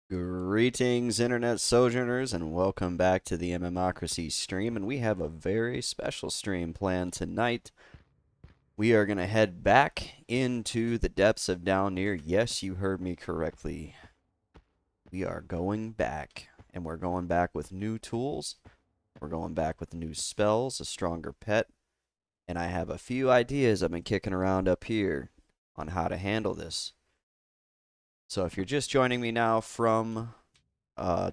Greetings, Internet Sojourners, and welcome back to the MMocracy stream. And we have a very special stream planned tonight. We are going to head back into the depths of Dalnir. Yes, you heard me correctly. We are going back, and we're going back with new tools. We're going back with new spells, a stronger pet, and I have a few ideas I've been kicking around up here on how to handle this. So if you're just joining me now from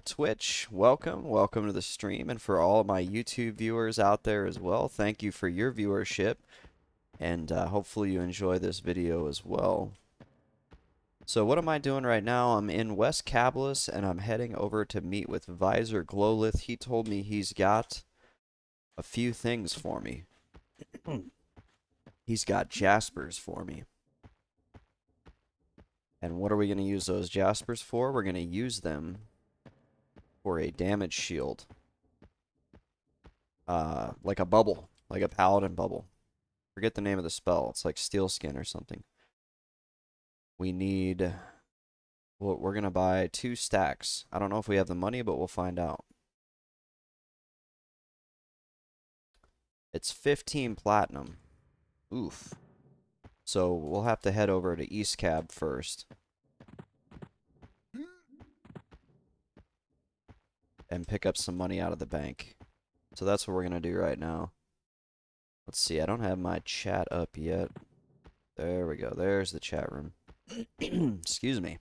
Twitch, welcome to the stream, and for all of my YouTube viewers out there as well, thank you for your viewership, and hopefully you enjoy this video as well. So what am I doing right now? I'm in West Cablis, and I'm heading over to meet with Visor Glowlith. He told me he's got a few things for me. He's got Jaspers for me. And what are we going to use those Jaspers for? We're going to use them for a damage shield. Like a bubble, like a paladin bubble. Forget the name of the spell. It's like steel skin or something. We need, well, we're going to buy 2 stacks. I don't know if we have the money, but we'll find out. It's 15 platinum. Oof. So we'll have to head over to East Cab first. And pick up some money out of the bank. So that's what we're going to do right now. Let's see, I don't have my chat up yet. There we go. There's the chat room. Excuse me.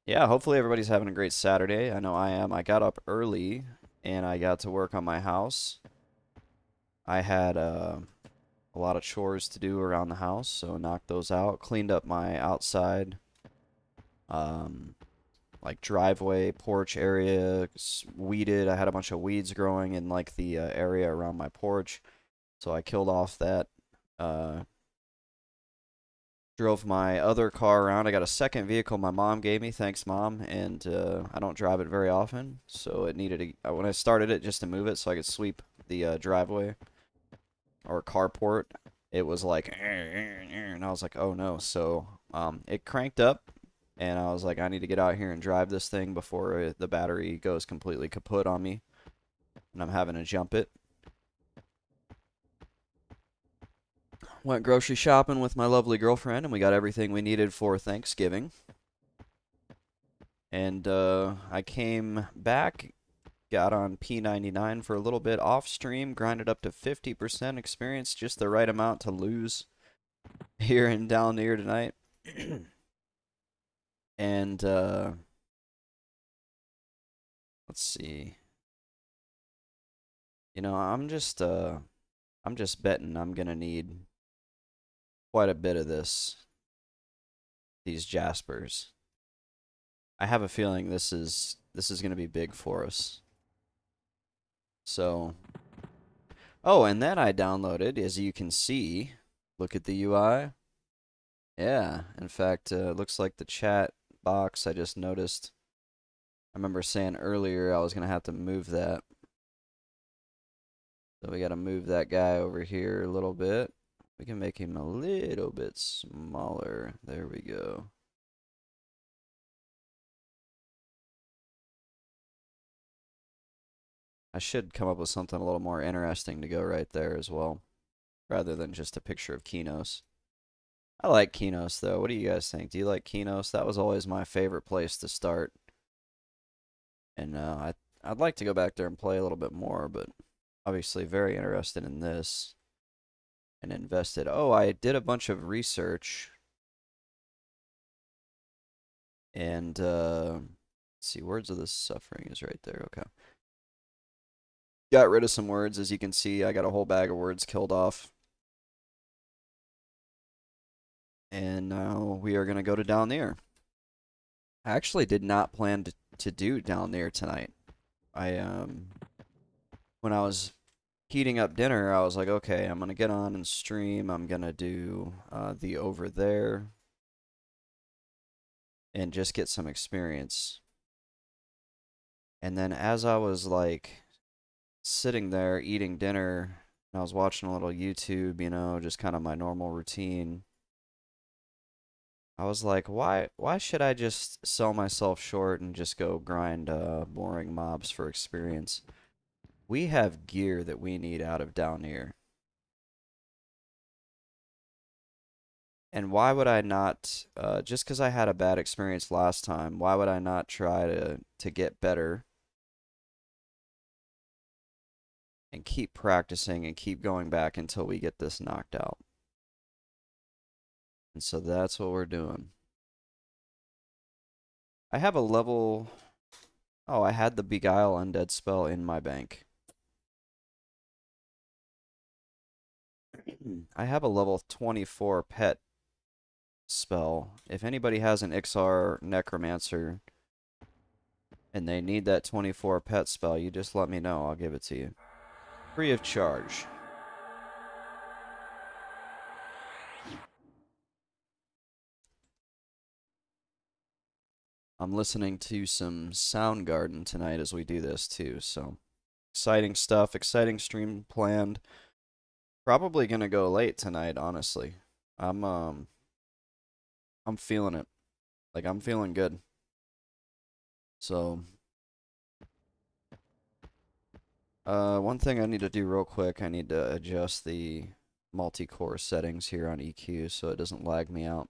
Yeah, hopefully everybody's having a great Saturday. I know I am. I got up early and I got to work on my house. I had a lot of chores to do around the house, so knocked those out. Cleaned up my outside, like driveway, porch area, weeded. I had a bunch of weeds growing in like the area around my porch, so I killed off that. Drove my other car around. I got a second vehicle my mom gave me. Thanks, Mom. And I don't drive it very often, so it needed a, when I started it just to move it so I could sweep the driveway or carport, it was like, and I was like, oh no. So it cranked up, and I was like, I need to get out here and drive this thing before the battery goes completely kaput on me, and I'm having to jump it. Went grocery shopping with my lovely girlfriend, and we got everything we needed for Thanksgiving. And I came back, got on P1999 for a little bit off stream, grinded up to 50% experience, just the right amount to lose here in Dalnir tonight. And let's see. You know, I'm just betting I'm gonna need quite a bit of these Jaspers. I have a feeling this is gonna be big for us. So, oh, and then I downloaded, as you can see, look at the UI. Yeah, in fact, it looks like the chat box I just noticed. I remember saying earlier I was gonna have to move that. So we gotta move that guy over here a little bit. We can make him a little bit smaller. There we go. I should come up with something a little more interesting to go right there as well, rather than just a picture of Kinos. I like Kinos though. What do you guys think? Do you like Kinos? That was always my favorite place to start. And I'd like to go back there and play a little bit more, but obviously very interested in this and invested. Oh, I did a bunch of research and let's see, Words of the Suffering is right there. Okay. Got rid of some words, as you can see. I got a whole bag of words killed off. And now we are going to go to Dalnir. I actually did not plan to do Dalnir tonight. When I was heating up dinner, I was like, okay, I'm going to get on and stream. I'm going to do the over there and just get some experience. And then as I was like sitting there eating dinner, and I was watching a little YouTube, you know, just kind of my normal routine. I was like, why should I just sell myself short and just go grind boring mobs for experience? We have gear that we need out of Dalnir. And why would I not, just because I had a bad experience last time, why would I not try to get better and keep practicing and keep going back until we get this knocked out? And so that's what we're doing. I have a level... Oh, I had the Beguile Undead spell in my bank. I have a level 24 pet spell. If anybody has an Ixar Necromancer and they need that 24 pet spell, you just let me know. I'll give it to you. Free of charge. I'm listening to some Soundgarden tonight as we do this too, so exciting stuff, exciting stream planned. Probably gonna go late tonight, honestly. I'm feeling it. Like I'm feeling good. So one thing I need to do real quick, I need to adjust the multi-core settings here on EQ so it doesn't lag me out.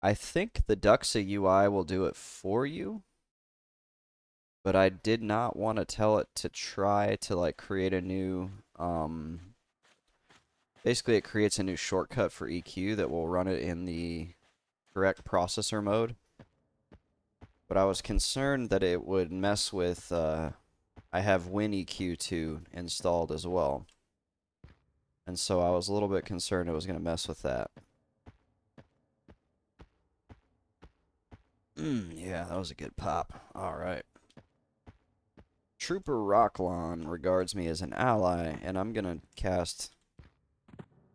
I think the Duxa UI will do it for you, but I did not want to tell it to try to like create a new, basically it creates a new shortcut for EQ that will run it in the correct processor mode. But I was concerned that it would mess with, I have WinEQ2 installed as well. And so I was a little bit concerned it was going to mess with that. Yeah, that was a good pop. Alright. Trooper Rocklon regards me as an ally, and I'm going to cast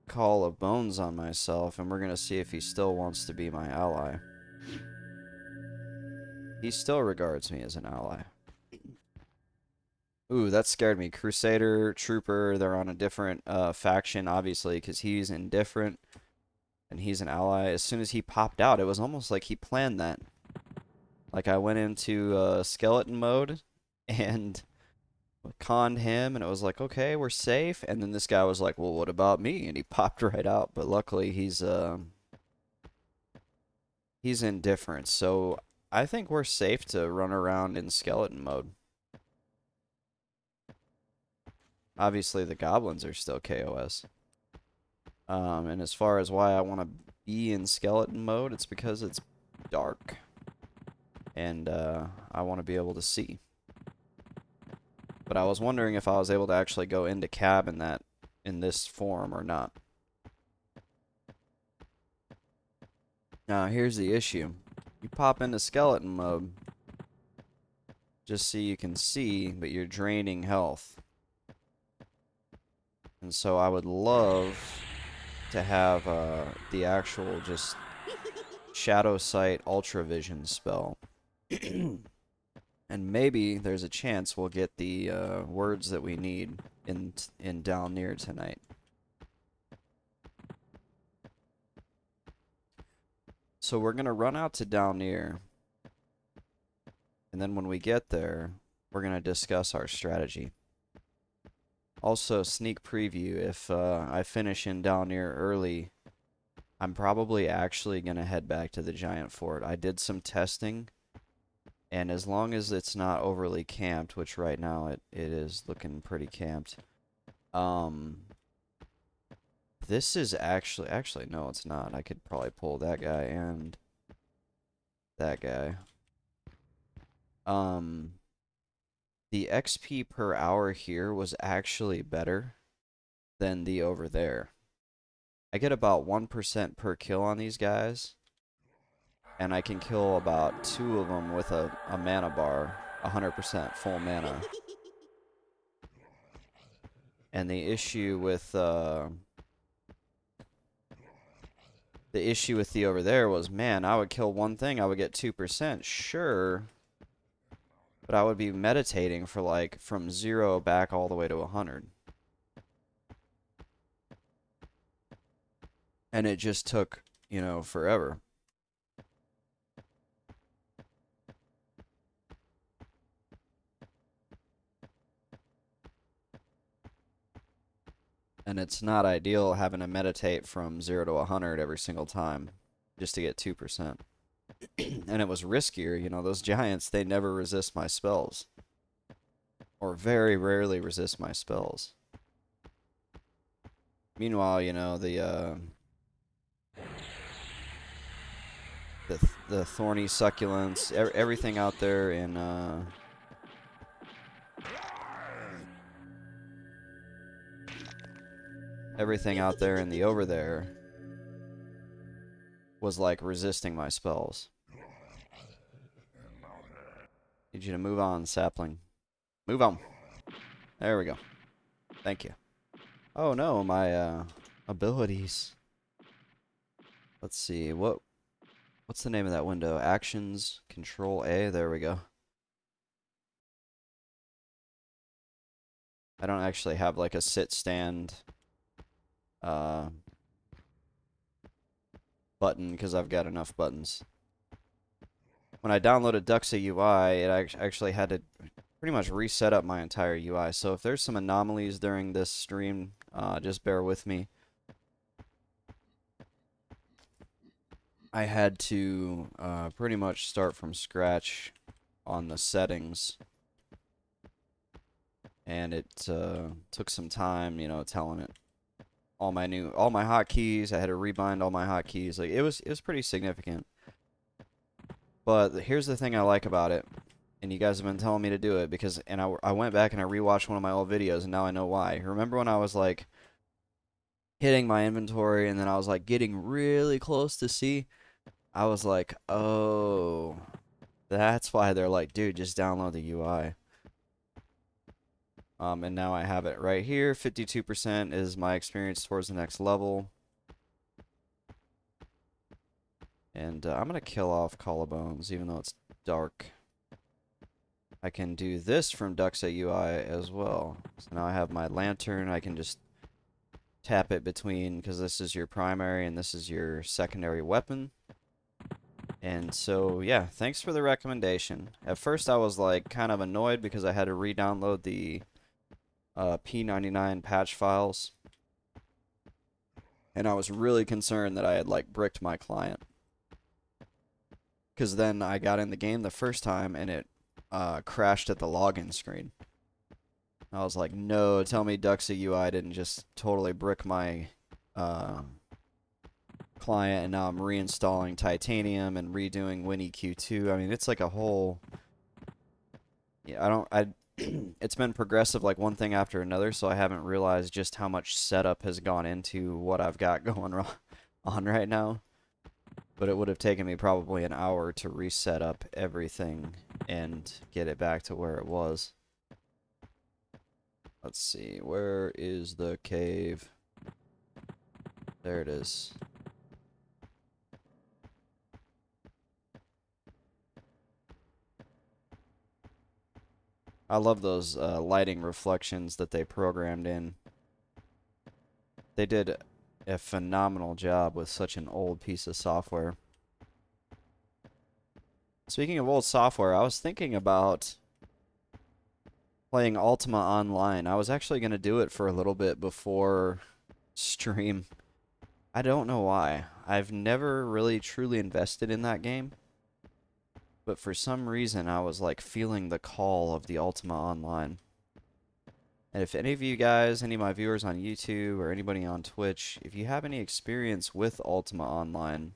Call of Bones on myself, and we're going to see if he still wants to be my ally. He still regards me as an ally. Ooh, that scared me. Crusader, Trooper, they're on a different faction, obviously, because he's indifferent, and he's an ally. As soon as he popped out, it was almost like he planned that. Like, I went into skeleton mode, and conned him, and it was like, okay, we're safe. And then this guy was like, well, what about me? And he popped right out. But luckily, he's indifferent. So I think we're safe to run around in skeleton mode. Obviously, the goblins are still KOS. And as far as why I want to be in skeleton mode, it's because it's dark. And I want to be able to see. But I was wondering if I was able to actually go into cab in this form or not. Now, here's the issue. You pop into skeleton mode just so you can see, but you're draining health. And so I would love to have the actual just Shadow Sight Ultra Vision spell. And maybe there's a chance we'll get the words that we need in Dalnir tonight. So we're going to run out to Dalnir. And then when we get there, we're going to discuss our strategy. Also, sneak preview, if I finish in Dalnir early, I'm probably actually going to head back to the Giant Fort. I did some testing, and as long as it's not overly camped, which right now it is looking pretty camped, this is actually, no, it's not. I could probably pull that guy and that guy. The XP per hour here was actually better than the over there. I get about 1% per kill on these guys, and I can kill about 2 of them with a mana bar, 100% full mana. And the issue with the over there was, man, I would kill one thing, I would get 2%, sure, but I would be meditating for like from 0 back all the way to 100. And it just took, you know, forever. And it's not ideal having to meditate from 0 to 100 every single time just to get 2%. And it was riskier, you know, those giants, they never resist my spells. Or very rarely resist my spells. Meanwhile, you know, the thorny succulents, everything out there in everything out there in the over there was like resisting my spells. Need you to move on, sapling. Move on. There we go. Thank you. Oh no, my abilities. Let's see, what's the name of that window? Actions, Control A, there we go. I don't actually have like a sit stand button because I've got enough buttons. When I downloaded Duxa UI, it actually had to pretty much reset up my entire UI. So if there's some anomalies during this stream, just bear with me. I had to pretty much start from scratch on the settings. And it took some time, you know, telling it all my hotkeys. I had to rebind all my hotkeys. Like it was pretty significant. But here's the thing I like about it, and you guys have been telling me to do it because, and I went back and I rewatched one of my old videos, and now I know why. Remember when I was like hitting my inventory, and then I was like getting really close to C? I was like, oh, that's why they're like, dude, just download the UI. And now I have it right here. 52% is my experience towards the next level. And I'm going to kill off Collarbones, even though it's dark. I can do this from Duxa UI as well. So now I have my lantern. I can just tap it between, because this is your primary and this is your secondary weapon. And so, yeah, thanks for the recommendation. At first I was like kind of annoyed because I had to re-download the P1999 patch files. And I was really concerned that I had like bricked my client. Because then I got in the game the first time and it crashed at the login screen. I was like, no, tell me Duxa UI didn't just totally brick my client and now I'm reinstalling Titanium and redoing WinEQ2. I mean, it's like a whole... Yeah, it's been progressive like one thing after another, so I haven't realized just how much setup has gone into what I've got going on right now. But it would have taken me probably an hour to reset up everything and get it back to where it was. Let's see, where is the cave? There it is. I love those lighting reflections that they programmed in. They did a phenomenal job with such an old piece of software. Speaking of old software, I was thinking about playing Ultima Online. I was actually going to do it for a little bit before stream. I don't know why. I've never really truly invested in that game. But for some reason, I was like feeling the call of the Ultima Online. And if any of you guys, any of my viewers on YouTube or anybody on Twitch, if you have any experience with Ultima Online,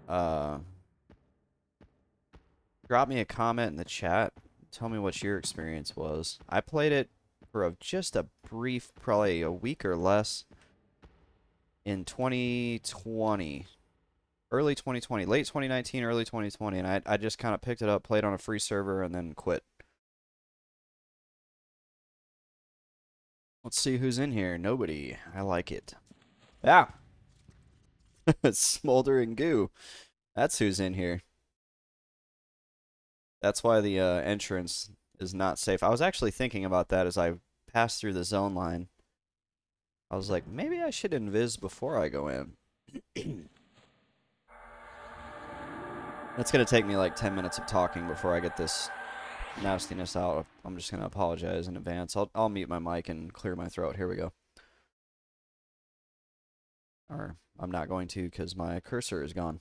drop me a comment in the chat. Tell me what your experience was. I played it for just a brief, probably a week or less, in 2020. Early 2020. Late 2019, early 2020. And I just kind of picked it up, played on a free server, and then quit. Let's see who's in here. Nobody. I like it. Yeah. Smoldering goo. That's who's in here. That's why the entrance is not safe. I was actually thinking about that as I passed through the zone line. I was like, maybe I should invis before I go in. That's going to take me like 10 minutes of talking before I get this nastiness out, I'm just gonna apologize in advance. I'll mute my mic and clear my throat. Here we go. Or I'm not going to because my cursor is gone.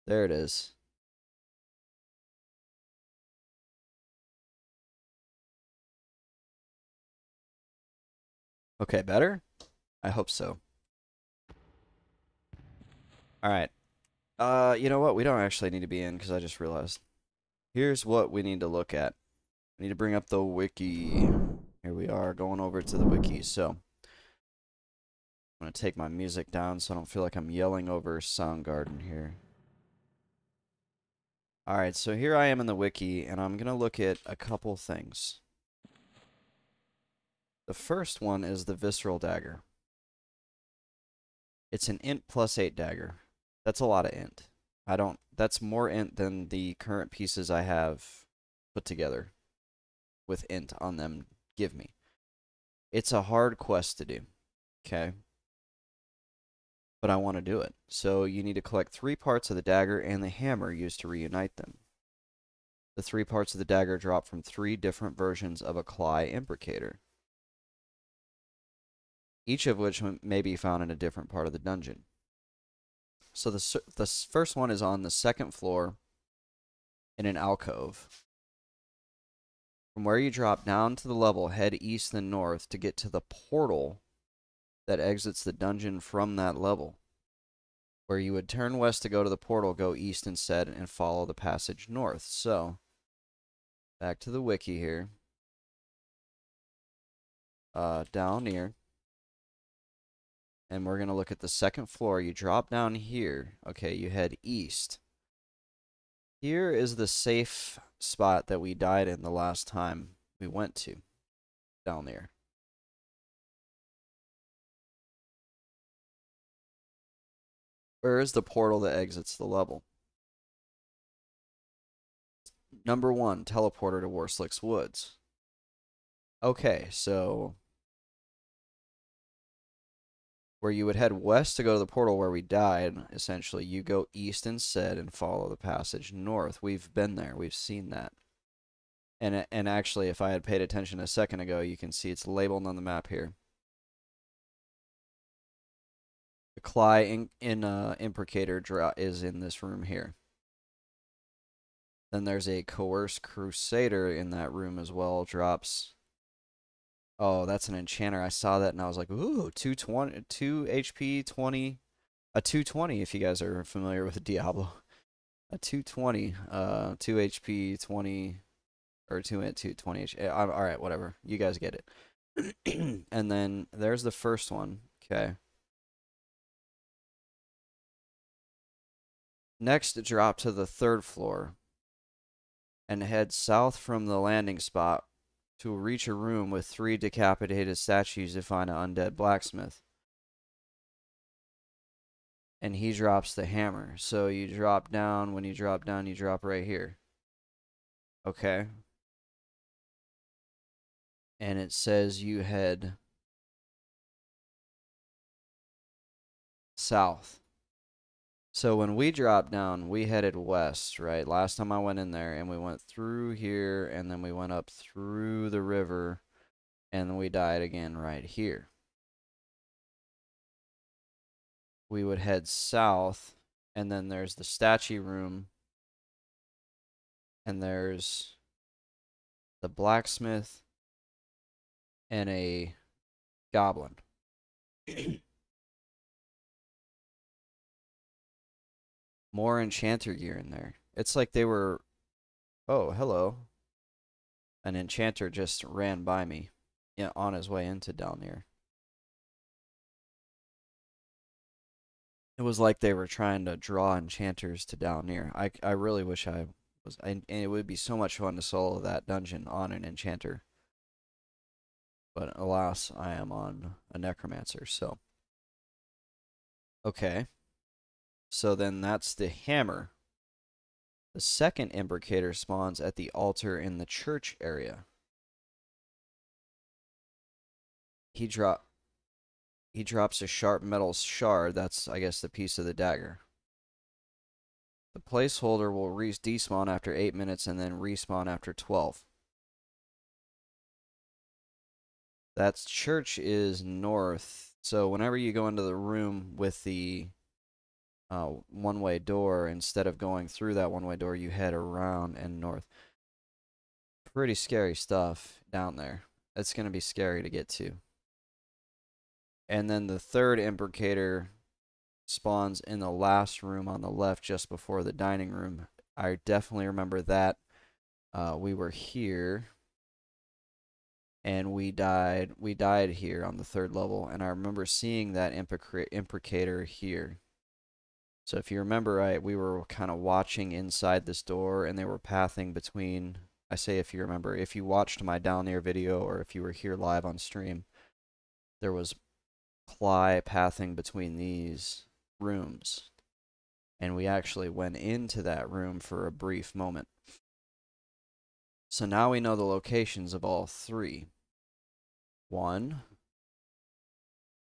There it is. Okay, better? I hope so. All right. You know what? We don't actually need to be in because I just realized. Here's what we need to look at. We need to bring up the wiki. Here we are going over to the wiki. So I'm going to take my music down so I don't feel like I'm yelling over Soundgarden here. All right, so here I am in the wiki, and I'm going to look at a couple things. The first one is the Visceral Dagger. It's an int +8 dagger. That's a lot of int. That's more int than the current pieces I have put together with int on them give me. It's a hard quest to do, okay? But I want to do it. So you need to collect 3 parts of the dagger and the hammer used to reunite them. The 3 parts of the dagger drop from 3 different versions of a Cly Imbricator, each of which may be found in a different part of the dungeon. So the first one is on the 2nd floor in an alcove. From where you drop down to the level, head east and north to get to the portal that exits the dungeon from that level. Where you would turn west to go to the portal, go east instead, and follow the passage north. So, back to the wiki here. Dalnir. And we're going to look at the 2nd floor. You drop down here. Okay, you head east. Here is the safe spot that we died in the last time we went to. Down there. Where is the portal that exits the level? Number 1, teleporter to Warslick's Woods. Okay, so where you would head west to go to the portal where we died, essentially, you go east instead and follow the passage north. We've been there. We've seen that. And actually, if I had paid attention a second ago, you can see it's labeled on the map here. The Cly Imbricator is in this room here. Then there's a Coerced Crusader in that room as well. Drops. Oh, that's an enchanter. I saw that and I was like, ooh, 220, 2 HP, 20. A 220 if you guys are familiar with Diablo. A 220, 2 HP, 20, or 2 int, 20 HP. Alright, whatever. You guys get it. And then there's the first one. Okay. Next, drop to the 3rd floor and head south from the landing spot to reach a room with 3 decapitated statues to find an undead blacksmith. And he drops the hammer. So you drop down. When you drop down, you drop right here. Okay. And it says you head south. So when we dropped down, we headed west, right? Last time I went in there, and we went through here, and then we went up through the river, and then we died again right here. We would head south, and then there's the statue room, and there's the blacksmith and a goblin. More enchanter gear in there. It's like they were. Oh, hello. An enchanter just ran by me, yeah, on his way into Dalnir. It was like they were trying to draw enchanters to Dalnir. I really wish I was. And it would be so much fun to solo that dungeon on an enchanter. But alas, I am on a Necromancer, so. Okay. So then that's the hammer. The second Imbricator spawns at the altar in the church area. He drops a sharp metal shard. That's, I guess, the piece of the dagger. The placeholder will despawn after 8 minutes and then respawn after 12. That church is north. So whenever you go into the room with the one-way door, instead of going through that one-way door, you head around and north. Pretty scary stuff down there. It's going to be scary to get to. And then the third imbricator spawns in the last room on the left just before the dining room. I definitely remember that. We were here and we died here on the third level, and I remember seeing that imbricator here. So if you remember right, we were kind of watching inside this door, and they were pathing between, I say if you remember, if you watched my Dalnir video or if you were here live on stream, there was Cly pathing between these rooms. And we actually went into that room for a brief moment. So now we know the locations of all three. 1,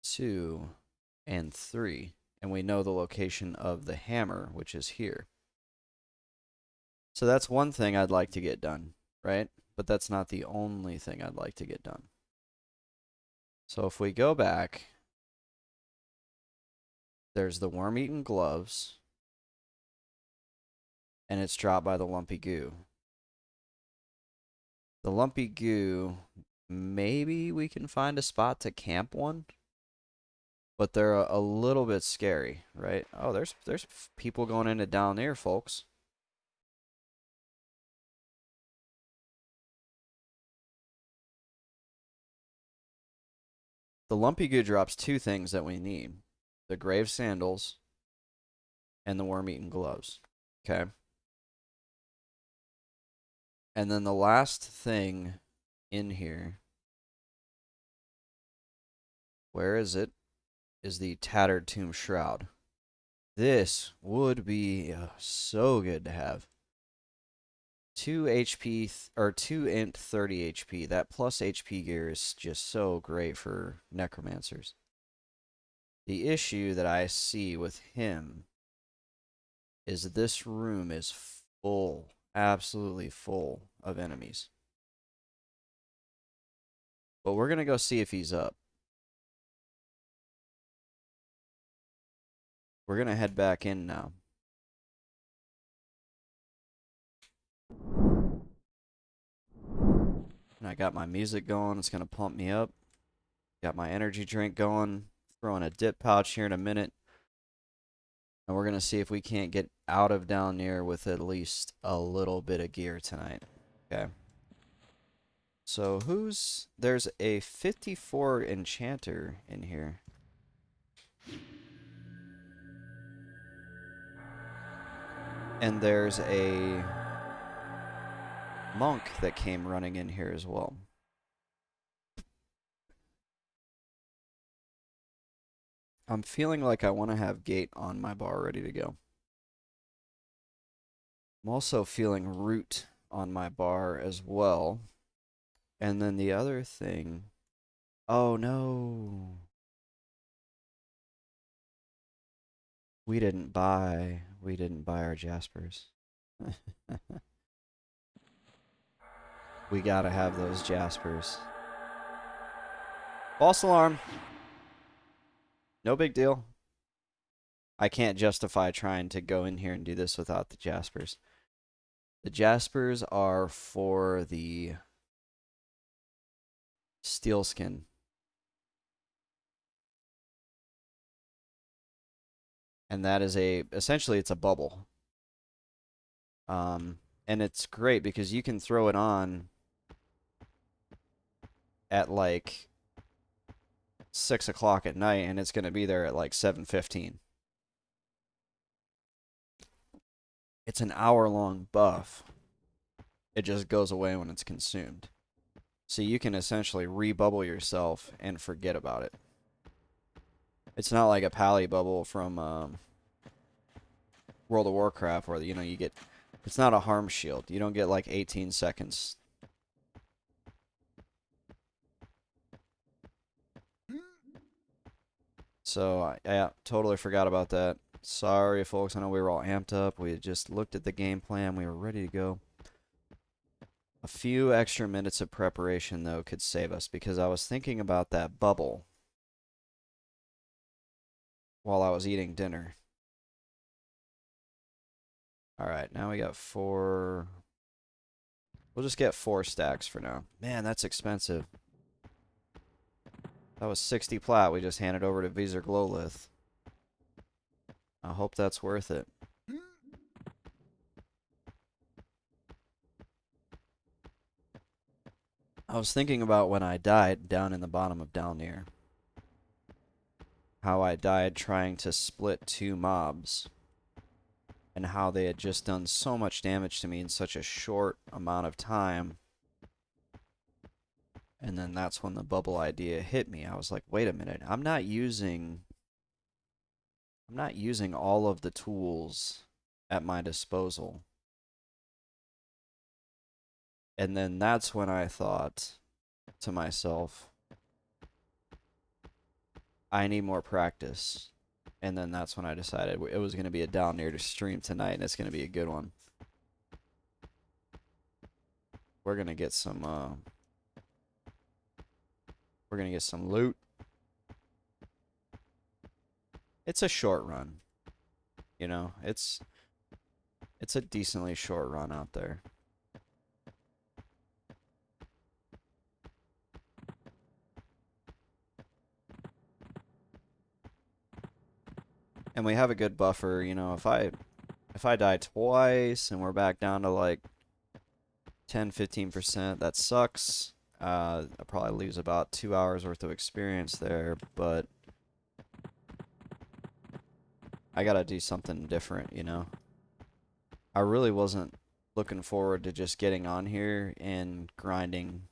2, and 3. And we know the location of the hammer, which is here. So that's one thing I'd like to get done, right? But that's not the only thing I'd like to get done. So if we go back, there's the worm-eaten gloves, and it's dropped by the lumpy goo. The lumpy goo, maybe we can find a spot to camp one, but they're a little bit scary, right? Oh, there's people going into down there, folks. The lumpy goo drops two things that we need: the grave sandals and the worm-eaten gloves. Okay. And then the last thing in here, where is it? Is the tattered tomb shroud. This would be so good to have. 2 HP or 2 int 30 HP. That plus HP gear is just so great for necromancers. The issue that I see with him is this room is full, absolutely full of enemies. But we're going to go see if he's up. We're going to head back in now. And I got my music going. It's going to pump me up. Got my energy drink going. Throwing a dip pouch here in a minute. And we're going to see if we can't get out of Dalnir with at least a little bit of gear tonight. Okay. So there's a 54 enchanter in here. And there's a monk that came running in here as well. I'm feeling like I want to have gate on my bar ready to go. I'm also feeling root on my bar as well. And then the other thing... Oh, no. We didn't buy our Jaspers. We gotta have those Jaspers. False alarm. No big deal. I can't justify trying to go in here and do this without the Jaspers. The Jaspers are for the steel skin. And that is essentially it's a bubble. And it's great because you can throw it on at like 6 o'clock at night and it's going to be there at like 7:15. It's an hour-long buff. It just goes away when it's consumed. So you can essentially rebubble yourself and forget about it. It's not like a pally bubble from World of Warcraft where, you get... It's not a harm shield. You don't get like 18 seconds. So, yeah, totally forgot about that. Sorry, folks. I know we were all amped up. We had just looked at the game plan. We were ready to go. A few extra minutes of preparation, though, could save us because I was thinking about that bubble while I was eating dinner. Alright, now we got 4. We'll just get 4 stacks for now. Man, that's expensive. That was 60 plat we just handed over to Visor Glowlith. I hope that's worth it. I was thinking about when I died down in the bottom of Dalnir. How I died trying to split 2 mobs. And how they had just done so much damage to me in such a short amount of time. And then that's when the bubble idea hit me. I was like, wait a minute, I'm not using all of the tools at my disposal. And then that's when I thought to myself, I need more practice. And then that's when I decided it was going to be a Dalnir to stream tonight, and it's going to be a good one. We're going to get some loot. It's a short run. You know, it's a decently short run out there. And we have a good buffer, you know, if I die twice and we're back down to like 10-15%, that sucks. I probably lose about 2 hours worth of experience there, but I gotta do something different, you know. I really wasn't looking forward to just getting on here and grinding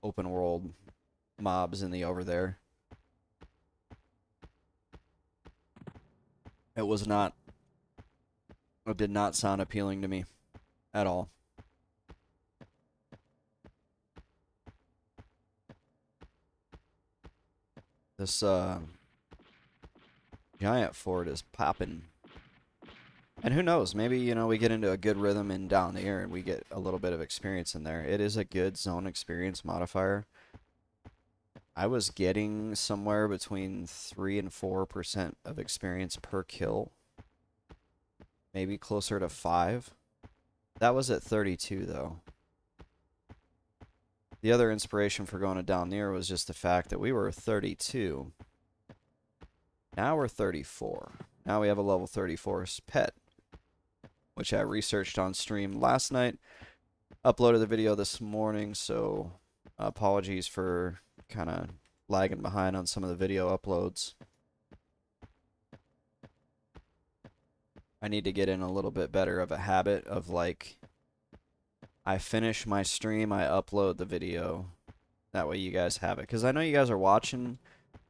open world mobs in the over there. It did not sound appealing to me at all. This giant fort is popping. And who knows, maybe, you know, we get into a good rhythm in Dalnir and we get a little bit of experience in there. It is a good zone experience modifier. I was getting somewhere between 3 and 4% of experience per kill. Maybe closer to 5. That was at 32, though. The other inspiration for going to Dalnir was just the fact that we were 32. Now we're 34. Now we have a level 34 pet, which I researched on stream last night. Uploaded the video this morning, so apologies for kind of lagging behind on some of the video uploads. I need to get in a little bit better of a habit of, like, I finish my stream, I upload the video. That way you guys have it. Because I know you guys are watching,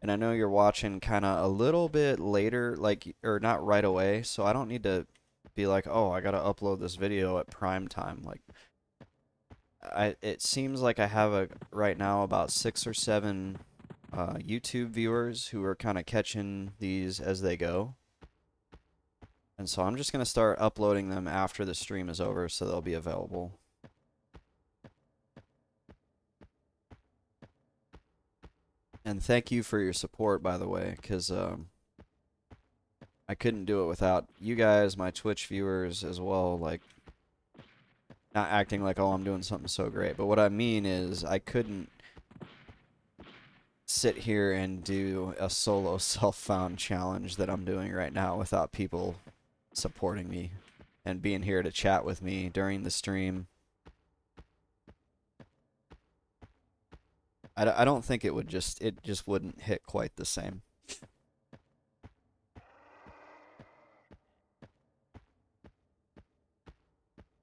and I know you're watching kind of a little bit later, like, or not right away, so I don't need to be like, oh, I gotta upload this video at prime time. Like, it seems like I have right now about 6 or 7 YouTube viewers who are kind of catching these as they go. And so I'm just going to start uploading them after the stream is over so they'll be available. And thank you for your support, by the way, because I couldn't do it without you guys, my Twitch viewers as well, like, not acting like, oh, I'm doing something so great. But what I mean is I couldn't sit here and do a solo self-found challenge that I'm doing right now without people supporting me and being here to chat with me during the stream. I don't think it just wouldn't hit quite the same.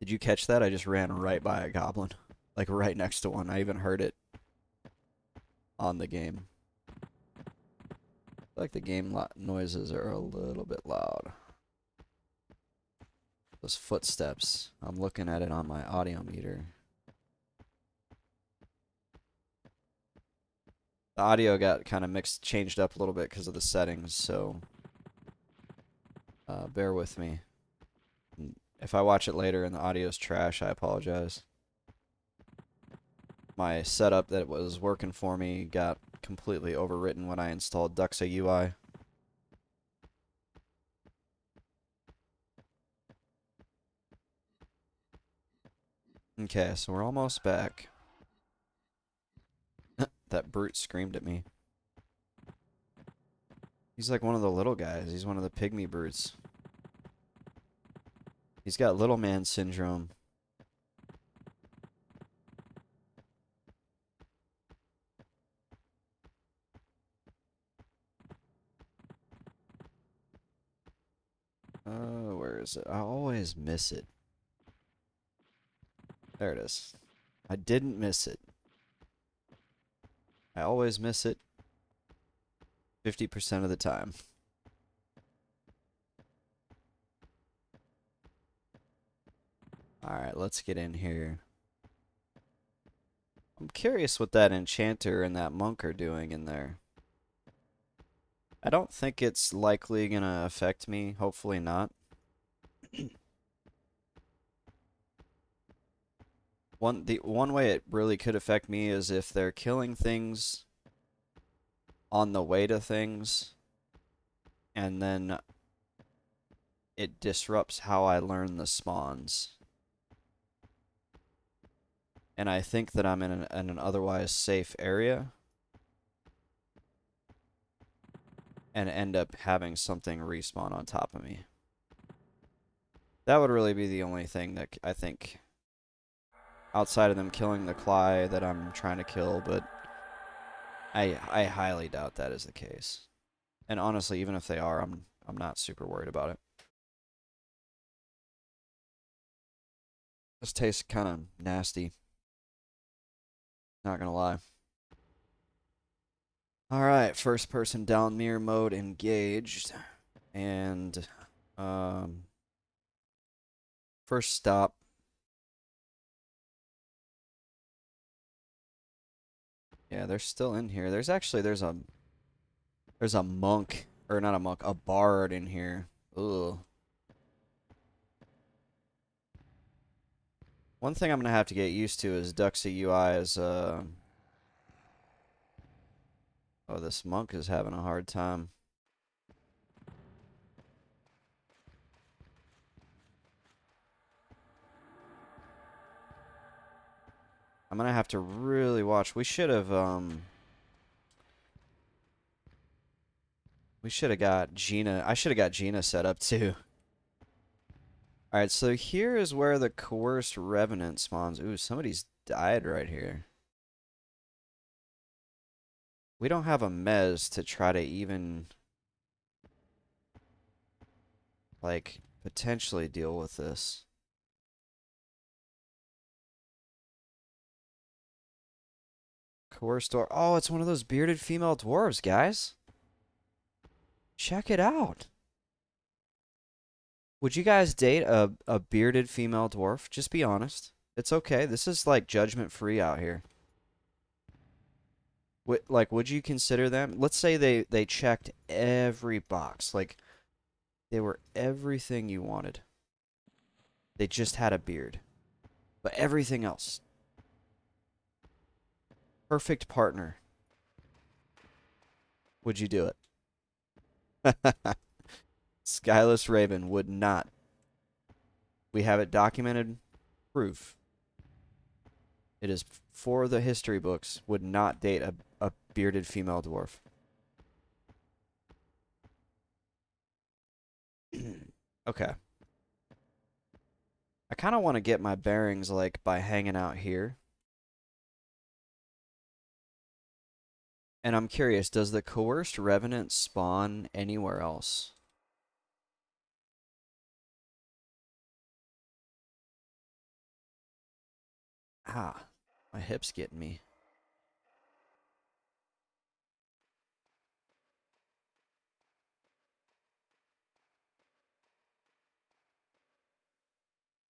Did you catch that? I just ran right by a goblin. Like right next to one. I even heard it on the game. I feel like the game noises are a little bit loud. Those footsteps. I'm looking at it on my audio meter. The audio got kind of changed up a little bit because of the settings, so Bear with me. If I watch it later and the audio's trash, I apologize. My setup that was working for me got completely overwritten when I installed Duxa UI. Okay, so we're almost back. That brute screamed at me. He's like one of the little guys. He's one of the pygmy brutes. He's got little man syndrome. Where is it? I always miss it. There it is. I didn't miss it. I always miss it 50% of the time. Alright, let's get in here. I'm curious what that enchanter and that monk are doing in there. I don't think it's likely gonna affect me. Hopefully not. One way it really could affect me is if they're killing things on the way to things, and then it disrupts how I learn the spawns. And I think that I'm in an otherwise safe area, and end up having something respawn on top of me. That would really be the only thing that I think, outside of them killing the Cly that I'm trying to kill, but I highly doubt that is the case. And honestly, even if they are, I'm not super worried about it. This tastes kind of nasty. Not gonna lie. Alright, first person Dalnir mode engaged. And first stop. Yeah, they're still in here. There's a monk, or not a monk, a bard in here. Ugh. One thing I'm gonna have to get used to is Duxa UI is oh, this monk is having a hard time. I'm gonna have to really watch. We should have got Gina. I should have got Gina set up too. Alright, so here is where the coerced revenant spawns. Ooh, somebody's died right here. We don't have a mez to try to even, like, potentially deal with this. Coerced door. Oh, it's one of those bearded female dwarves, guys. Check it out. Would you guys date a bearded female dwarf? Just be honest. It's okay. This is like judgment free out here. Would you consider them? Let's say they checked every box. Like, they were everything you wanted. They just had a beard. But everything else. Perfect partner. Would you do it? Skyless Raven would not. We have it documented. Proof. It is for the history books. Would not date a bearded female dwarf. Okay. I kind of want to get my bearings, like, by hanging out here. And I'm curious, does the coerced revenant spawn anywhere else? Ah, my hip's getting me.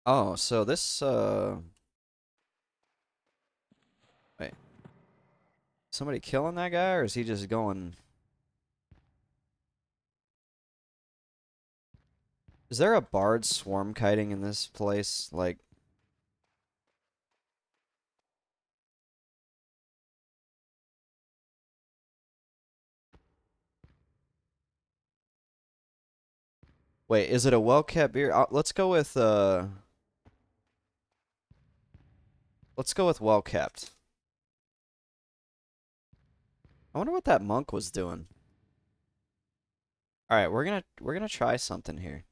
Oh, so this, wait. Somebody killing that guy, or is he just going? Is there a bard swarm kiting in this place? Like, wait, is it a well-kept beer? Let's go with well-kept. I wonder what that monk was doing. All right, we're gonna try something here.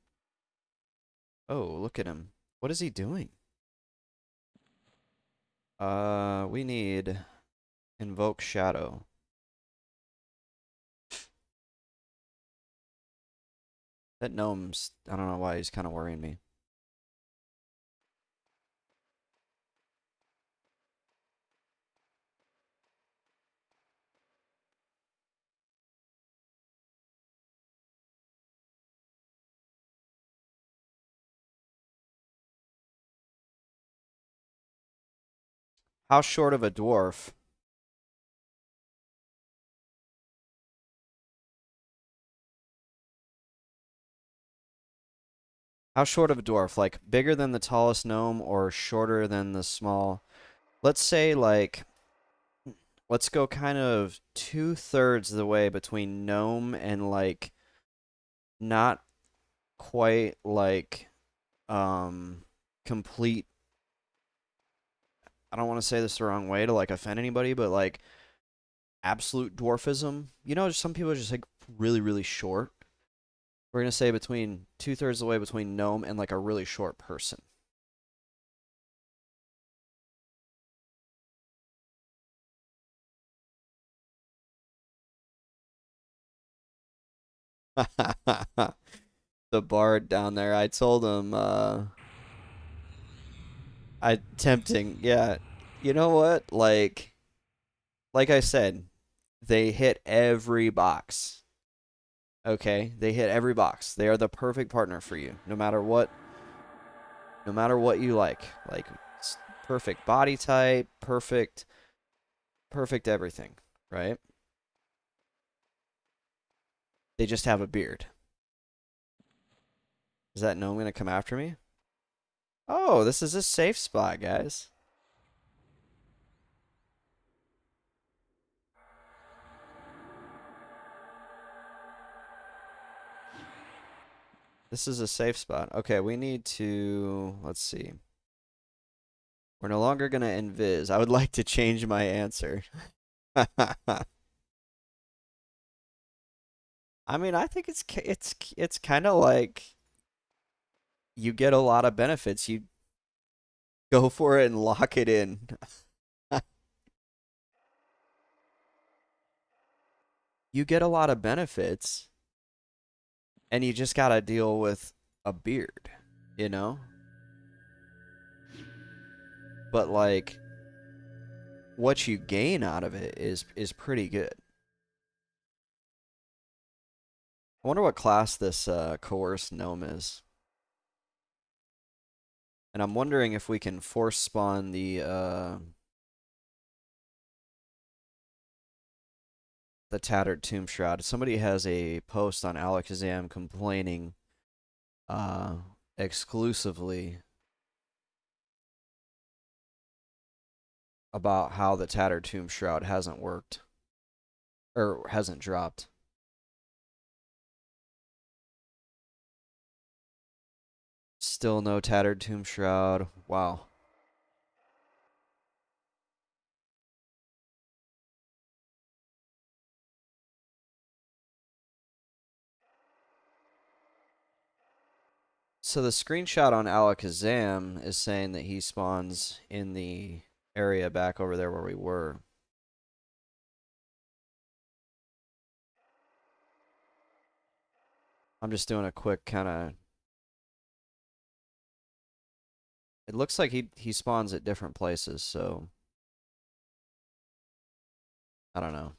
Oh, look at him. What is he doing? We need invoke shadow. That gnome's, I don't know why he's kind of worrying me. How short of a dwarf? How short of a dwarf? Like bigger than the tallest gnome or shorter than the small? Let's say like let's go kind of 2/3 of the way between gnome and like not quite like complete. I don't want to say this the wrong way to like offend anybody, but like absolute dwarfism. You know, some people are just like really, really short. We're gonna say between 2/3 of the way between gnome and like a really short person. The bard down there. I told him, I tempting, yeah. You know what? Like I said, they hit every box. Okay? They hit every box. They are the perfect partner for you, no matter what you like. Like perfect body type, perfect everything, right? They just have a beard. Is that gnome gonna come after me? Oh, this is a safe spot, guys. This is a safe spot. Okay, we need to, let's see. We're no longer gonna invis. I would like to change my answer. I mean, I think it's kind of like you get a lot of benefits. You go for it and lock it in. You get a lot of benefits, and you just gotta deal with a beard, you know? But like what you gain out of it is pretty good. I wonder what class this coerced gnome is. And I'm wondering if we can force spawn the tattered tomb shroud. Somebody has a post on Alakazam complaining uh exclusively about how the tattered tomb shroud hasn't worked or hasn't dropped. Still no tattered tomb shroud. Wow. So the screenshot on Alakazam is saying that he spawns in the area back over there where we were. I'm just doing a quick kind of. It looks like he spawns at different places, so I don't know.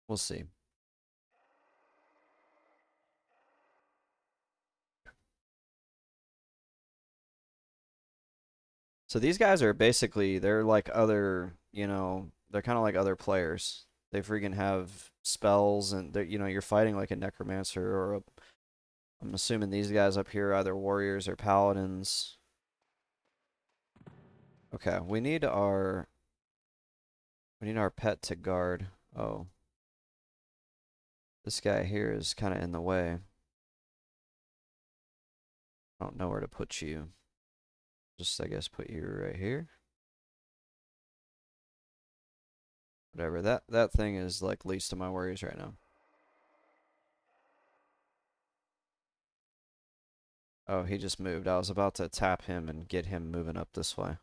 We'll see. So these guys are basically they're like other, they're kind of like other players. They freaking have spells and they're, you're fighting like a necromancer or I'm assuming these guys up here are either warriors or paladins. Okay, we need our pet to guard. Oh. This guy here is kind of in the way. I don't know where to put you. Just, I guess, put you right here. Whatever. That thing is, like, least of my worries right now. Oh, he just moved. I was about to tap him and get him moving up this way.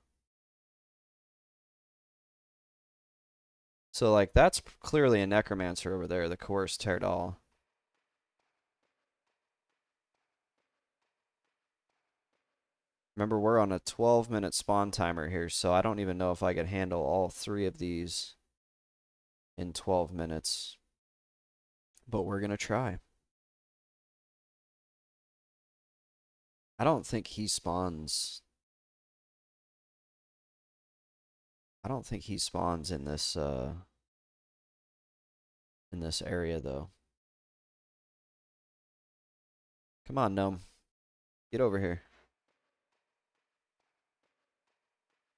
So, like, that's clearly a Necromancer over there, the Coerced Terdal. Remember, we're on a 12-minute spawn timer here, so I don't even know if I could handle all three of these in 12 minutes. But we're going to try. I don't think he spawns. I don't think he spawns in this area though. Come on, gnome. Get over here.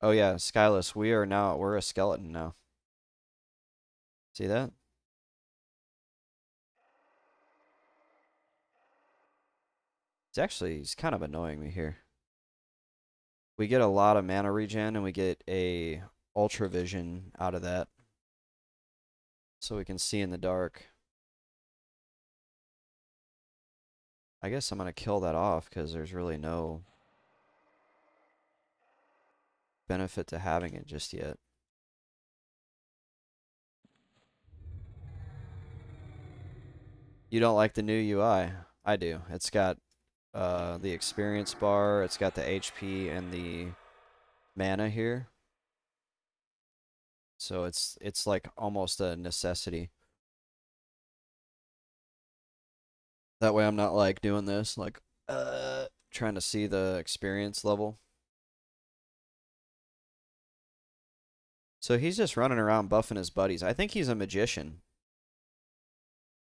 Oh yeah, Skyless, we're a skeleton now. See that? He's kind of annoying me here. We get a lot of mana regen and we get a ultra vision out of that. So we can see in the dark. I guess I'm going to kill that off because there's really no benefit to having it just yet. You don't like the new UI? I do. It's got the experience bar, it's got the HP and the mana here. So it's like almost a necessity. That way I'm not like doing this, like trying to see the experience level. So he's just running around buffing his buddies. I think he's a magician.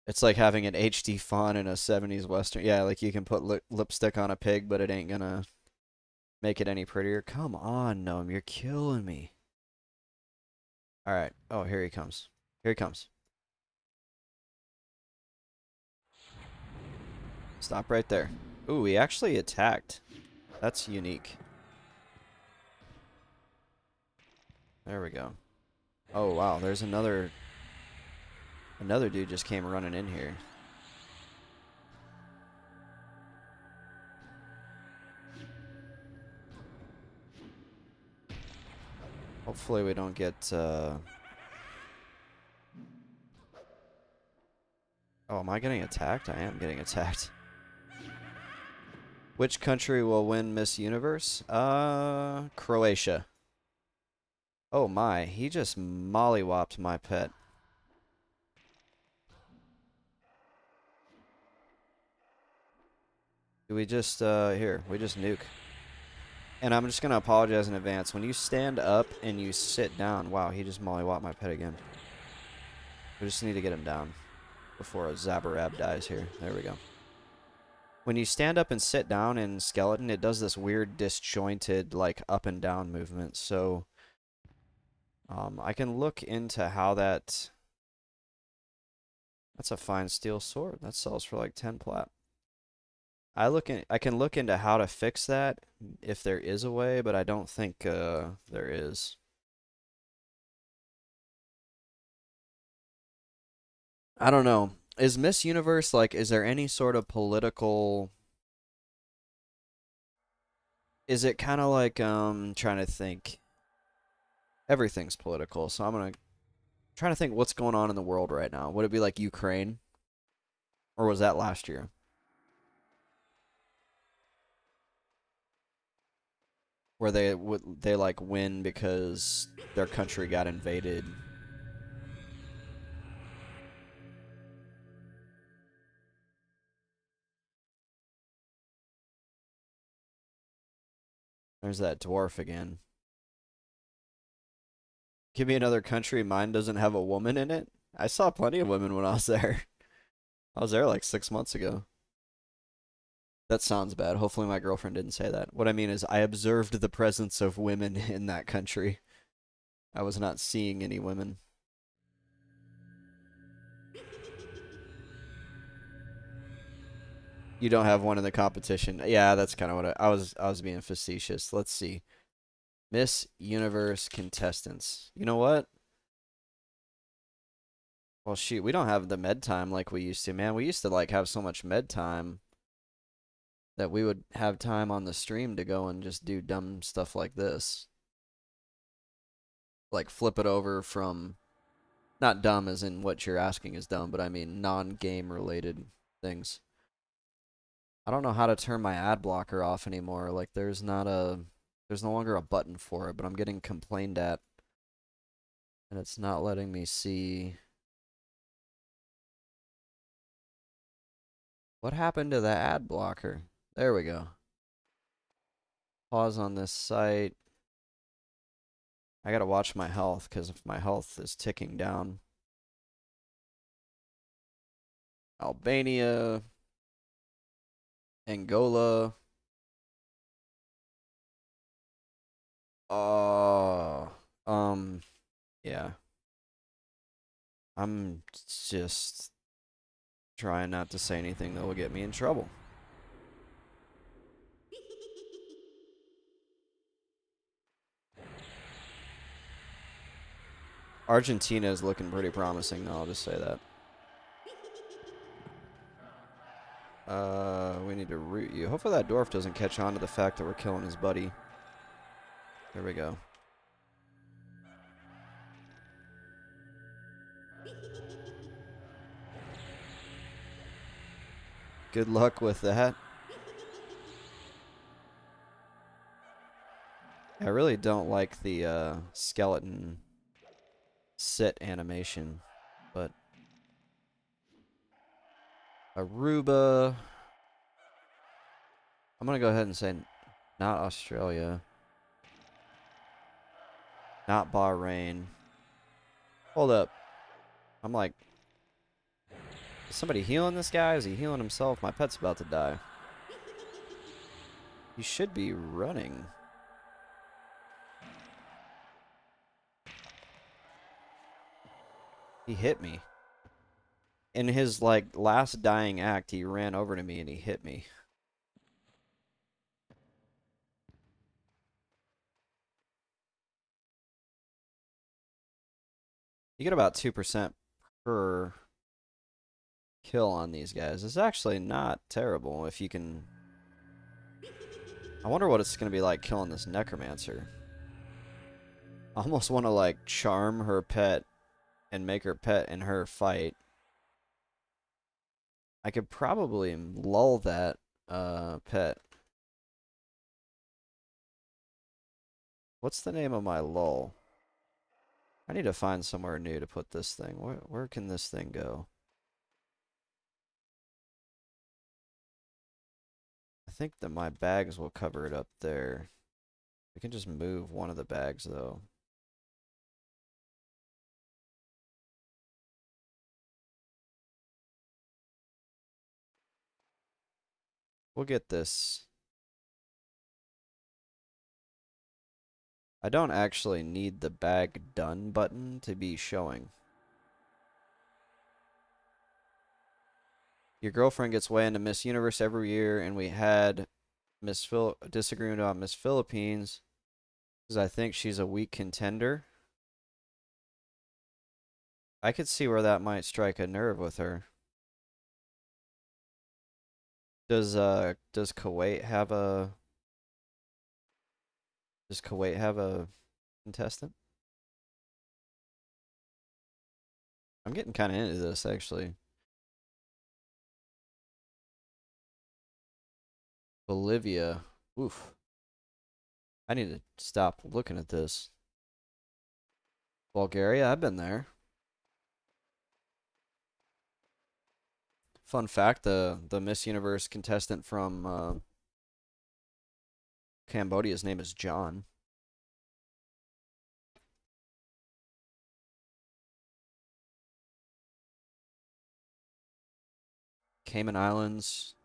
It's like having an HD font in a 70s Western. Yeah, like you can put lipstick on a pig, but it ain't gonna make it any prettier. Come on, Gnome, you're killing me. Alright. Oh, here he comes. Here he comes. Stop right there. Ooh, he actually attacked. That's unique. There we go. Oh, wow, there's another dude just came running in here. Hopefully we don't get, Oh, am I getting attacked? I am getting attacked. Which country will win Miss Universe? Croatia. Oh my, he just mollywopped my pet. Do we just, here, we just nuke. And I'm just gonna apologize in advance. When you stand up and you sit down, wow, he just mollywopped my pet again. We just need to get him down before a Zabarab dies here. There we go. When you stand up and sit down in Skeleton, it does this weird disjointed, like, up and down movement. So, I can look into how that... That's a fine steel sword. That sells for like 10 plat. I can look into how to fix that if there is a way, but I don't think there is. I don't know. Is Miss Universe like is there any sort of political is it kind of like trying to think everything's political, so I'm going to trying to think what's going on in the world right now. Would it be like Ukraine or was that last year? Where they like win because their country got invaded. There's that dwarf again. Give me another country mine doesn't have a woman in it. I saw plenty of women when I was there. I was there like 6 months ago. That sounds bad. Hopefully my girlfriend didn't say that. What I mean is I observed the presence of women in that country. I was not seeing any women. You don't have one in the competition. Yeah, that's kind of what I was being facetious. Let's see. Miss Universe contestants. You know what? Well, shoot, we don't have the med time like we used to, man. We used to like have so much med time that we would have time on the stream to go and just do dumb stuff like this. Like flip it over from not dumb as in what you're asking is dumb, but I mean non-game related things. I don't know how to turn my ad blocker off anymore. Like there's no longer a button for it, but I'm getting complained at and it's not letting me see. What happened to the ad blocker? There we go. Pause on this site. I gotta watch my health because if my health is ticking down. Albania, Angola. Oh, yeah. I'm just trying not to say anything that will get me in trouble. Argentina is looking pretty promising, though, I'll just say that. We need to root you. Hopefully that dwarf doesn't catch on to the fact that we're killing his buddy. There we go. Good luck with that. I really don't like the skeleton sit animation, but Aruba. I'm gonna go ahead and say not Australia, not Bahrain. Hold up. I'm like, is somebody healing this guy? Is he healing himself? My pet's about to die. He should be running. He hit me. In his like last dying act, he ran over to me and he hit me. You get about 2% per kill on these guys. It's actually not terrible if you can. I wonder what it's going to be like killing this Necromancer. I almost want to like charm her pet and make her pet and her fight. I could probably lull that pet. What's the name of my lull? I need to find somewhere new to put this thing. Where can this thing go? I think that my bags will cover it up there. We can just move one of the bags though. We'll get this. I don't actually need the bag done button to be showing. Your girlfriend gets way into Miss Universe every year, and we had disagreement about Miss Philippines because I think she's a weak contender. I could see where that might strike a nerve with her. Does Kuwait have a contestant? I'm getting kind of into this actually. Bolivia. Oof. I need to stop looking at this. Bulgaria, I've been there. Fun fact, the Miss Universe contestant from Cambodia's name is John. Cayman Islands.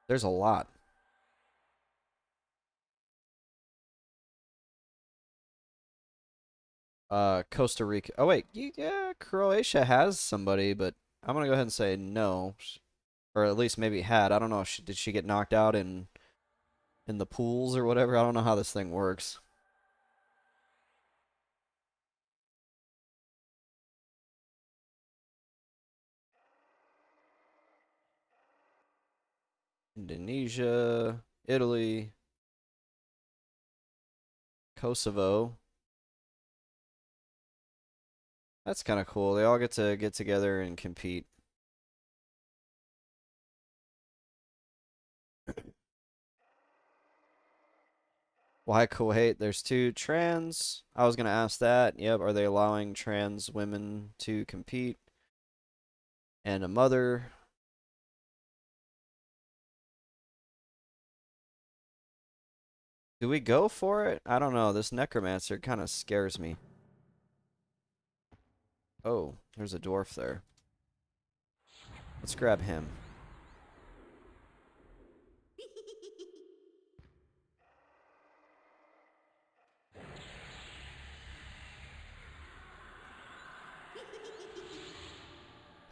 There's a lot. Costa Rica. Oh wait, yeah, Croatia has somebody, but I'm gonna go ahead and say no, or at least maybe had. I don't know. Did she get knocked out in the pools or whatever? I don't know how this thing works. Indonesia, Italy, Kosovo. That's kind of cool. They all get to get together and compete. Why Kuwait? There's two trans. I was gonna ask that. Yep. Are they allowing trans women to compete? And a mother. Do we go for it? I don't know. This Necromancer kind of scares me. Oh, there's a dwarf there. Let's grab him.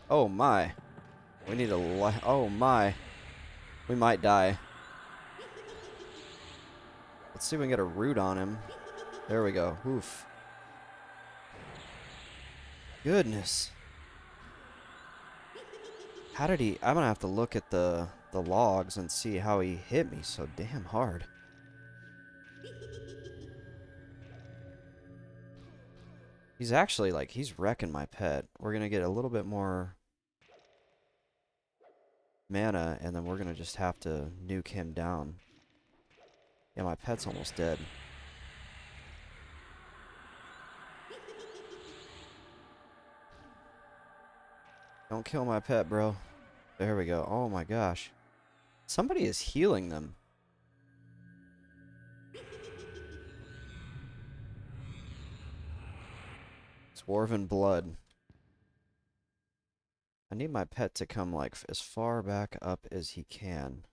Oh my. We need a oh my. We might die. Let's see if we can get a root on him. There we go. Oof. Goodness. How did he... I'm gonna have to look at the logs and see how he hit me so damn hard. He's actually, like, he's wrecking my pet. We're gonna get a little bit more mana, and then we're gonna just have to nuke him down. Yeah, my pet's almost dead. Don't kill my pet, bro. There we go. Oh my gosh. Somebody is healing them. Dwarven blood. I need my pet to come, like, as far back up as he can.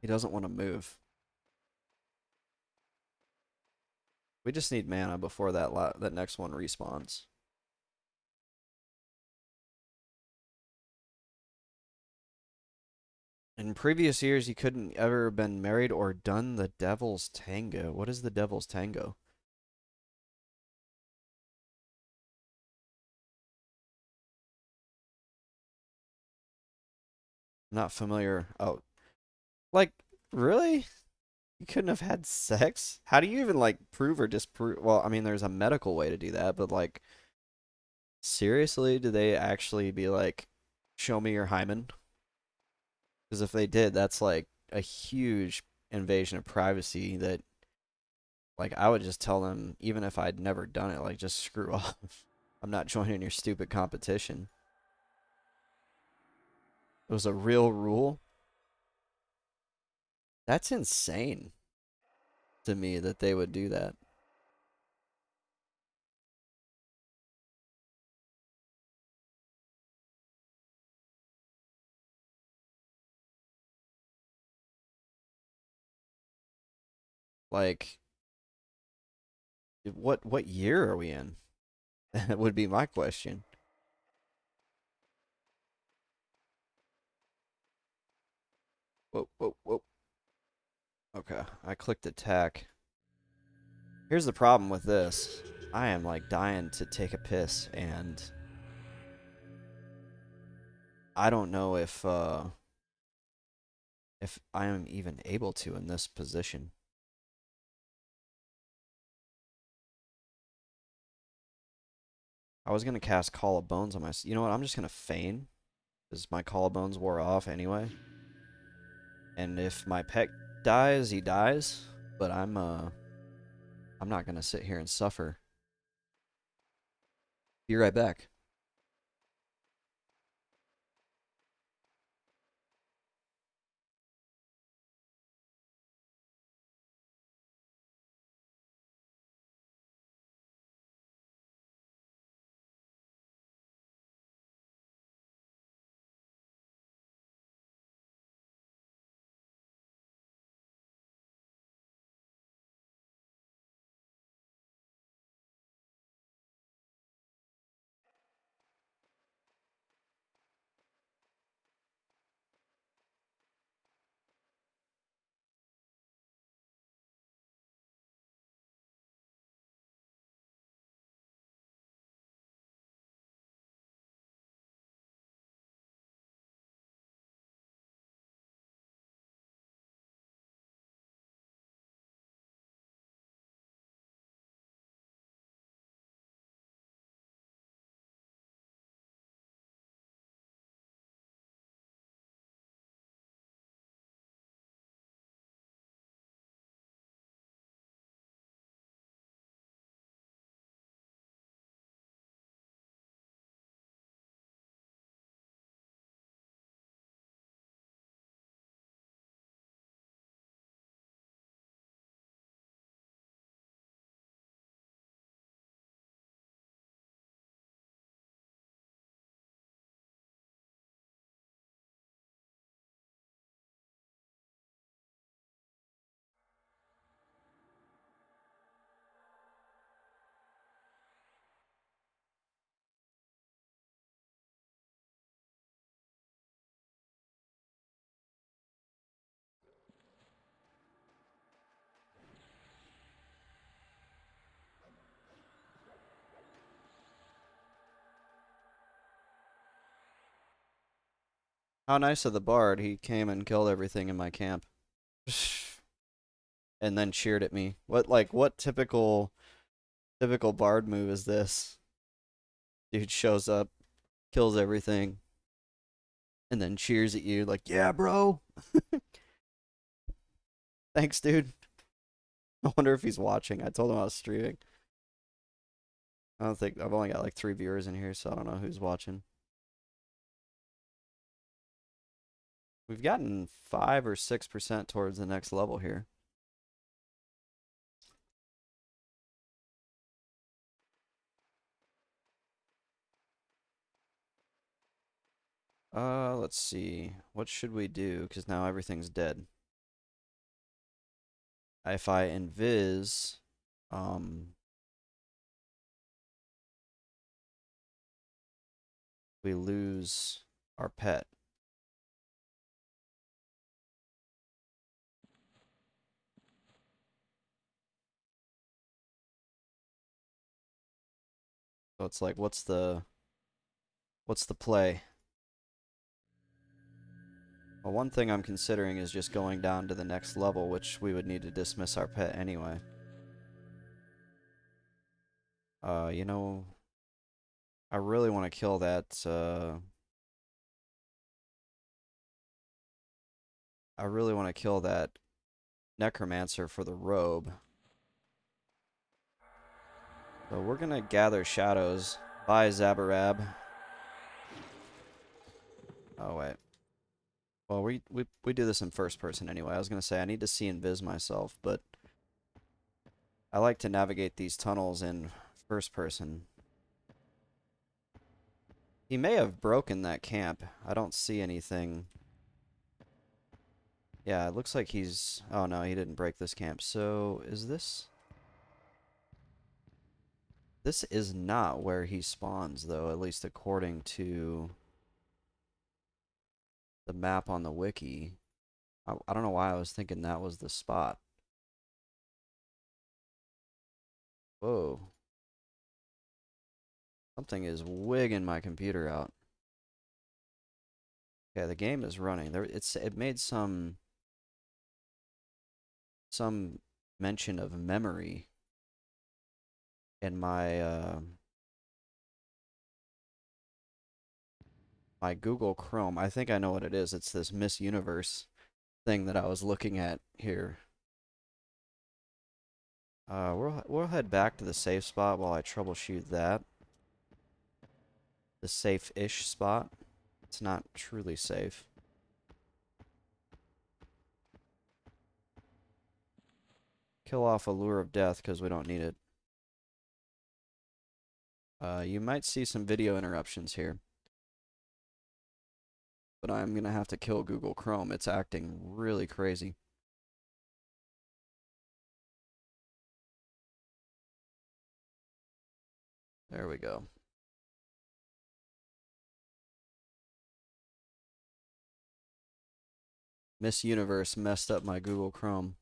He doesn't want to move. We just need mana before that next one respawns. In previous years, you couldn't ever have been married or done the Devil's Tango. What is the Devil's Tango? Not familiar. Oh, like, really? You couldn't have had sex? How do you even, like, prove or disprove? Well, I mean, there's a medical way to do that, but, like, seriously, do they actually be like, show me your hymen? Because if they did, that's, like, a huge invasion of privacy that, like, I would just tell them, even if I'd never done it, like, just screw off. I'm not joining your stupid competition. It was a real rule. That's insane to me that they would do that. Like, what year are we in? That would be my question. Whoa, whoa, whoa. Okay, I clicked attack. Here's the problem with this. I am, like, dying to take a piss, and I don't know if I am even able to in this position. I was gonna cast Call of Bones on my... You know what? I'm just gonna feign, because my Call of Bones wore off anyway. And if my pet dies, he dies. But I'm not gonna sit here and suffer. Be right back. How nice of the bard. He came and killed everything in my camp. And then cheered at me. What typical bard move is this? Dude shows up, kills everything, and then cheers at you like, "Yeah, bro." Thanks, dude. I wonder if he's watching. I told him I was streaming. I don't think I've only got like 3 viewers in here, so I don't know who's watching. We've gotten 5 or 6% towards the next level here. Let's see. What should we do? Because now everything's dead. If I invis, we lose our pet. So it's like, what's the play? Well, one thing I'm considering is just going down to the next level, which we would need to dismiss our pet anyway. You know, I really want to kill that, I really want to kill that Necromancer for the robe. So we're gonna gather shadows. Bye, Zabarab. Oh, wait. Well, we do this in first person anyway. I was gonna say I need to see and vis myself, but I like to navigate these tunnels in first person. He may have broken that camp. I don't see anything. Yeah, it looks like he's... Oh, no, he didn't break this camp. So, is this... This is not where he spawns, though, at least according to the map on the wiki. I don't know why I was thinking that was the spot. Whoa. Something is wigging my computer out. Okay, the game is running. It made some mention of memory in my Google Chrome. I think I know what it is. It's this Miss Universe thing that I was looking at here. We'll head back to the safe spot while I troubleshoot that. The safe-ish spot. It's not truly safe. Kill off Allure of Death because we don't need it. You might see some video interruptions here. But I'm going to have to kill Google Chrome. It's acting really crazy. There we go. Miss Universe messed up my Google Chrome.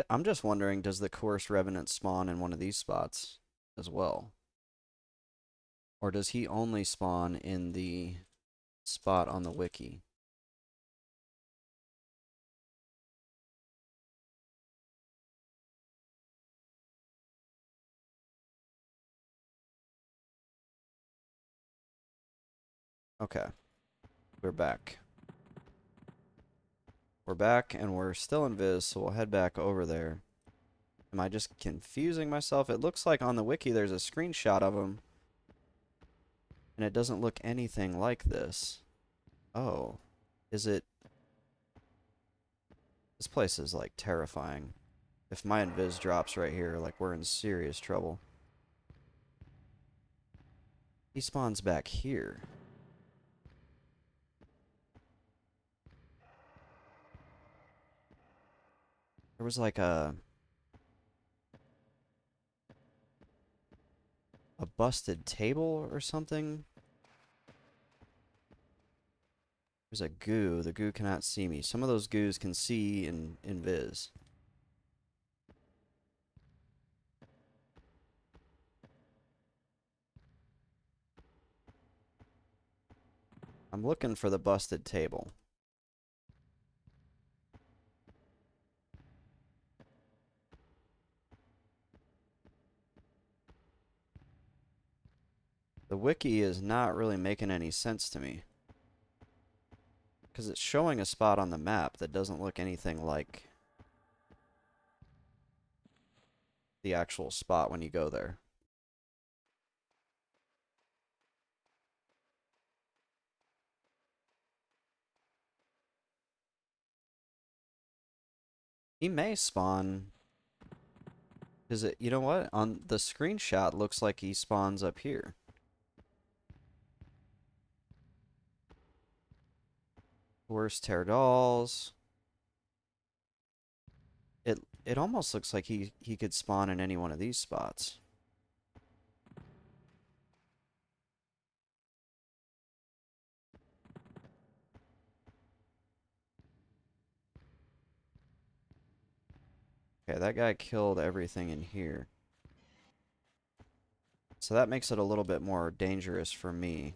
I'm just wondering, does the Coerced Revenant spawn in one of these spots as well? Or does he only spawn in the spot on the wiki? Okay, we're back. We're back, and we're still in Viz, so we'll head back over there. Am I just confusing myself? It looks like on the wiki there's a screenshot of him, and it doesn't look anything like this. Oh, is it... This place is, like, terrifying. If my invis drops right here, like, we're in serious trouble. He spawns back here. There was, like, a busted table or something. There's a goo. The goo cannot see me. Some of those goos can see in Viz. I'm looking for the busted table. The wiki is not really making any sense to me. Because it's showing a spot on the map that doesn't look anything like the actual spot when you go there. He may spawn. Is it, you know what? On the screenshot looks like he spawns up here. Worst tear dolls. It almost looks like he could spawn in any one of these spots. Okay, that guy killed everything in here. So that makes it a little bit more dangerous for me.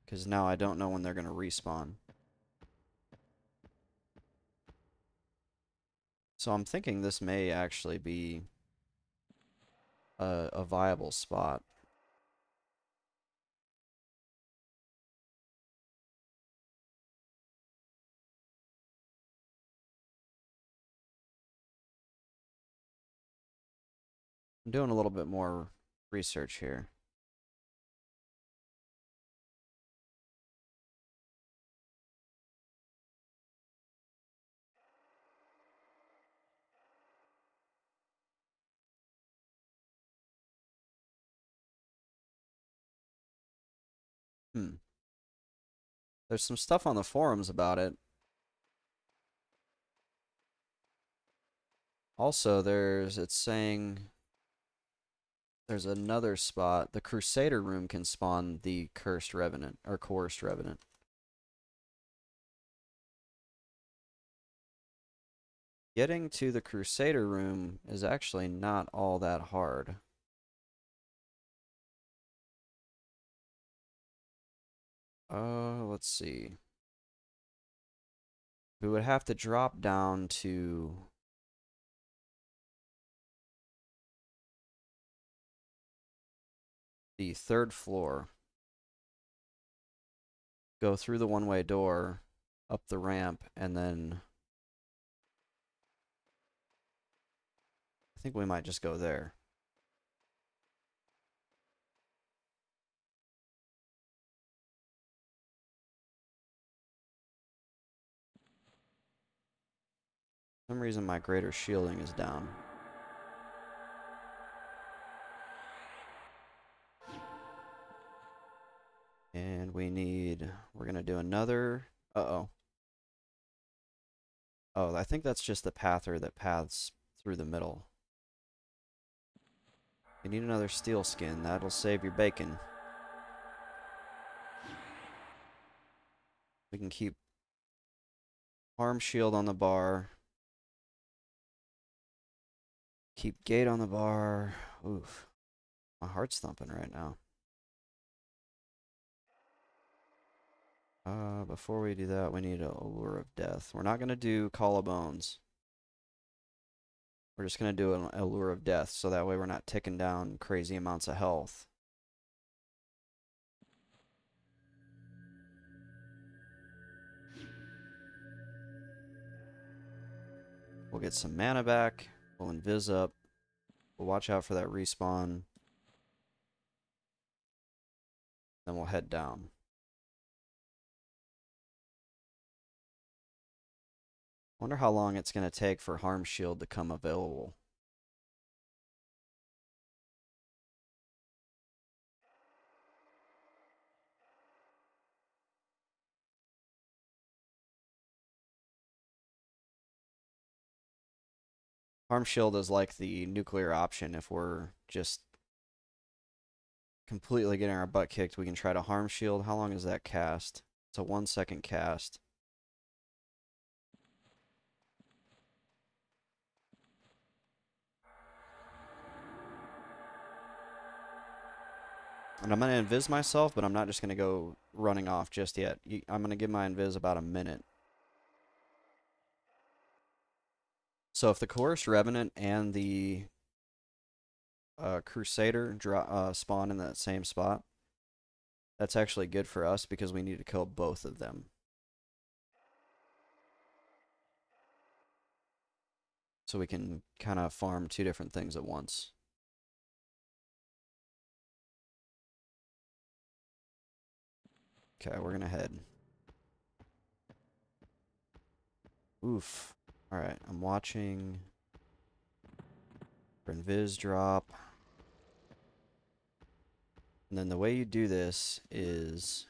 Because now I don't know when they're going to respawn. So I'm thinking this may actually be a viable spot. I'm doing a little bit more research here. There's some stuff on the forums about it. Also, it's saying there's another spot. The Crusader room can spawn the Cursed Revenant, or Coerced Revenant. Getting to the Crusader room is actually not all that hard. Let's see. We would have to drop down to the 3rd floor. Go through the one-way door, up the ramp, and then I think we might just go there. For some reason my greater shielding is down. And we're gonna do another, uh-oh. Oh, I think that's just the pather that paths through the middle. You need another steel skin, that'll save your bacon. We can keep harm shield on the bar. Keep gate on the bar. Oof. My heart's thumping right now. Before we do that, we need a Allure of Death. We're not going to do Collarbones. We're just going to do an Allure of Death, so that way we're not ticking down crazy amounts of health. We'll get some mana back. We'll invis up. We'll watch out for that respawn. Then we'll head down. Wonder how long it's going to take for Harm Shield to come available. Harm Shield is like the nuclear option if we're just completely getting our butt kicked. We can try to Harm Shield. How long is that cast? It's a 1-second cast. And I'm going to invis myself, but I'm not just going to go running off just yet. I'm going to give my invis about a minute. So if the Coerced Revenant and the Crusader spawn in that same spot, that's actually good for us because we need to kill both of them. So we can kind of farm two different things at once. Okay, we're going to head. Oof. Alright, I'm watching for invis drop. And then the way you do this is,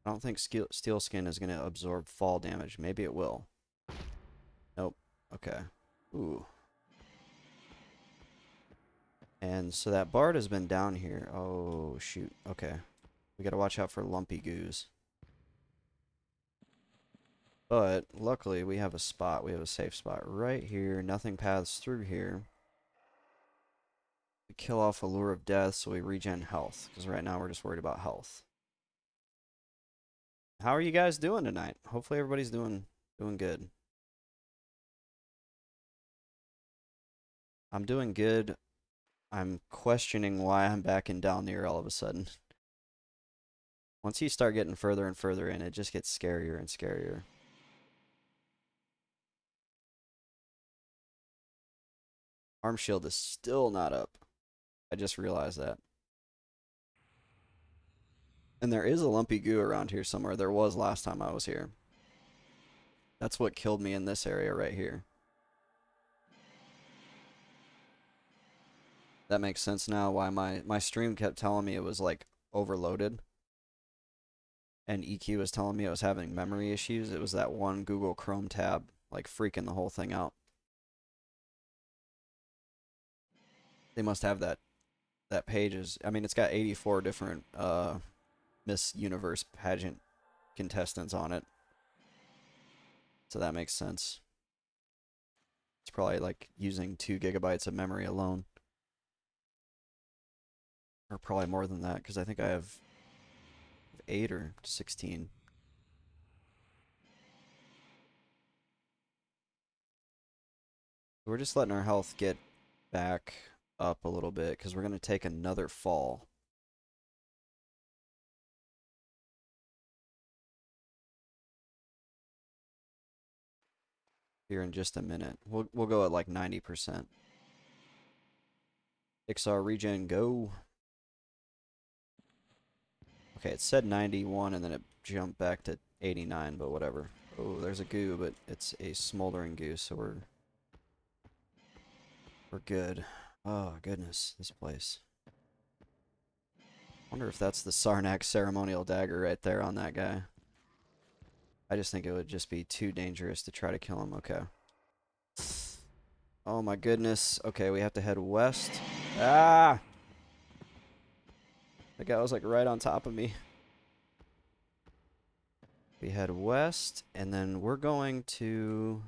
I don't think Steel Skin is going to absorb fall damage. Maybe it will. Nope. Okay. Ooh. And so that Bard has been down here. Oh, shoot. Okay. We got to watch out for lumpy goos. But luckily we have a spot. We have a safe spot right here. Nothing paths through here. We kill off Allure of Death so we regen health. Because right now we're just worried about health. How are you guys doing tonight? Hopefully everybody's doing good. I'm doing good. I'm questioning why I'm back in Dalnir all of a sudden. Once you start getting further and further in, it just gets scarier and scarier. Arm shield is still not up. I just realized that. And there is a lumpy goo around here somewhere. There was last time I was here. That's what killed me in this area right here. That makes sense now why my stream kept telling me it was like overloaded. And EQ was telling me I was having memory issues. It was that one Google Chrome tab like freaking the whole thing out. They must have that page is, I mean, it's got 84 different Miss Universe pageant contestants on it. So that makes sense. It's probably like using 2 gigabytes of memory alone. Or probably more than that, because I think I have 8 or 16. We're just letting our health get back up a little bit, because we're going to take another fall. Here in just a minute. We'll go at like 90%. XR regen, go. Okay, it said 91 and then it jumped back to 89, but whatever. Oh, there's a goo, but it's a smoldering goo, so we're good. Oh, goodness, this place. Wonder if that's the Sarnak ceremonial dagger right there on that guy. I just think it would just be too dangerous to try to kill him. Okay. Oh my goodness. Okay, we have to head west. Ah! The guy was like right on top of me. We head west, and then we're going to...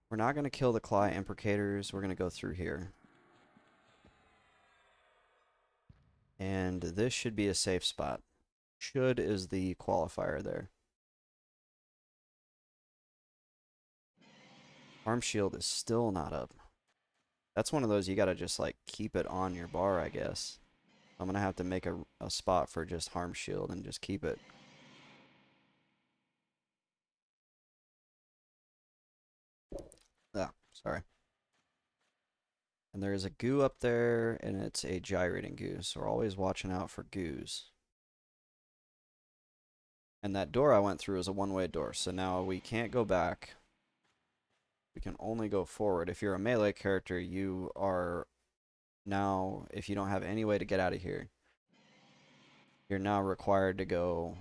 We're not going to kill the Cly Imprecators. We're going to go through here. And this should be a safe spot. Should is the qualifier there. Arm shield is still not up. That's one of those you gotta just like keep it on your bar, I guess. I'm gonna have to make a spot for just harm shield and just keep it. Ah, sorry. And there is a goo up there, and it's a gyrating goo, so we're always watching out for goos. And that door I went through is a one-way door, so now we can't go back. We can only go forward. If you're a melee character, you are now, if you don't have any way to get out of here, you're now required to go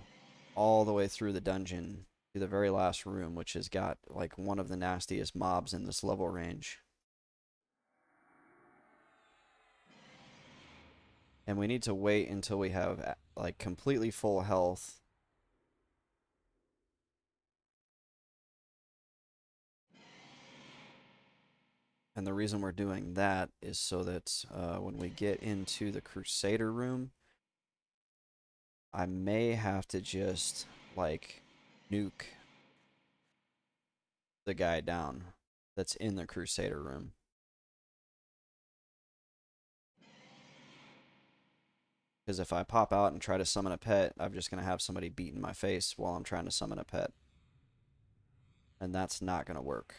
all the way through the dungeon to the very last room, which has got like one of the nastiest mobs in this level range. And we need to wait until we have like completely full health. And the reason we're doing that is so that when we get into the Crusader room, I may have to just, like, nuke the guy down that's in the Crusader room. Because if I pop out and try to summon a pet, I'm just going to have somebody beat in my face while I'm trying to summon a pet. And that's not going to work.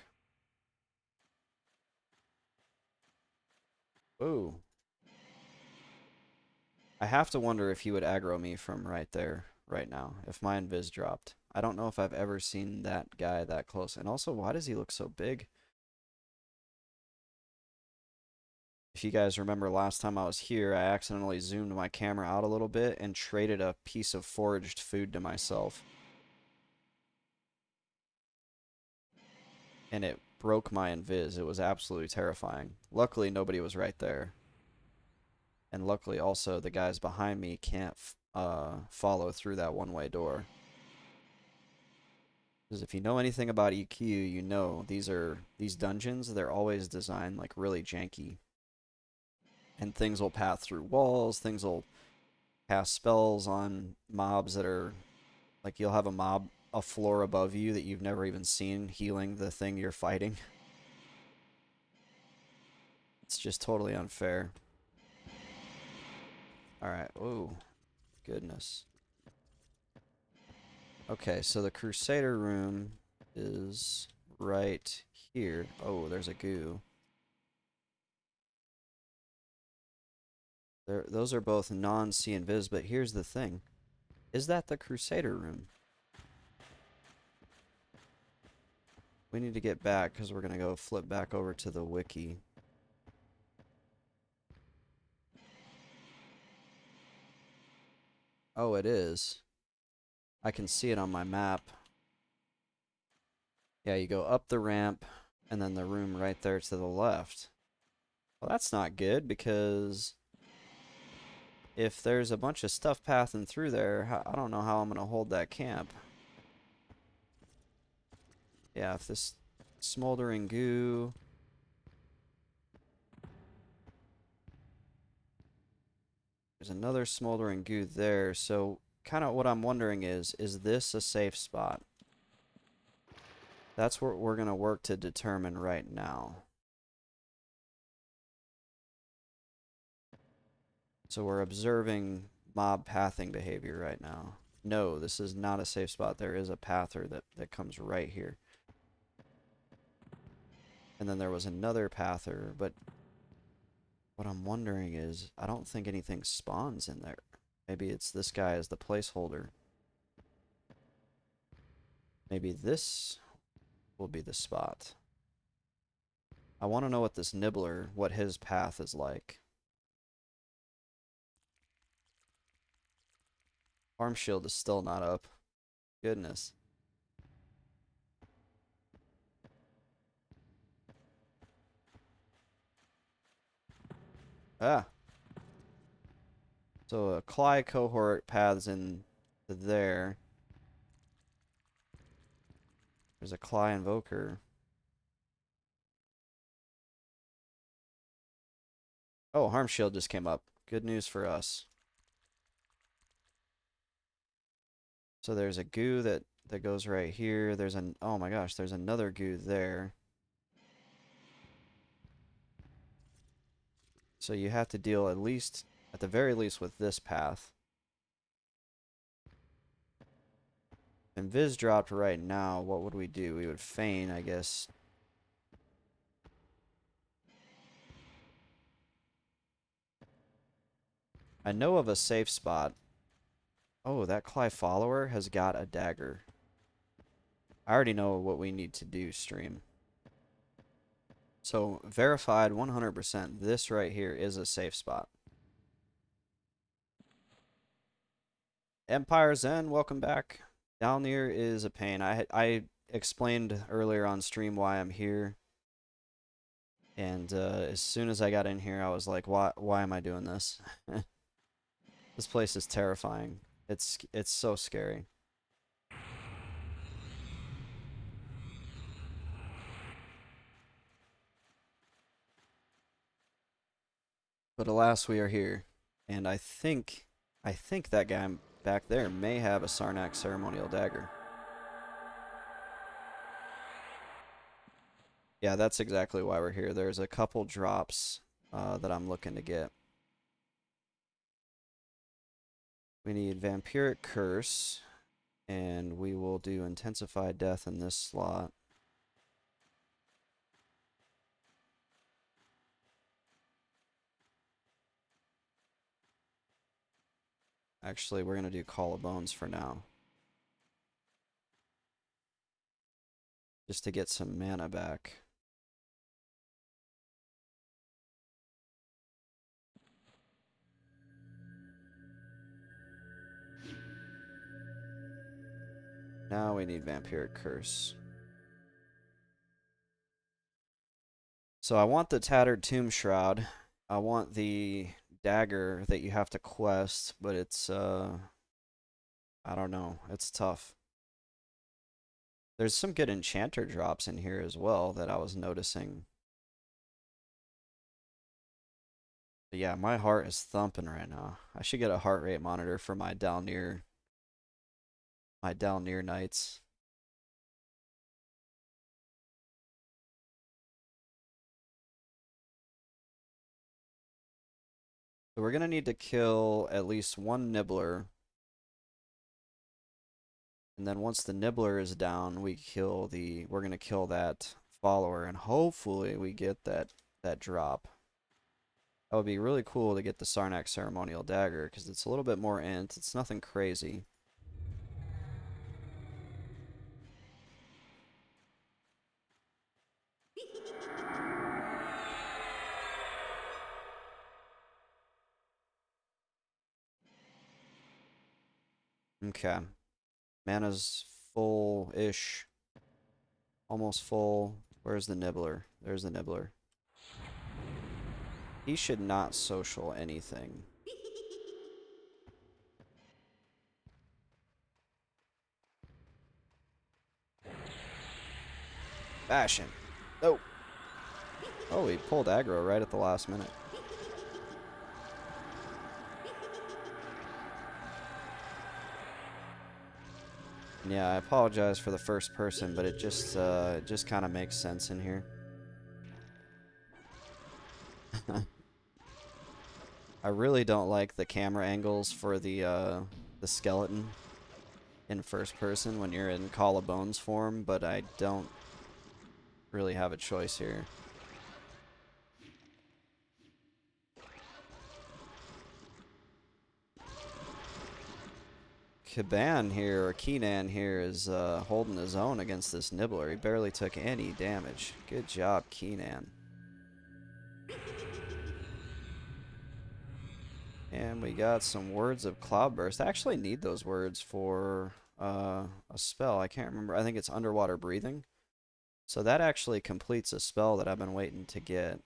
Ooh. I have to wonder if he would aggro me from right there, right now, if my invis dropped. I don't know if I've ever seen that guy that close. And also, why does he look so big? If you guys remember last time I was here, I accidentally zoomed my camera out a little bit and traded a piece of foraged food to myself. And it broke my invis. It was absolutely terrifying. Luckily, nobody was right there. And luckily, also, the guys behind me can't follow through that one-way door. Because if you know anything about EQ, you know these dungeons, they're always designed like really janky. And things will pass through walls, things will cast spells on mobs that are like you'll have a mob a floor above you that you've never even seen healing the thing you're fighting. It's just totally unfair. Alright, oh, goodness. Okay, so the Crusader room is right here. Oh, there's a goo. Those are both non-see invis, but here's the thing. Is that the Crusader room? We need to get back because we're going to go flip back over to the wiki. Oh, it is. I can see it on my map. Yeah, you go up the ramp and then the room right there to the left. Well, that's not good because if there's a bunch of stuff passing through there, I don't know how I'm going to hold that camp. Yeah, if this smoldering goo... There's another smoldering goo there, so kind of what I'm wondering is this a safe spot? That's what we're going to work to determine right now. So we're observing mob pathing behavior right now. No, this is not a safe spot. There is a pather that comes right here. And then there was another pather, but what I'm wondering is, I don't think anything spawns in there. Maybe it's this guy as the placeholder. Maybe this will be the spot. I want to know what this nibbler, what his path is like. Arm shield is still not up. Goodness. Ah. So a Cly cohort paths in to there. There's a Cly invoker. Oh, harm shield just came up. Good news for us. So there's a goo that goes right here. There's an oh my gosh, there's another goo there. So you have to deal at least, at the very least, with this path. And Viz dropped right now. What would we do? We would feign, I guess. I know of a safe spot. Oh, that Cly follower has got a dagger. I already know what we need to do, stream. So, verified 100%. This right here is a safe spot. Empire Zen, welcome back. Dalnir is a pain. I explained earlier on stream why I'm here. And as soon as I got in here, I was like, why am I doing this? This place is terrifying. It's so scary. But alas, we are here. And I think that guy back there may have a Sarnak ceremonial dagger. Yeah, that's exactly why we're here. There's a couple drops that I'm looking to get. We need Vampiric Curse, and we will do Intensified Death in this slot. Actually, we're going to do Call of Bones for now. Just to get some mana back. Now we need Vampiric Curse. So I want the Tattered Tomb Shroud. I want the dagger that you have to quest, but it's, I don't know. It's tough. There's some good enchanter drops in here as well that I was noticing. But yeah, my heart is thumping right now. I should get a heart rate monitor for my Dalnir nights. So we're gonna need to kill at least one nibbler. And then once the nibbler is down, we're gonna kill that follower, and hopefully we get that drop. That would be really cool to get the Sarnak ceremonial dagger, because it's a little bit more int. It's nothing crazy. Okay. Mana's full-ish. Almost full. Where's the nibbler? There's the nibbler. He should not social anything. Bash him. Oh. Oh, he pulled aggro right at the last minute. Yeah, I apologize for the first person, but it just kind of makes sense in here. I really don't like the camera angles for the skeleton in first person when you're in Call of Bones form, but I don't really have a choice here. Kaban here, or Keenan here, is holding his own against this Nibbler. He barely took any damage. Good job, Keenan. And we got some words of Cloudburst. I actually need those words for a spell. I can't remember. I think it's Underwater Breathing. So that actually completes a spell that I've been waiting to get.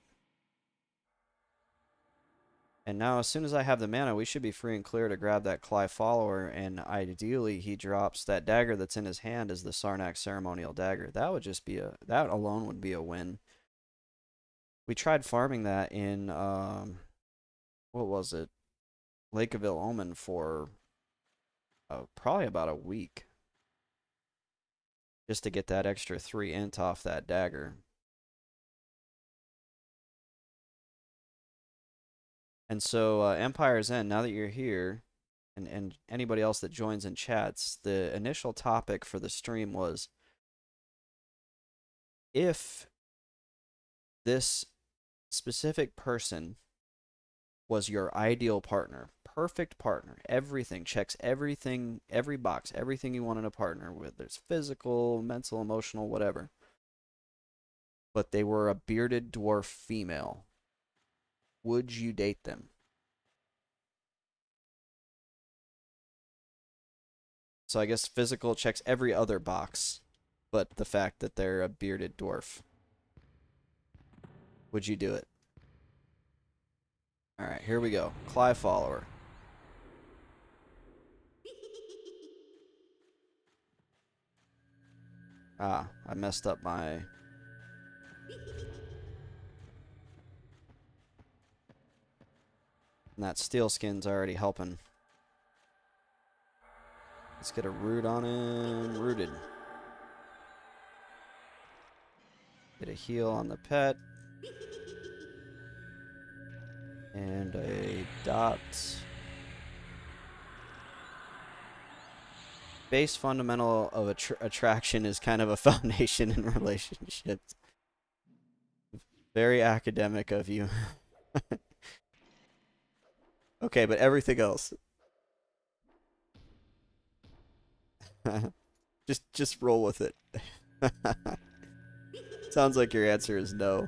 And now, as soon as I have the mana, we should be free and clear to grab that Clive follower, and ideally he drops that dagger that's in his hand as the Sarnak ceremonial dagger. That would just be that alone would be a win. We tried farming that in, what was it? Lake of Ill Omen for probably about a week. Just to get that extra 3 int off that dagger. And so, Empire's End, now that you're here, and anybody else that joins in chats, the initial topic for the stream was if this specific person was your ideal partner, perfect partner, everything, checks everything, every box, everything you want in a partner, whether it's physical, mental, emotional, whatever, but they were a bearded dwarf female, would you date them? So I guess physical checks every other box, but the fact that they're a bearded dwarf. Would you do it? Alright, here we go. Clive follower. Ah, I messed up my... And that steel skin's already helping. Let's get a root on him. Rooted. Get a heal on the pet. And a dot. Base fundamental of attraction is kind of a foundation in relationships. Very academic of you. Okay, but everything else. just roll with it. Sounds like your answer is no.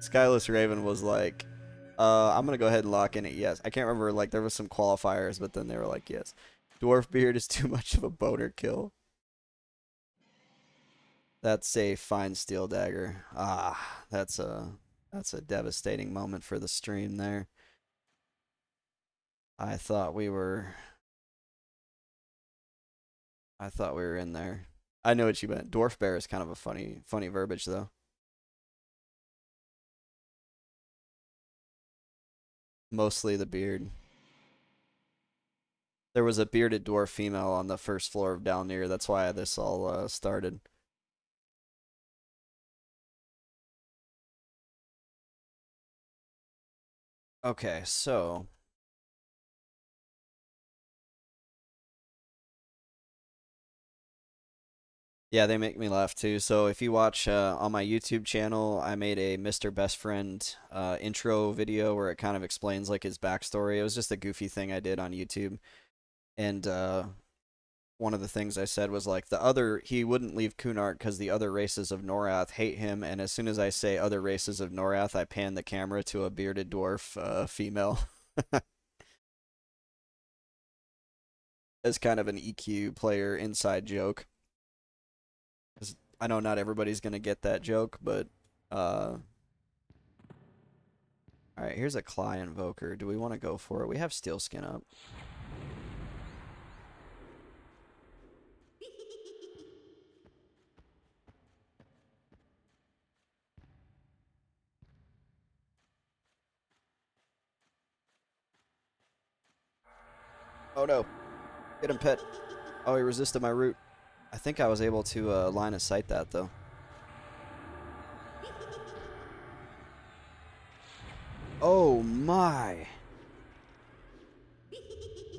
Skyless Raven was like, I'm gonna go ahead and lock in at yes. I can't remember, like, there was some qualifiers, but then they were like, yes. Dwarf Beard is too much of a boner kill. That's a fine steel dagger. Ah, that's a devastating moment for the stream there. I thought we were in there. I know what you meant. Dwarf bear is kind of a funny verbiage though. Mostly the beard. There was a bearded dwarf female on the first floor of Dalnir. That's why this all started. Okay, so yeah, they make me laugh too. So if you watch on my YouTube channel, I made a Mr. Best Friend intro video where it kind of explains like his backstory. It was just a goofy thing I did on YouTube, and one of the things I said was like he wouldn't leave Kunark because the other races of Norath hate him, and as soon as I say other races of Norath, I pan the camera to a bearded dwarf female. As kind of an EQ player inside joke. I know not everybody's gonna get that joke, but alright, here's a Cly Invoker. Do we want to go for it? We have Steel Skin up. Oh no. Get him, pet. Oh, he resisted my root. I think I was able to line of sight that though. Oh my.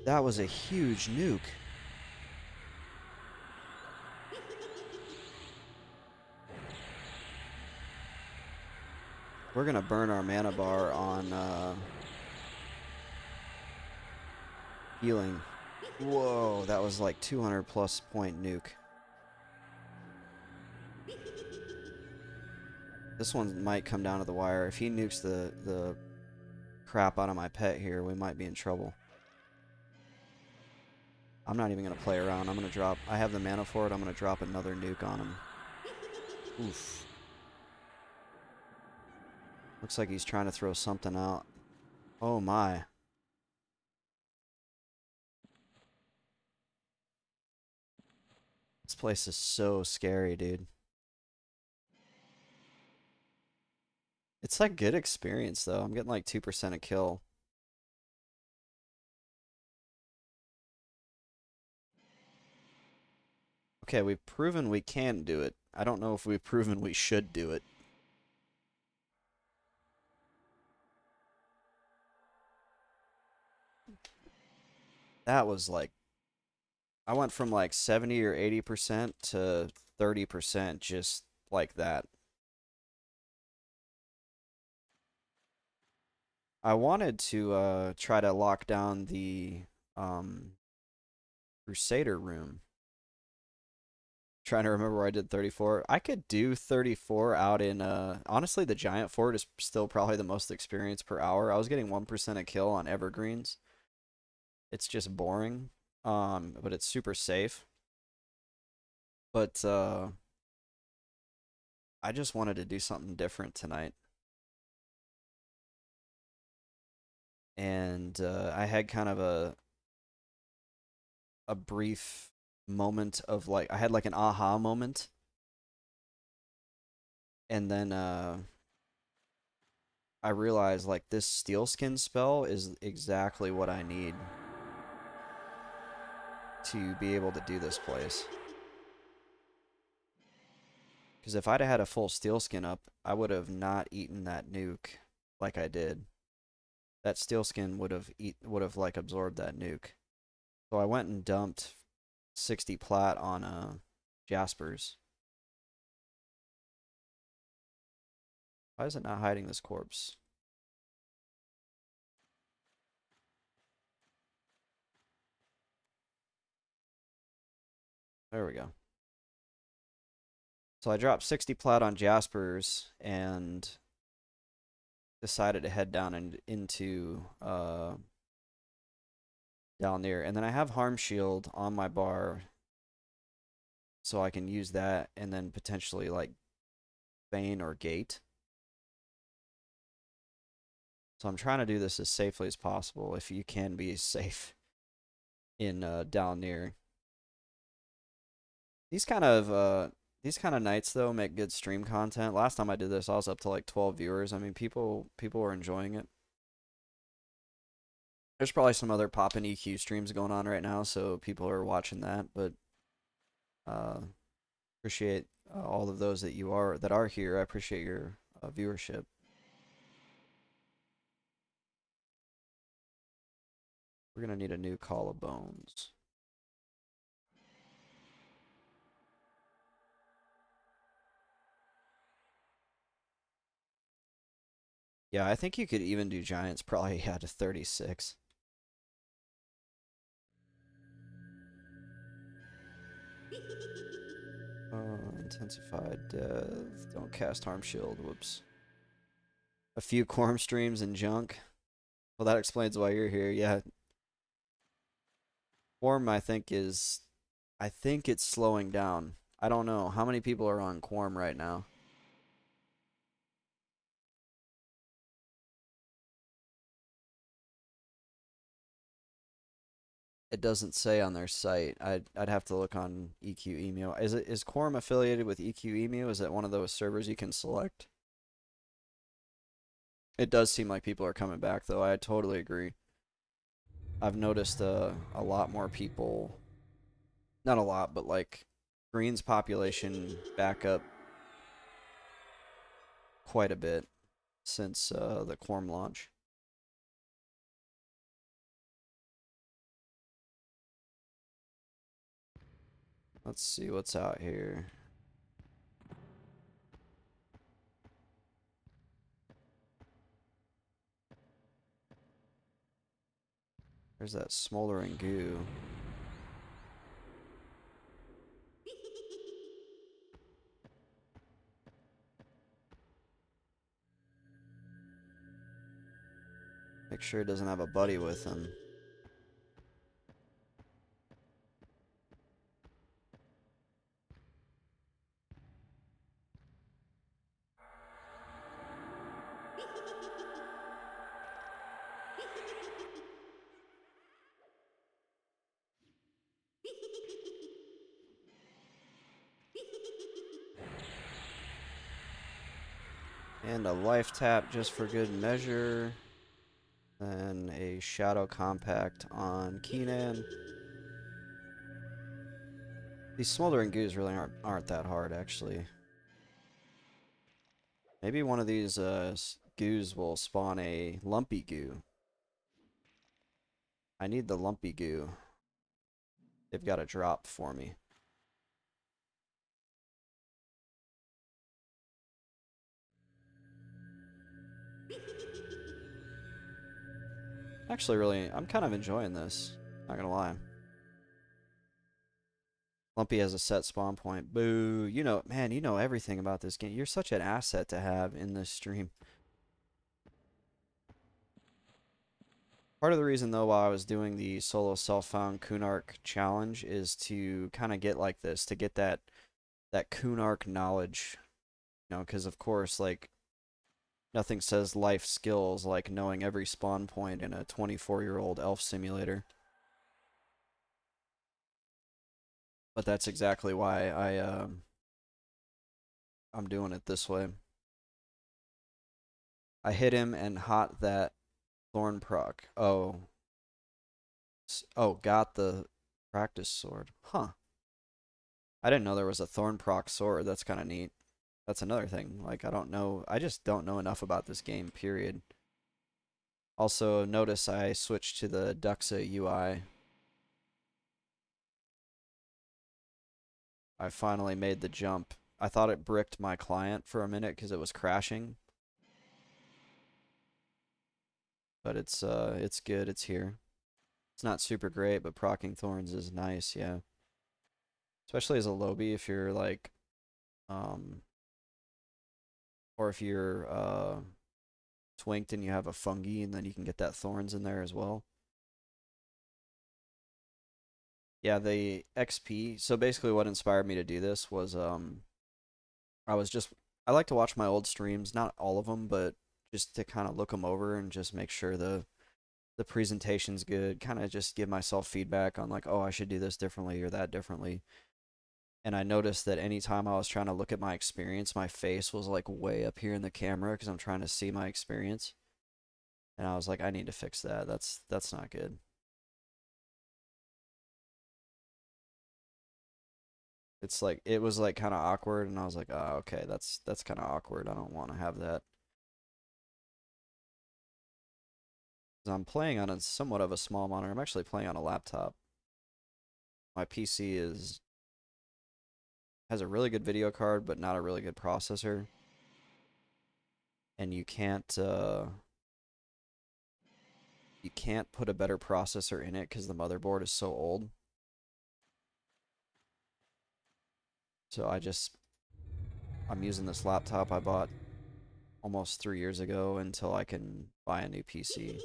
That was a huge nuke. We're gonna burn our mana bar on healing. Whoa, that was like 200 plus point nuke. This one might come down to the wire. If he nukes the crap out of my pet here, we might be in trouble. I'm not even going to play around. I'm going to drop... I have the mana for it. I'm going to drop another nuke on him. Oof. Looks like he's trying to throw something out. Oh my. This place is so scary, dude. It's like good experience, though. I'm getting like 2% a kill. Okay, we've proven we can do it. I don't know if we've proven we should do it. That was like... I went from like 70 or 80% to 30% just like that. I wanted to try to lock down the Crusader room. Trying to remember where I did 34. I could do 34 out in honestly the Giant Fort is still probably the most experience per hour. I was getting 1% a kill on evergreens. It's just boring. But it's super safe. But I just wanted to do something different tonight. And I had kind of a brief moment of like I had like an aha moment, and then I realized like this steel skin spell is exactly what I need to be able to do this place. Because if I'd have had a full steel skin up, I would have not eaten that nuke like I did. That steel skin would have like absorbed that nuke. So I went and dumped 60 plat on Jaspers. Why is it not hiding this corpse? There we go. So I dropped 60 plat on Jaspers and decided to head down into Dalnir. And then I have Harm Shield on my bar, so I can use that and then potentially like Bane or Gate. So I'm trying to do this as safely as possible, if you can be safe in Dalnir. These kind of nights though make good stream content. Last time I did this, I was up to like 12 viewers. I mean, people are enjoying it. There's probably some other pop and EQ streams going on right now, so people are watching that. But appreciate all of those that are here. I appreciate your viewership. We're gonna need a new collarbones. Yeah, I think you could even do giants probably at a 36. Intensified death. Don't cast harm shield. Whoops. A few Quorum streams and junk. Well, that explains why you're here. Yeah. Quorum, I think it's slowing down. I don't know. How many people are on Quorum right now? It doesn't say on their site. I'd have to look on EQ Emu. Is Quorum affiliated with EQ Emu? Is it one of those servers you can select? It does seem like people are coming back though. I totally agree. I've noticed a lot more people, not a lot, but like Green's population back up quite a bit since the Quorum launch. Let's see what's out here. There's that smoldering goo. Make sure it doesn't have a buddy with him. And a life tap just for good measure. Then a shadow compact on Keenan. These smoldering goos really aren't that hard, actually. Maybe one of these goos will spawn a lumpy goo. I need the lumpy goo. They've got a drop for me. Actually, really, I'm kind of enjoying this. Not gonna lie. Lumpy has a set spawn point. Boo. You know, man, you know everything about this game. You're such an asset to have in this stream. Part of the reason, though, why I was doing the solo self-found Kunark challenge is to kind of get like this, to get that Kunark knowledge. You know, because of course, like, nothing says life skills like knowing every spawn point in a 24-year-old elf simulator. But that's exactly why I'm doing it this way. I hit him and hot that thorn proc. Oh. Oh, got the practice sword. Huh. I didn't know there was a thorn proc sword. That's kind of neat. That's another thing. Like, I don't know. I just don't know enough about this game, period. Also, notice I switched to the Duxa UI. I finally made the jump. I thought it bricked my client for a minute because it was crashing. But it's good. It's here. It's not super great, but procking thorns is nice, yeah. Especially as a lobby if you're like or if you're twinked and you have a fungi and then you can get that thorns in there as well. Yeah, the XP. So basically what inspired me to do this was I was just I like to watch my old streams, not all of them, but just to kind of look them over and just make sure the presentation's good, kind of just give myself feedback on like, oh, I should do this differently or that differently. And I noticed that anytime I was trying to look at my experience, my face was like way up here in the camera because I'm trying to see my experience. And I was like, I need to fix that. That's not good. It's like it was like kind of awkward, and I was like, oh, okay, that's kind of awkward. I don't want to have that. 'Cause I'm playing on a somewhat of a small monitor. I'm actually playing on a laptop. My PC is has a really good video card, but not a really good processor. And you can't put a better processor in it because the motherboard is so old. So I'm using this laptop I bought almost 3 years ago until I can buy a new PC.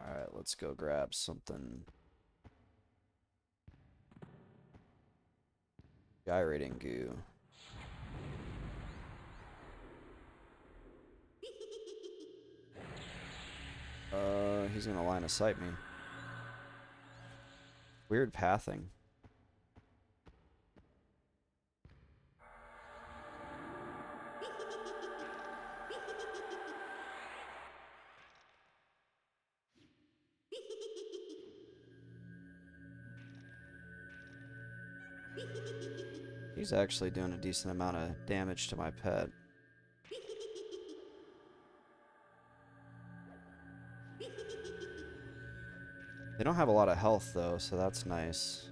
Alright, let's go grab something. Gyrating goo. He's gonna line of sight me. Weird pathing. He's actually doing a decent amount of damage to my pet. They don't have a lot of health though, so that's nice.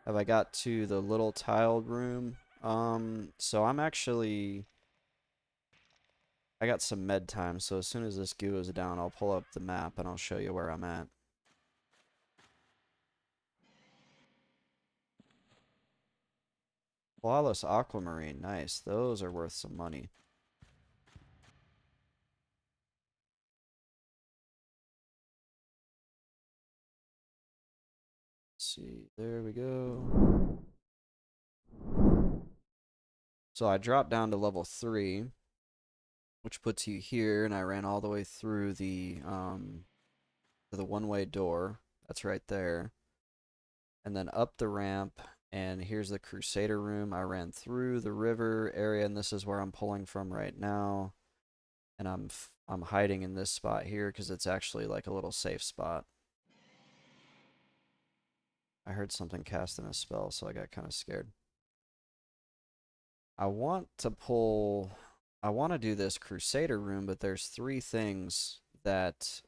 Have I got to the little tiled room? So I got some med time, so as soon as this goo is down, I'll pull up the map and I'll show you where I'm at. Flawless aquamarine, nice. Those are worth some money. Let's see, there we go. So I dropped down to level 3, which puts you here, and I ran all the way through to the one-way door. That's right there. And then up the ramp, and here's the Crusader room. I ran through the river area, and this is where I'm pulling from right now. And I'm hiding in this spot here because it's actually like a little safe spot. I heard something casting a spell, so I got kind of scared. I want to do this Crusader room, but there's 3 things that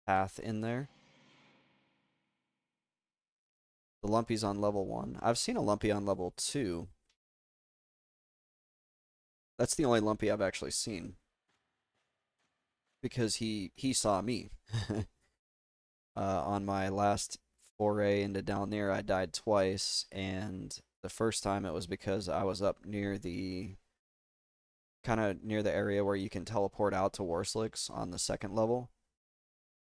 path in there. The Lumpy's on level 1. I've seen a Lumpy on level 2. That's the only Lumpy I've actually seen. Because he saw me. On my last foray into Dalnir, I died twice, and the first time it was because I was up near the area where you can teleport out to Warslicks on the 2nd level,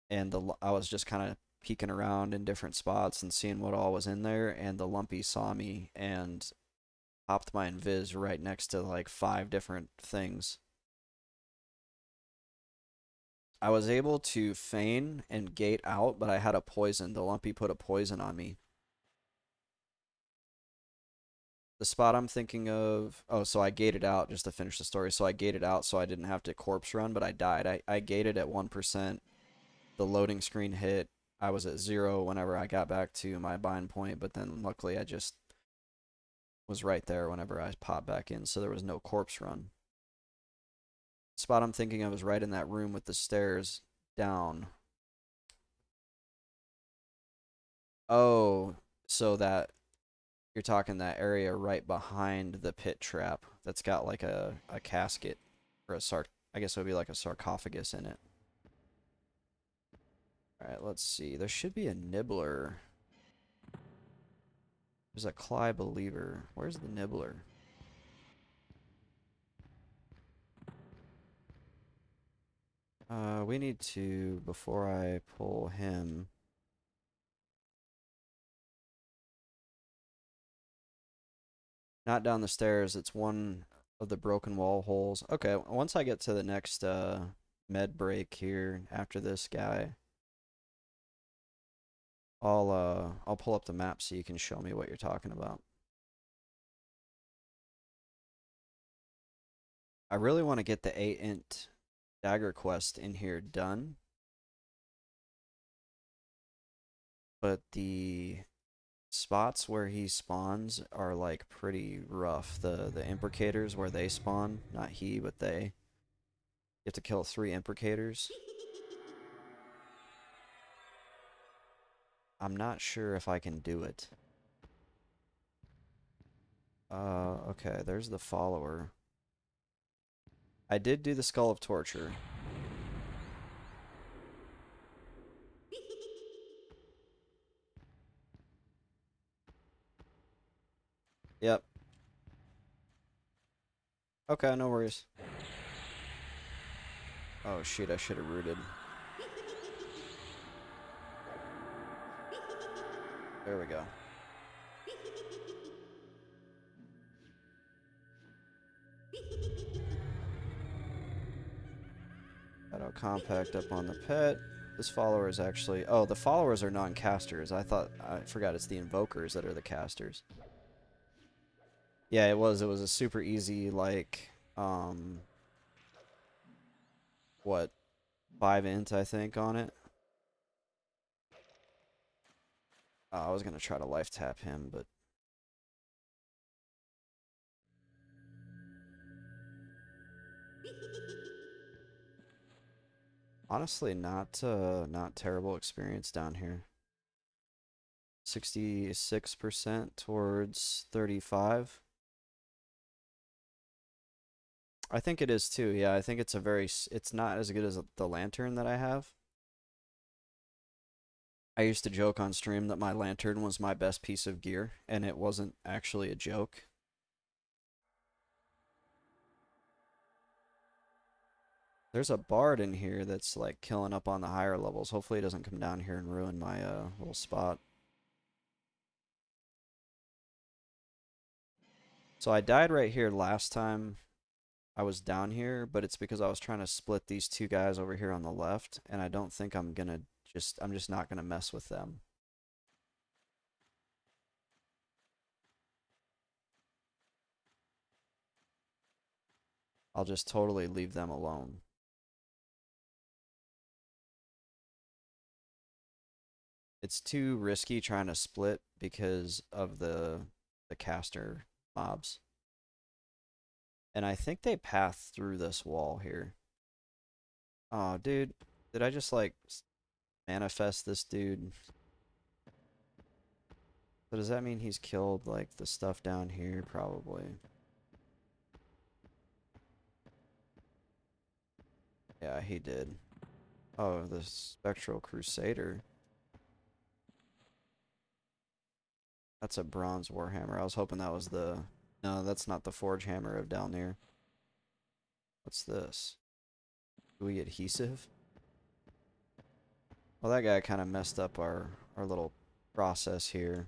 and I was just kind of peeking around in different spots and seeing what all was in there, and the Lumpy saw me and popped my invis right next to like 5 different things. I was able to feign and gate out, but I had a poison. The Lumpy put a poison on me. The spot I'm thinking of, oh, so I gated out just to finish the story. So I gated out so I didn't have to corpse run, but I died. I gated at 1%. The loading screen hit. I was at 0 whenever I got back to my bind point, but then luckily I just was right there whenever I popped back in, so there was no corpse run. The spot I'm thinking of is right in that room with the stairs down. Oh, so that you're talking that area right behind the pit trap that's got like a casket or I guess it would be like a sarcophagus in it. Alright, let's see. There should be a nibbler. There's a Cly Believer. Where's the nibbler? We need to, before I pull him, not down the stairs, it's one of the broken wall holes. Okay, once I get to the next med break here after this guy, I'll pull up the map so you can show me what you're talking about. I really want to get the 8-int dagger quest in here done, but the spots where he spawns are like pretty rough. The imprecators where they spawn, not he, but they. You have to kill 3 imprecators. I'm not sure if I can do it. Okay, there's the follower. I did do the Skull of Torture. Yep. Okay, no worries. Oh shoot, I should have rooted. There we go. Shadow Compact up on the pet. This follower is actually... Oh, the followers are non-casters. I forgot it's the invokers that are the casters. Yeah, it was. It was a super easy, like, what, 5-int, I think, on it. I was going to try to life tap him, but... Honestly, not terrible experience down here. 66% towards 35. I think it is too. Yeah, I think it's it's not as good as the lantern that I have. I used to joke on stream that my lantern was my best piece of gear, and it wasn't actually a joke. There's a bard in here that's like killing up on the higher levels. Hopefully he doesn't come down here and ruin my little spot. So I died right here last time I was down here, but it's because I was trying to split these 2 guys over here on the left, and I don't think I'm just not gonna mess with them. I'll just totally leave them alone. It's too risky trying to split because of the caster mobs. And I think they path through this wall here. Oh, dude. Did I just, like, manifest this dude? So does that mean he's killed, like, the stuff down here? Probably. Yeah, he did. Oh, the Spectral Crusader. That's a bronze warhammer. I was hoping that was the... No, that's not the forge hammer of Dalnir. What's this? Gooey adhesive? Well, that guy kind of messed up our little process here.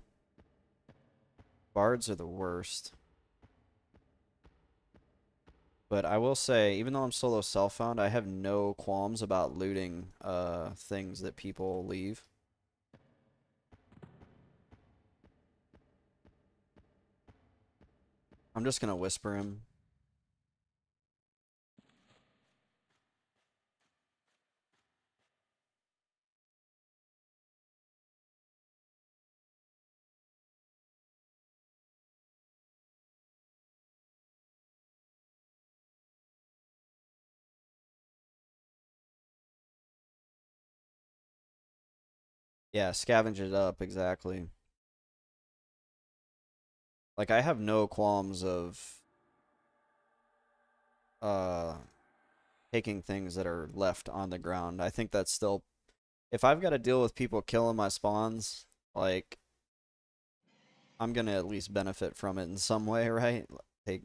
Bards are the worst. But I will say, even though I'm solo self-found, I have no qualms about looting things that people leave. I'm just gonna whisper him. Yeah, scavenge it up, exactly. Like, I have no qualms of uh taking things that are left on the ground. I think that's still, if I've got to deal with people killing my spawns, like, I'm gonna at least benefit from it in some way, right? Like,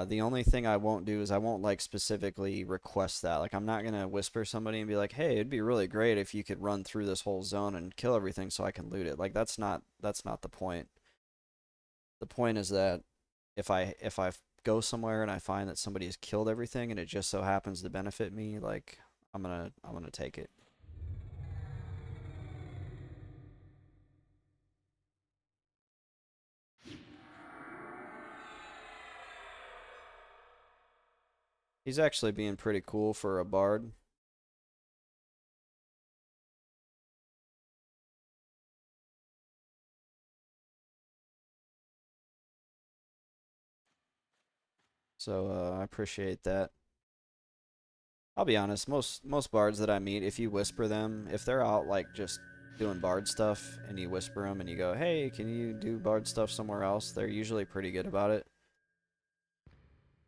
the only thing I won't do is I won't like specifically request that. Like, I'm not gonna whisper somebody and be like, "Hey, it'd be really great if you could run through this whole zone and kill everything so I can loot it." Like, that's not the point. The point is that if I go somewhere and I find that somebody has killed everything and it just so happens to benefit me, like, I'm gonna take it. He's actually being pretty cool for a bard. So I appreciate that. I'll be honest, most bards that I meet, if you whisper them, if they're out like just doing bard stuff and you whisper them and you go, "Hey, can you do bard stuff somewhere else?" They're usually pretty good about it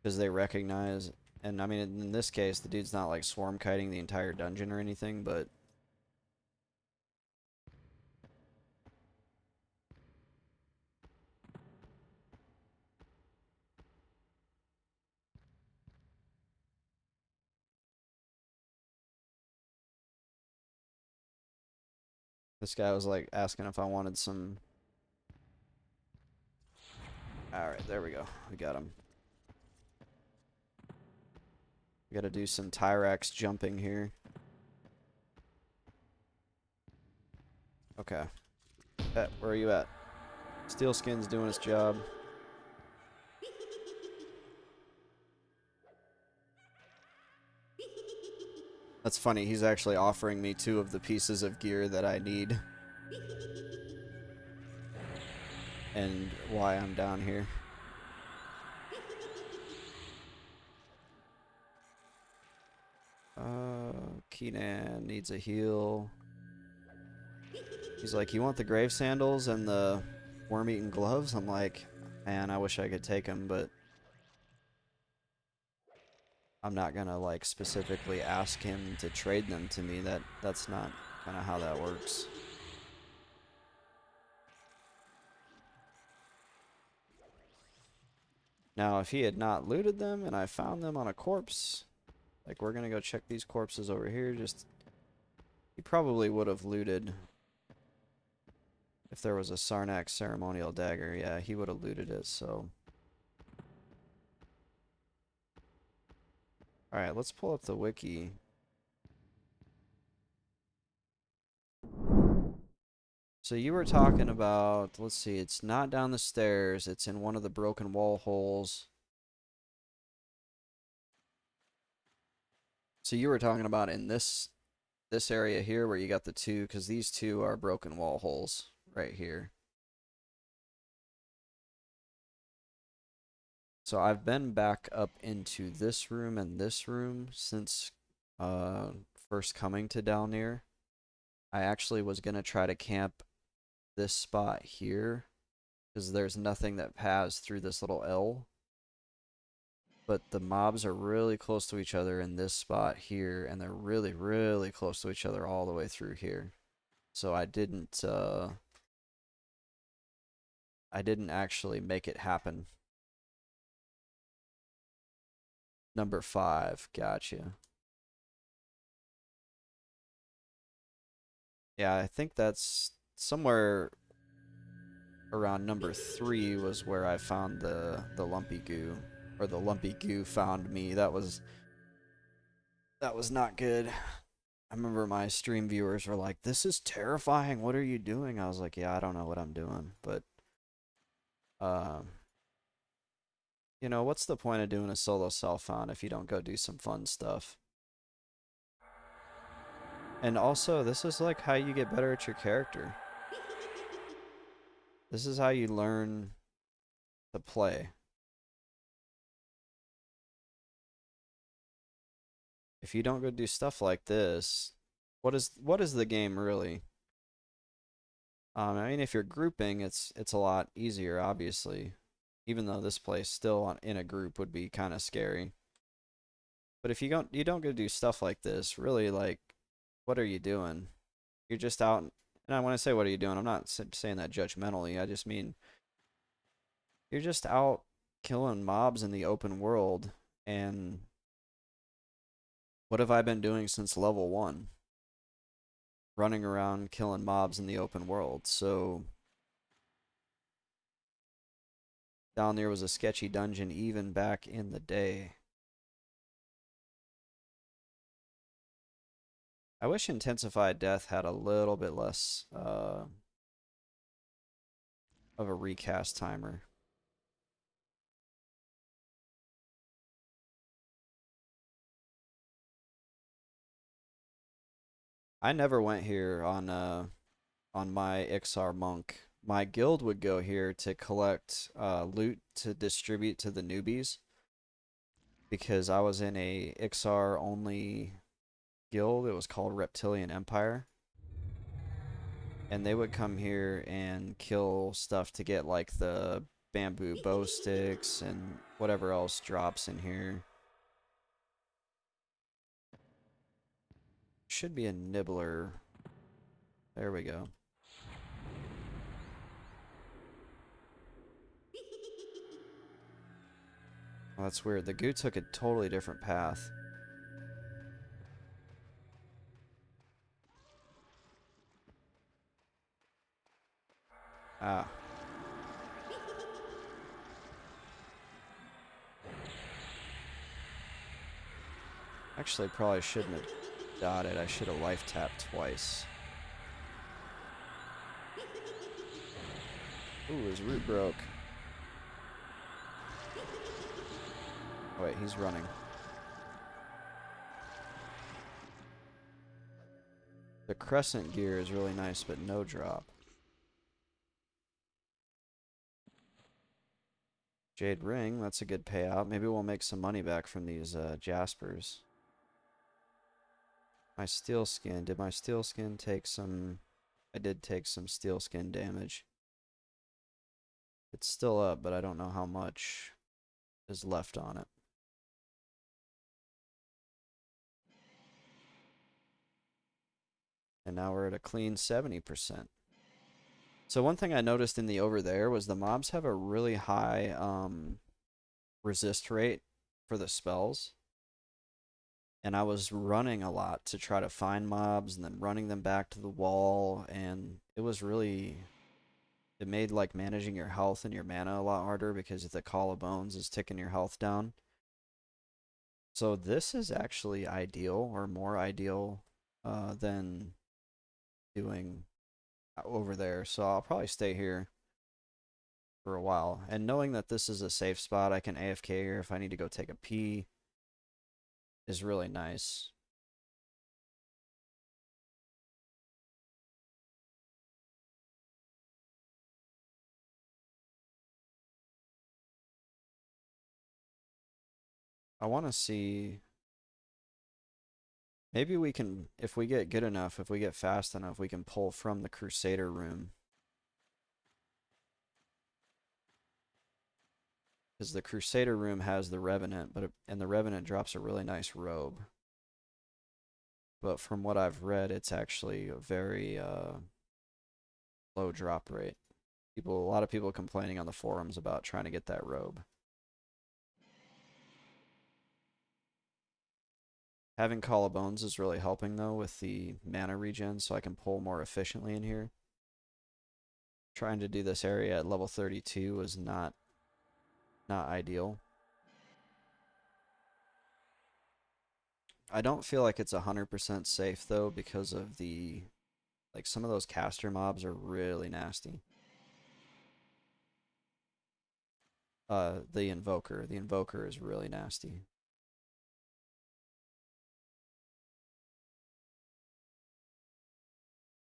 because they recognize. And I mean, in this case, the dude's not like swarm kiting the entire dungeon or anything, but this guy was like asking if I wanted some. All right, there we go. We got him. We got to do some Tyrax jumping here. Okay. Where are you at? Steelskin's doing his job. That's funny. He's actually offering me 2 of the pieces of gear that I need and why I'm down here. Keenan needs a heal. He's like, "You want the grave sandals and the worm-eaten gloves?" I'm like, "Man, I wish I could take them, but I'm not gonna like specifically ask him to trade them to me. That's not kind of how that works." Now, if he had not looted them and I found them on a corpse, like, we're gonna go check these corpses over here. Just, he probably would have looted if there was a Sarnak ceremonial dagger. Yeah, he would have looted it. So, all right, let's pull up the wiki. So you were talking about, let's see, it's not down the stairs, it's in one of the broken wall holes. So you were talking about in this area here where you got the 2, because these 2 are broken wall holes right here. So I've been back up into this room and this room since first coming to Dalnir. I actually was gonna try to camp this spot here because there's nothing that paths through this little L. But the mobs are really close to each other in this spot here, and they're really, really close to each other all the way through here. So I didn't actually make it happen. Number 5, gotcha. Yeah, I think that's somewhere around number 3 was where I found the lumpy goo, or the lumpy goo found me. That was not good. I remember my stream viewers were like, "This is terrifying. What are you doing?" I was like, "Yeah, I don't know what I'm doing, but um You know, what's the point of doing a solo self-found if you don't go do some fun stuff? And also, this is like how you get better at your character. This is how you learn to play. If you don't go do stuff like this, what is the game really? I mean, if you're grouping, it's a lot easier, obviously. Even though this place still in a group would be kind of scary. But if you don't go do stuff like this, really, like, what are you doing? You're just out. And when I say what are you doing, I'm not saying that judgmentally. I just mean you're just out killing mobs in the open world. And what have I been doing since level 1? Running around killing mobs in the open world. So Dalnir was a sketchy dungeon even back in the day. I wish Intensified Death had a little bit less of a recast timer. I never went here on my Ixar monk. My guild would go here to collect loot to distribute to the newbies because I was in a Ixar only guild. It was called Reptilian Empire. And they would come here and kill stuff to get like the bamboo bow sticks and whatever else drops in here. Should be a nibbler. There we go. Oh, that's weird. The goo took a totally different path. Ah. Actually, probably shouldn't have dotted. I should have life tapped twice. Ooh, his root broke. Oh, wait, he's running. The crescent gear is really nice, but no drop. Jade ring, that's a good payout. Maybe we'll make some money back from these jaspers. My steel skin. Did my steel skin take some... I did take some steel skin damage. It's still up, but I don't know how much is left on it. And now we're at a clean 70%. So one thing I noticed in the over there was the mobs have a really high resist rate for the spells. And I was running a lot to try to find mobs and then running them back to the wall, and it was really, it made like managing your health and your mana a lot harder because the Call of Bones is ticking your health down. So this is actually ideal, or more ideal than doing over there. So I'll probably stay here for a while. And knowing that this is a safe spot, I can AFK here if I need to go take a pee, is really nice. I want to see, maybe we can, if we get good enough, if we get fast enough, we can pull from the Crusader room. Because the Crusader room has the Revenant, and the Revenant drops a really nice robe. But from what I've read, it's actually a very low drop rate. A lot of people complaining on the forums about trying to get that robe. Having Call of Bones is really helping though with the mana regen, so I can pull more efficiently in here. Trying to do this area at level 32 was not ideal. I don't feel like it's 100% safe though because of the, like, some of those caster mobs are really nasty. The Invoker. The Invoker is really nasty.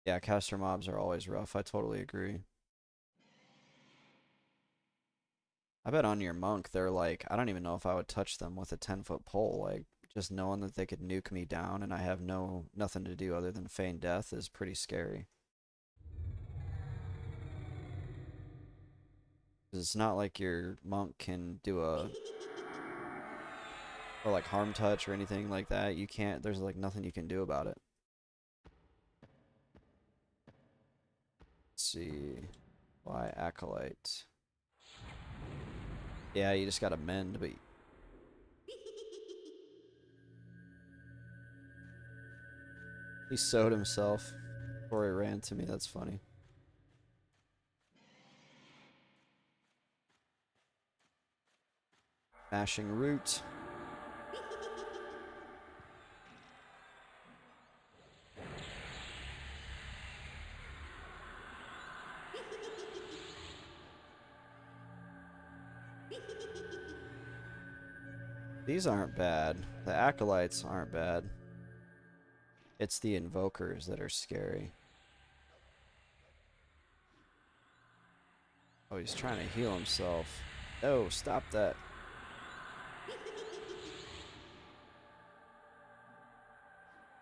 Yeah, caster mobs are always rough. I totally agree. I bet on your monk, they're like, I don't even know if I would touch them with a 10-foot pole. Like, just knowing that they could nuke me down and I have nothing to do other than feign death is pretty scary. 'Cause it's not like your monk can do or like harm touch or anything like that. You can't, there's like nothing you can do about it. Let's see. Why Acolyte? Yeah, you just gotta mend, but he sewed himself before he ran to me. That's funny. Mashing root. These aren't bad. The acolytes aren't bad. It's the invokers that are scary. Oh, he's trying to heal himself. No, stop that.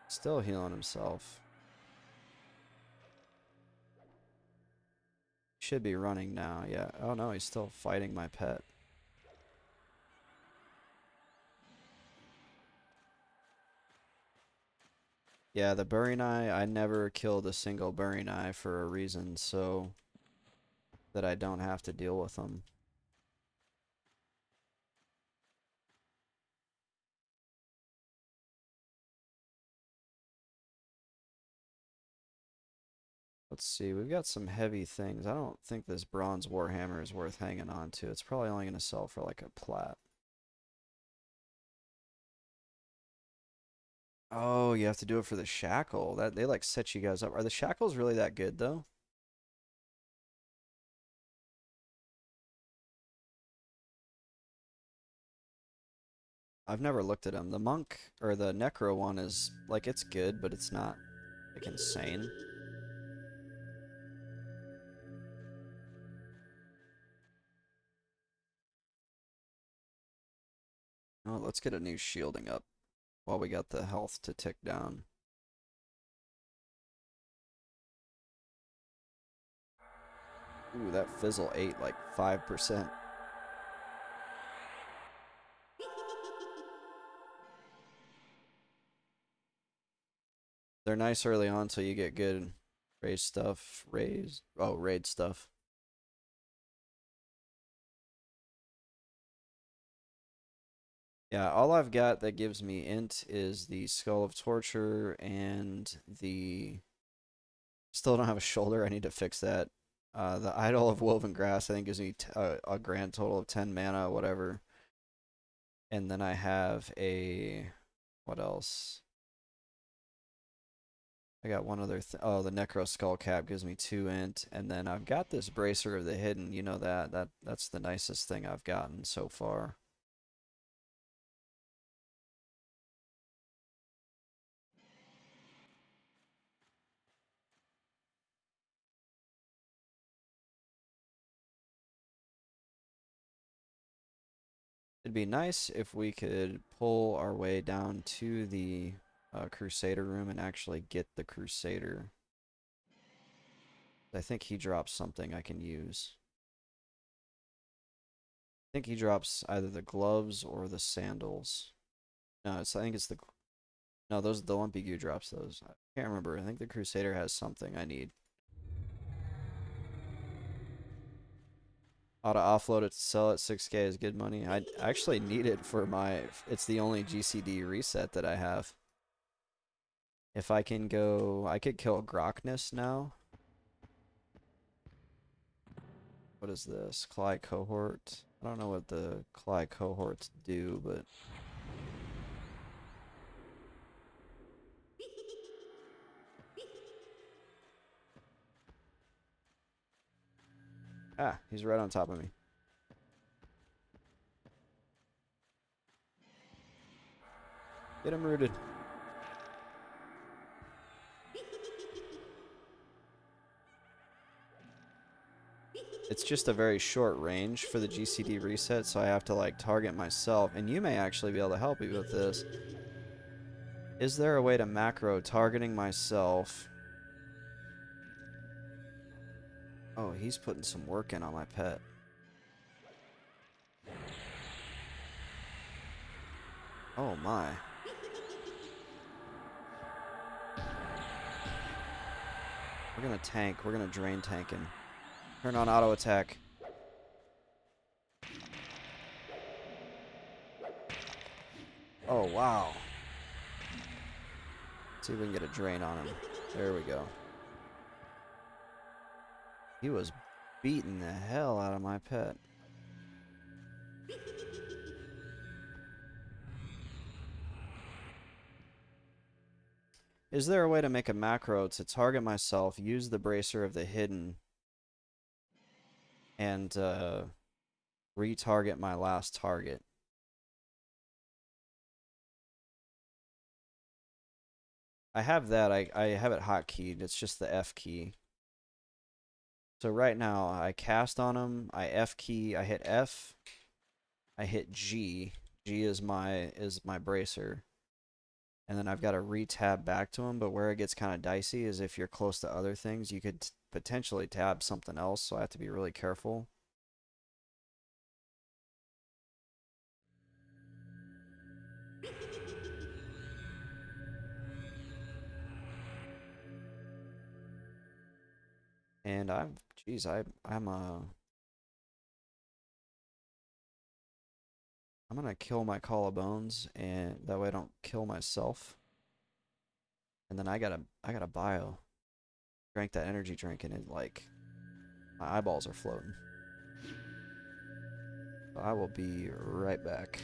Still healing himself. Should be running now, yeah. Oh no, he's still fighting my pet. Yeah, the Burying Eye, I never killed a single Burying Eye for a reason, so that I don't have to deal with them. Let's see, we've got some heavy things. I don't think this bronze warhammer is worth hanging on to. It's probably only going to sell for like a plat. Oh, you have to do it for the shackle. That they like set you guys up. Are the shackles really that good though? I've never looked at them. The monk or the necro one is like it's good, but it's not like insane. Oh, let's get a new shielding up while we got the health to tick down. Ooh, that fizzle ate like 5%. They're nice early on so you get good raid stuff. Raid stuff. Yeah, all I've got that gives me int is the Skull of Torture and the... Still don't have a shoulder. I need to fix that. The Idol of Woven Grass, I think, gives me a grand total of 10 mana, whatever. And then I have a... What else? I got one other oh, the Necro Skull Cap gives me 2 int, and then I've got this Bracer of the Hidden. You know that's the nicest thing I've gotten so far. It'd be nice if we could pull our way down to the Crusader room and actually get the Crusader. I think he drops something I can use. I think he drops either the gloves or the sandals. No, I think it's the... No, those the Lumpy Goo drops those. I can't remember. I think the Crusader has something I need. Ought to offload it to sell it. 6K is good money. I actually need it for my... It's the only GCD reset that I have. If I can go... I could kill Grokness now. What is this? Cly Cohort? I don't know what the Cly Cohorts do, but... Ah, he's right on top of me. Get him rooted. It's just a very short range for the GCD reset, so I have to like target myself. And you may actually be able to help me with this. Is there a way to macro targeting myself? Oh, he's putting some work in on my pet. Oh my. We're gonna tank. We're gonna drain tank him. Turn on auto attack. Oh, wow. See if we can get a drain on him. There we go. He was beating the hell out of my pet. Is there a way to make a macro to target myself, use the bracer of the hidden, and retarget my last target? I have that. I have it hotkeyed. It's just the F key. So right now, I cast on him. I F key. I hit F. I hit G. G is my bracer. And then I've got to re-tab back to him. But where it gets kind of dicey is if you're close to other things, you could potentially tab something else. So I have to be really careful. And geez, I'm gonna kill my collarbones, and that way I don't kill myself. And then I gotta bio. Drank that energy drink, and it like my eyeballs are floating. So I will be right back.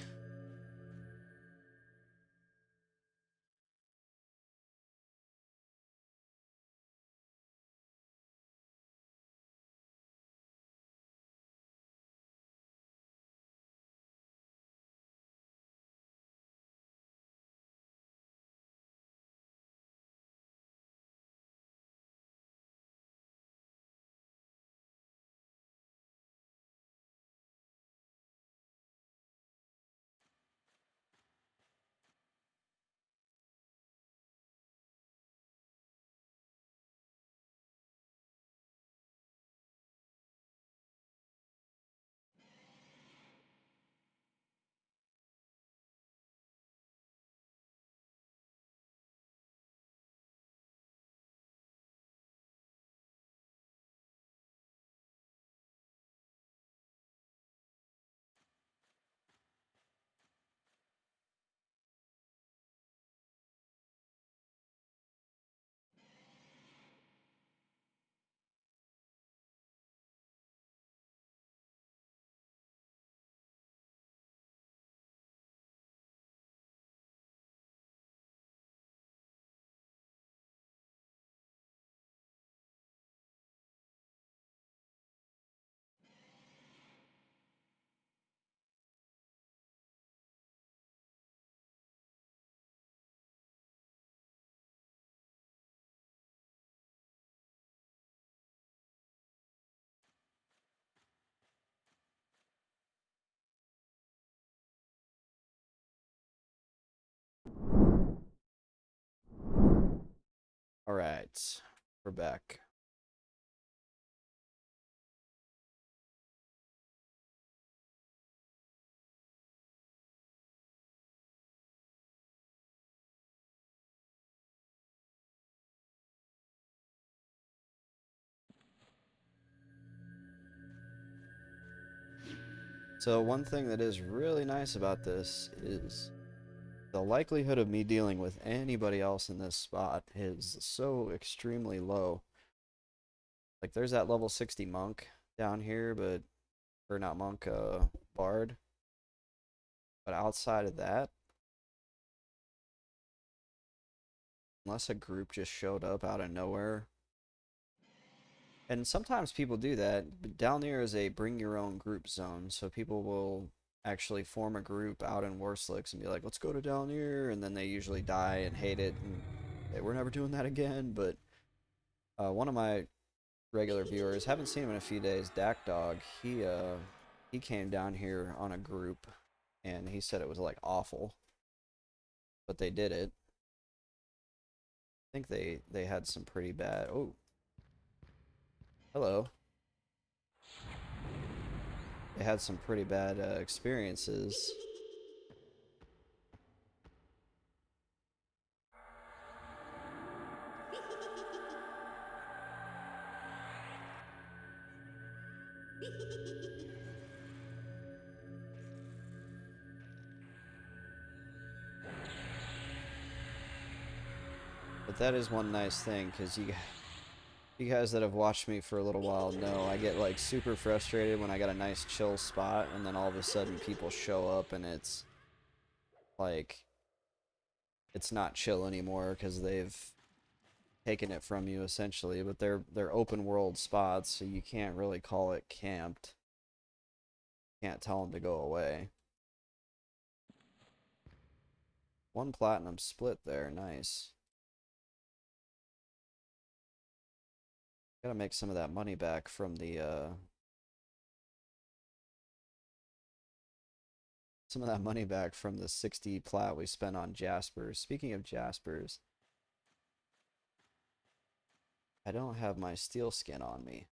All right, we're back. So one thing that is really nice about this is the likelihood of me dealing with anybody else in this spot is so extremely low. Like there's that level 60 monk down here, but or not monk, bard. But outside of that, unless a group just showed up out of nowhere, and sometimes people do that, but Dalnir is a bring your own group zone, so people will actually form a group out in Worslicks and be like, let's go to Dalnir, and then they usually die and hate it and say, we're never doing that again. But one of my regular viewers, haven't seen him in a few days, Dak Dog, he came down here on a group and he said it was like awful, but they did it. I think they had some pretty bad. Oh, hello. They had some pretty bad experiences. But that is one nice thing, because you guys that have watched me for a little while know I get like super frustrated when I got a nice chill spot and then all of a sudden people show up and it's like it's not chill anymore because they've taken it from you essentially, but they're open world spots, so you can't really call it camped. Can't tell them to go away. One platinum split there, nice. Gotta make some of that money back from the some of that money back from the 60 plat we spent on Jaspers. Speaking of Jaspers, I don't have my steel skin on me.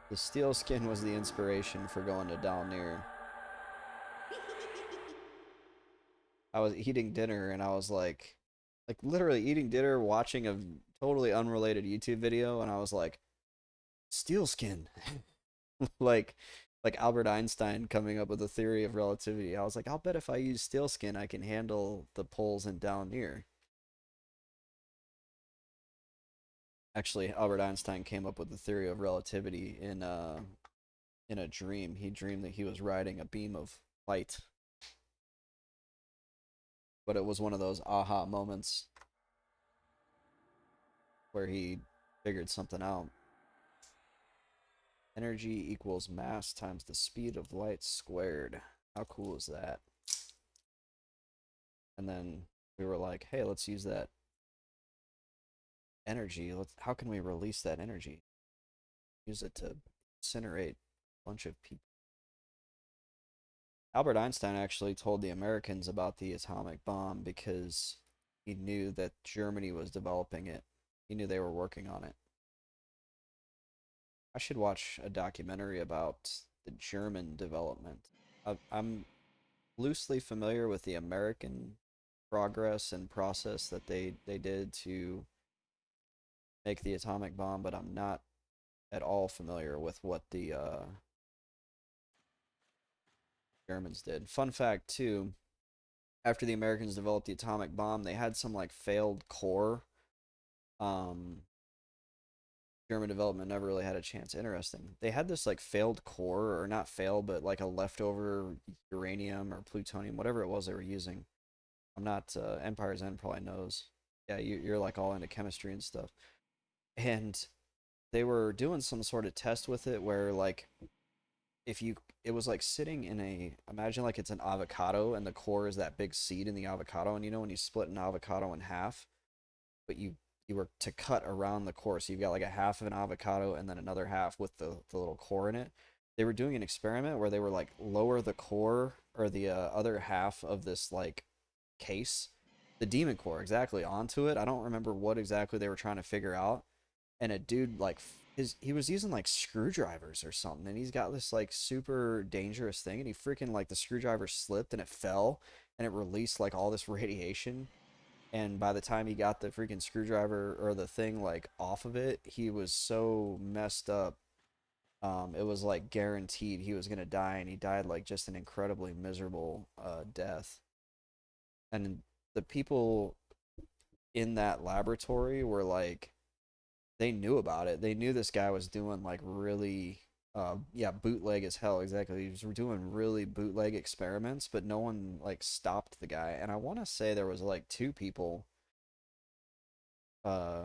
The steel skin was the inspiration for going to Dalnir. I was eating dinner and I was like literally eating dinner, watching a totally unrelated YouTube video, and I was like, steel skin. like like Albert Einstein coming up with the theory of relativity. I was like, I'll bet if I use steel skin I can handle the poles in Dalnir. Actually, Albert Einstein came up with the theory of relativity in a dream. He dreamed that he was riding a beam of light, but it was one of those aha moments where he figured something out. Energy equals mass times the speed of light squared. How cool is that? And then we were like, hey, let's use that energy. How can we release that energy? Use it to incinerate a bunch of people. Albert Einstein actually told the Americans about the atomic bomb because he knew that Germany was developing it. He knew they were working on it. I should watch a documentary about the German development. I'm loosely familiar with the American progress and process that they did to make the atomic bomb, but I'm not at all familiar with what the Germans did. Fun fact too, after the Americans developed the atomic bomb, they had some like failed core. Um, German development never really had a chance. Interesting. They had this like failed core, or not failed, but like a leftover uranium or plutonium, whatever it was they were using. I'm not Empire's End probably knows. Yeah, you're like all into chemistry and stuff. And they were doing some sort of test with it where like if you it was like sitting in a imagine like it's an avocado and the core is that big seed in the avocado, and you know when you split an avocado in half, but you were to cut around the core, so you've got like a half of an avocado and then another half with the little core in it. They were doing an experiment where they were like lower the core or the other half of this like case, the demon core exactly, onto it. I don't remember what exactly they were trying to figure out, and a dude like he was using like screwdrivers or something, and he's got this like super dangerous thing, and he freaking like the screwdriver slipped and it fell and it released like all this radiation, and by the time he got the freaking screwdriver or the thing like off of it, he was so messed up. It was like guaranteed he was gonna die, and he died like just an incredibly miserable death. And the people in that laboratory were like, they knew about it. They knew this guy was doing like really, yeah, bootleg as hell. Exactly, he was doing really bootleg experiments, but no one like stopped the guy. And I want to say there was like two people, uh,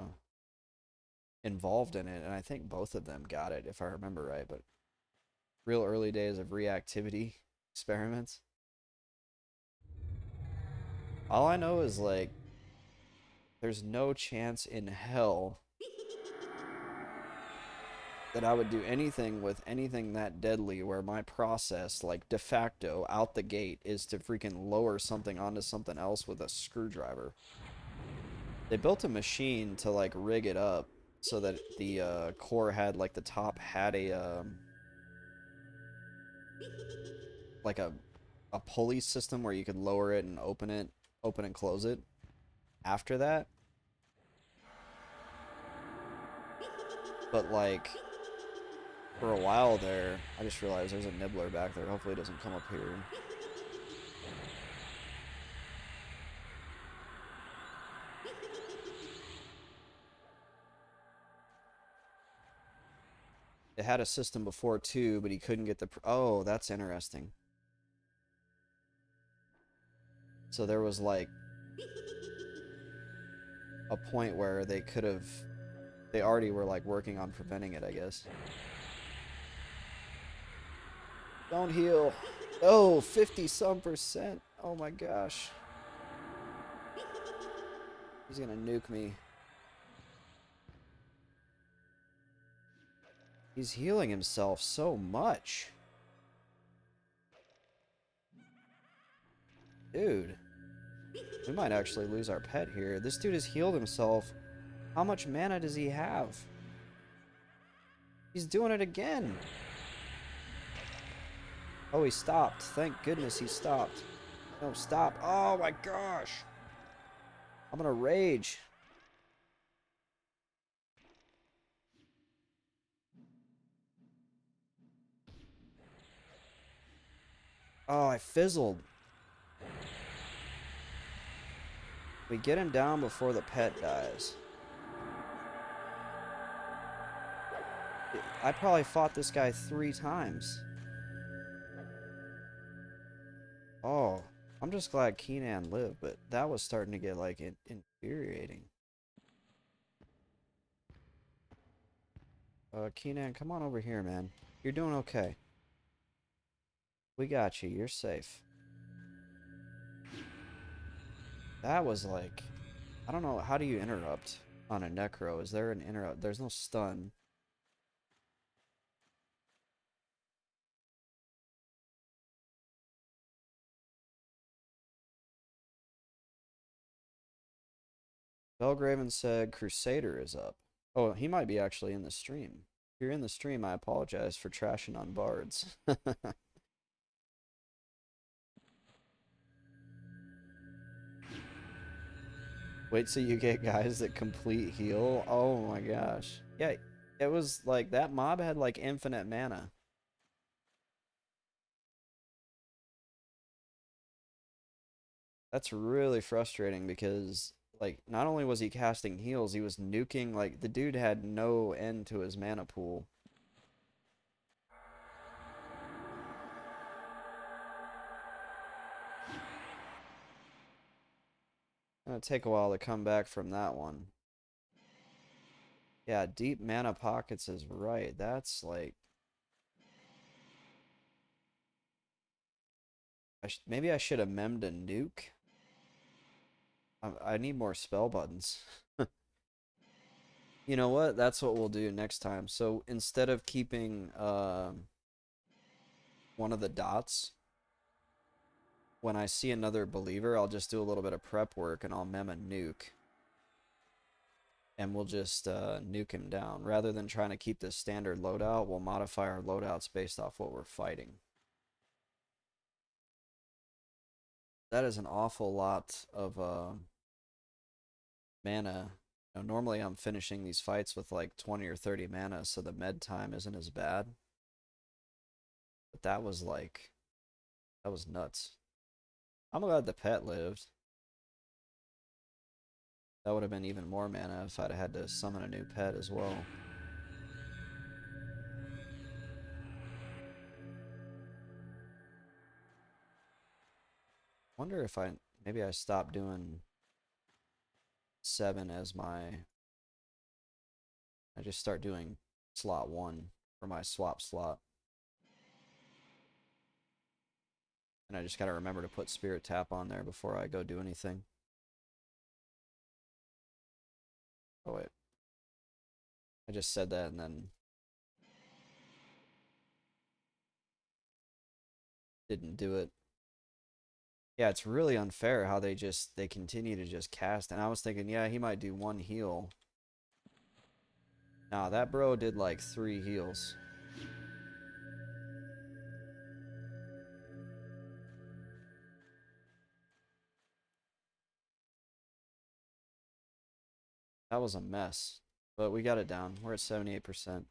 involved in it, and I think both of them got it, if I remember right, but real early days of reactivity experiments. All I know is, like, there's no chance in hell that I would do anything with anything that deadly where my process, like de facto, out the gate, is to freaking lower something onto something else with a screwdriver. They built a machine to, like, rig it up so that the core had, like, the top had a, like a pulley system where you could lower it and open and close it after that. But, like, for a while there, I just realized there's a nibbler back there. Hopefully it doesn't come up here. It had a system before too, but he couldn't get the... Oh, that's interesting. So there was, like, a point where they could have... They already were, like, working on preventing it, I guess. Don't heal. Oh, 50-some%. Oh my gosh. He's gonna nuke me. He's healing himself so much. Dude. We might actually lose our pet here. This dude has healed himself. How much mana does he have? He's doing it again. Oh, he stopped. Thank goodness he stopped. No, stop. Oh my gosh. I'm gonna rage. Oh, I fizzled. We get him down before the pet dies. I probably fought this guy 3 times. Oh, I'm just glad Keenan lived, but that was starting to get, like, infuriating. Keenan, come on over here, man. You're doing okay. We got you. You're safe. That was like... I don't know. How do you interrupt on a Necro? Is there an interrupt? There's no stun. Belgraven said Crusader is up. Oh, he might be actually in the stream. If you're in the stream, I apologize for trashing on bards. Wait till you get guys that complete heal. Oh my gosh. Yeah, it was like that mob had like infinite mana. That's really frustrating because, like, not only was he casting heals, he was nuking. Like, the dude had no end to his mana pool. Gonna take a while to come back from that one. Yeah, deep mana pockets is right. That's like... maybe I should have memmed a nuke. I need more spell buttons. You know what? That's what we'll do next time. So instead of keeping one of the dots, when I see another believer, I'll just do a little bit of prep work and I'll mem a nuke. And we'll just nuke him down. Rather than trying to keep this standard loadout, we'll modify our loadouts based off what we're fighting. That is an awful lot of mana. You know, normally I'm finishing these fights with like 20 or 30 mana, so the med time isn't as bad. But that was like... that was nuts. I'm glad the pet lived. That would have been even more mana if I'd had to summon a new pet as well. Wonder if maybe I stopped doing 7 as my I just start doing slot 1 for my swap slot. And I just gotta remember to put Spirit Tap on there before I go do anything. Oh wait. I just said that and then didn't do it. Yeah, it's really unfair how they continue to just cast. And I was thinking, yeah, he might do 1 heal. Nah, that bro did like 3 heals. That was a mess. But we got it down. We're at 78%.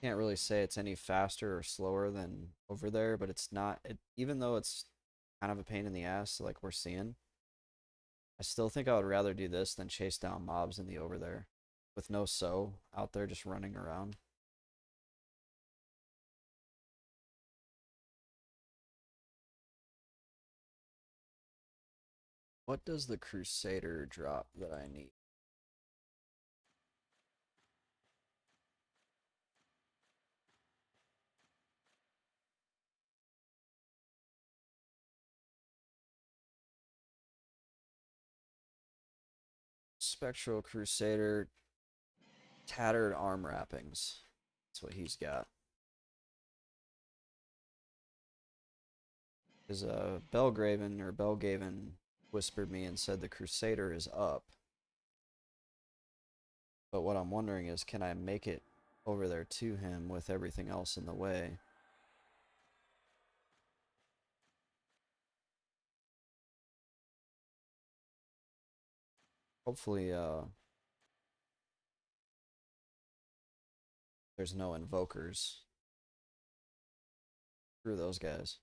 Can't really say it's any faster or slower than over there, but it's not. Even though it's kind of a pain in the ass, like we're seeing, I still think I would rather do this than chase down mobs in the over there with no out there just running around. What does the Crusader drop that I need? Spectral Crusader, tattered arm wrappings. That's what he's got. Because Belgaven whispered me and said the Crusader is up. But what I'm wondering is, can I make it over there to him with everything else in the way? Hopefully, there's no invokers. Screw those guys.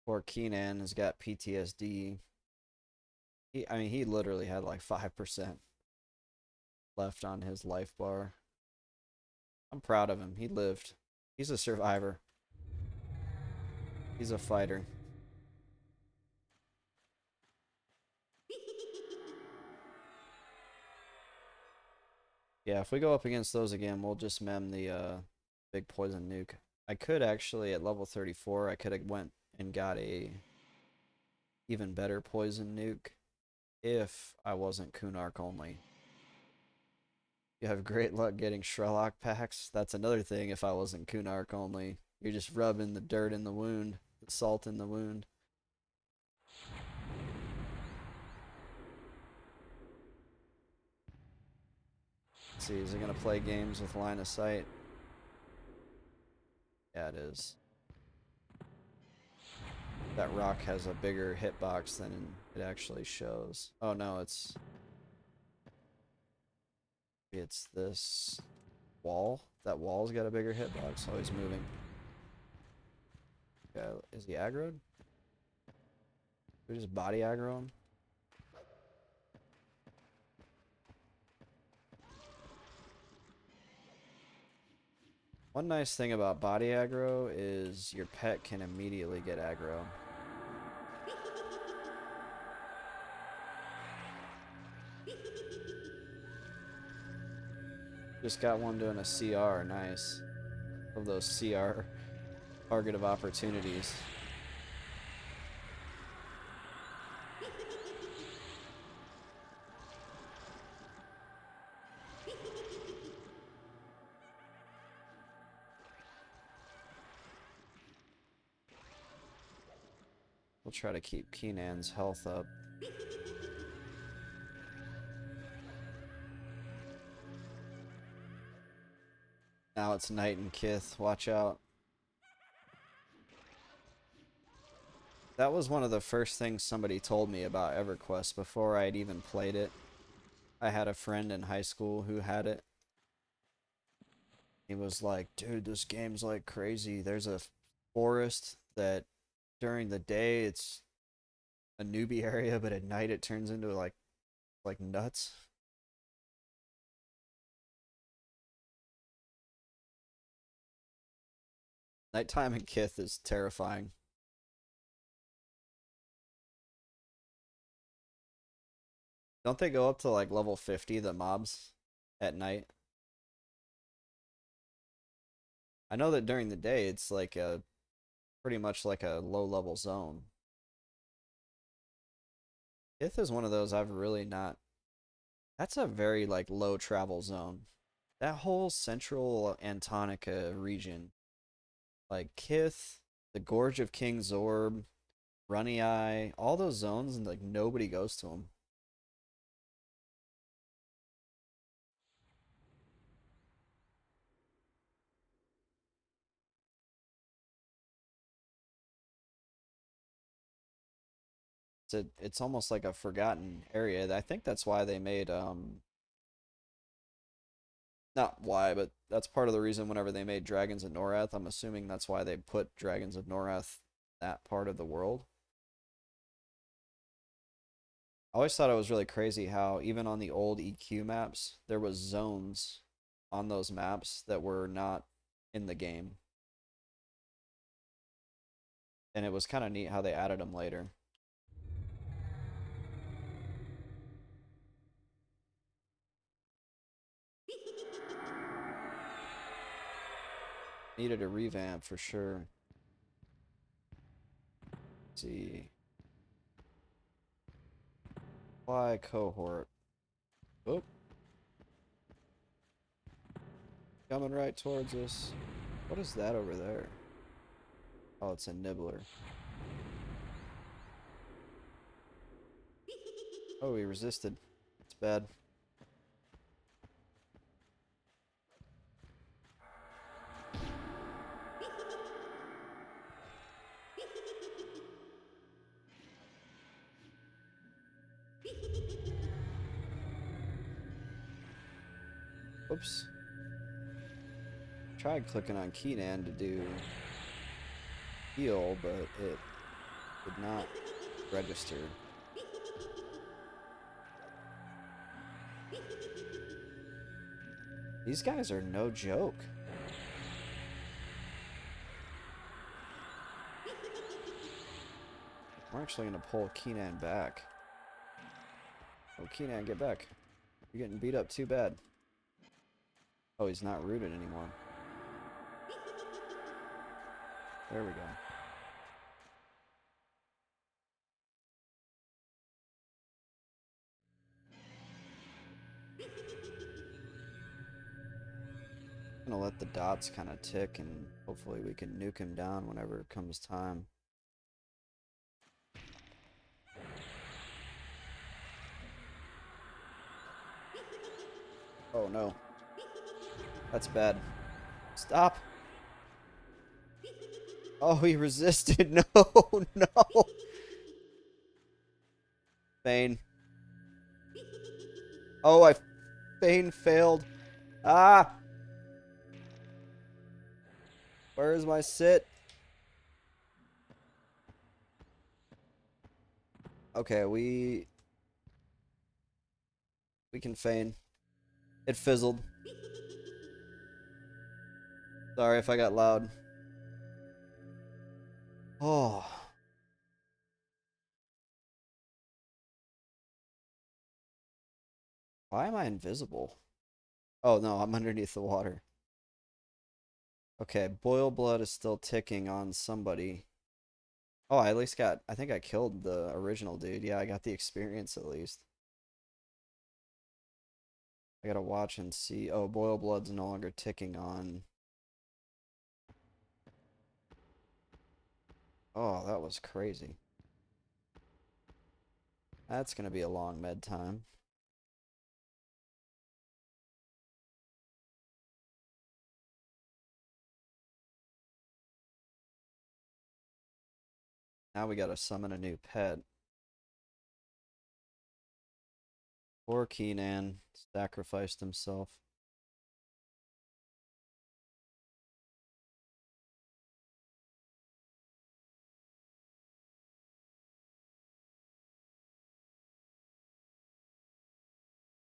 Poor Keenan has got PTSD. He literally had like 5% left on his life bar. I'm proud of him. He lived. He's a survivor. He's a fighter. Yeah, if we go up against those again, we'll just mem the big poison nuke. I could actually, at level 34, I could have went and got a even better poison nuke if I wasn't Kunark-only. You have great luck getting Shrellock packs. That's another thing if I wasn't Kunark-only. You're just rubbing the dirt in the wound, the salt in the wound. Let's see, is it going to play games with line of sight? Yeah, it is. That rock has a bigger hitbox than it actually shows. Oh no, it's this wall. That wall's got a bigger hitbox. Oh, he's moving. Yeah, is he aggroed? We just body aggro him? One nice thing about body aggro is your pet can immediately get aggro. Just got one doing a CR, nice. Of those CR target of opportunities. We'll try to keep Keenan's health up. Now it's Knight and Kith, watch out. That was one of the first things somebody told me about EverQuest before I'd even played it. I had a friend in high school who had it. He was like, dude, this game's like crazy. There's a forest that during the day it's a newbie area, but at night it turns into like nuts. Nighttime in Kith is terrifying. Don't they go up to like level 50, the mobs, at night? I know that during the day it's like a pretty much like a low level zone. Ith is one of those I've really not. That's a very like low travel zone. That whole central Antonica region, like Kith, the Gorge of King Zorb, Runny Eye, all those zones, and like nobody goes to them. It's almost like a forgotten area. I think that's why they made not why, but that's part of the reason whenever they made Dragons of Norath, I'm assuming that's why they put Dragons of Norath that part of the world. I always thought it was really crazy how even on the old EQ maps, there was zones on those maps that were not in the game. And it was kind of neat how they added them later. Needed a revamp for sure. Let's see. Why cohort? Oh, coming right towards us. What is that over there? Oh, it's a nibbler. Oh, he resisted. It's bad. Oops. Tried clicking on Keenan to do heal, but it did not register. These guys are no joke. We're actually going to pull Keenan back. Oh, Keenan, get back. You're getting beat up too bad. Oh, he's not rooted anymore. There we go. I'm going to let the dots kind of tick, and hopefully we can nuke him down whenever it comes time. Oh, no. That's bad. Stop! Oh, he resisted. No, no. Bane. Oh, Bane failed. Ah! Where's my sit? Okay, we can feign. It fizzled. Sorry if I got loud. Oh. Why am I invisible? Oh no, I'm underneath the water. Okay, boil blood is still ticking on somebody. Oh, I at least got, I think I killed the original dude. Yeah, I got the experience at least. I gotta watch and see. Oh, boil blood's no longer ticking on. Oh, that was crazy. That's gonna be a long med time. Now we gotta summon a new pet. Poor Keenan sacrificed himself.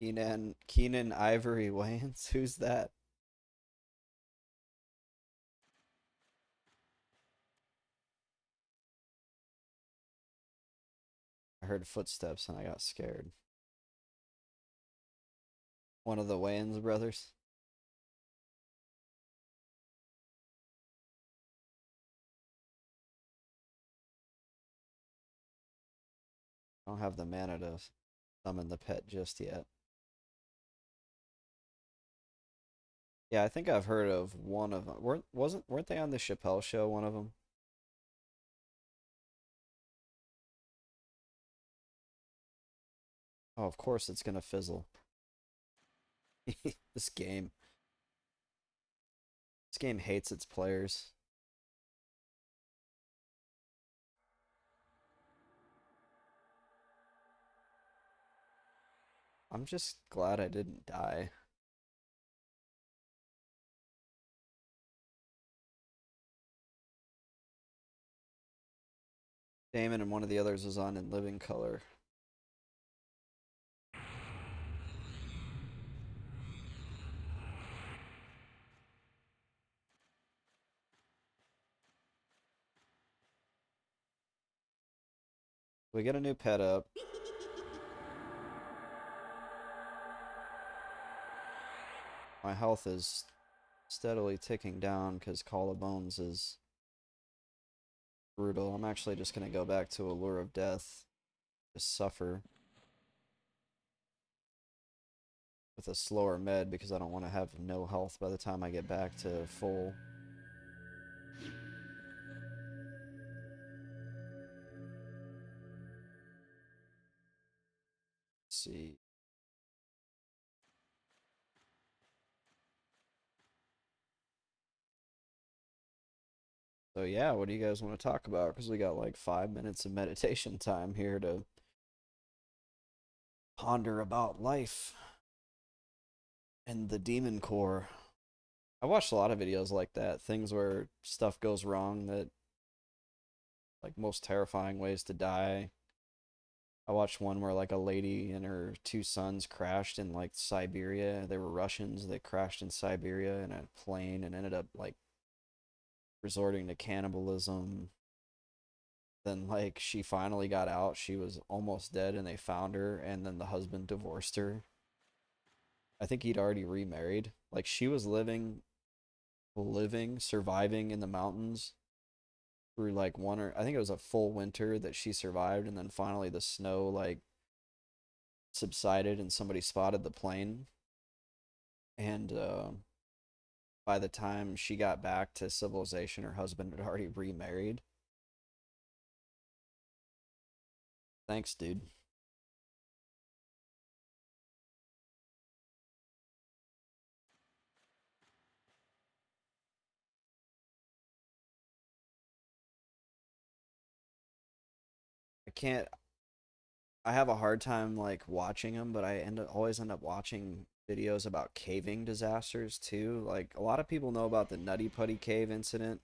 Keenan Ivory Wayans? Who's that? I heard footsteps and I got scared. One of the Wayans brothers? I don't have the mana to summon the pet just yet. Yeah, I think I've heard of one of them. Weren't they on the Chappelle show, one of them? Oh, of course it's gonna fizzle. This game. This game hates its players. I'm just glad I didn't die. Damon and one of the others was on in living color. We get a new pet up. My health is steadily ticking down because Call of Bones is brutal. I'm actually just gonna go back to Allure of Death. Just suffer with a slower med because I don't want to have no health by the time I get back to full. Let's see. So yeah, what do you guys want to talk about? Because we got like 5 minutes of meditation time here to ponder about life and the demon core. I watched a lot of videos like that, things where stuff goes wrong, that like most terrifying ways to die. I watched one where like a lady and her two sons crashed in like Siberia. They were Russians. They crashed in Siberia in a plane and ended up like resorting to cannibalism. Then like she finally got out. She was almost dead and they found her, and then the husband divorced her. I think he'd already remarried. Like she was surviving in the mountains through like one, or I think it was a full winter that she survived, and then finally the snow like subsided and somebody spotted the plane, and by the time she got back to civilization her husband had already remarried. Thanks, dude. I can't I have a hard time like watching them, but always end up watching videos about caving disasters too. Like a lot of people know about the Nutty Putty Cave incident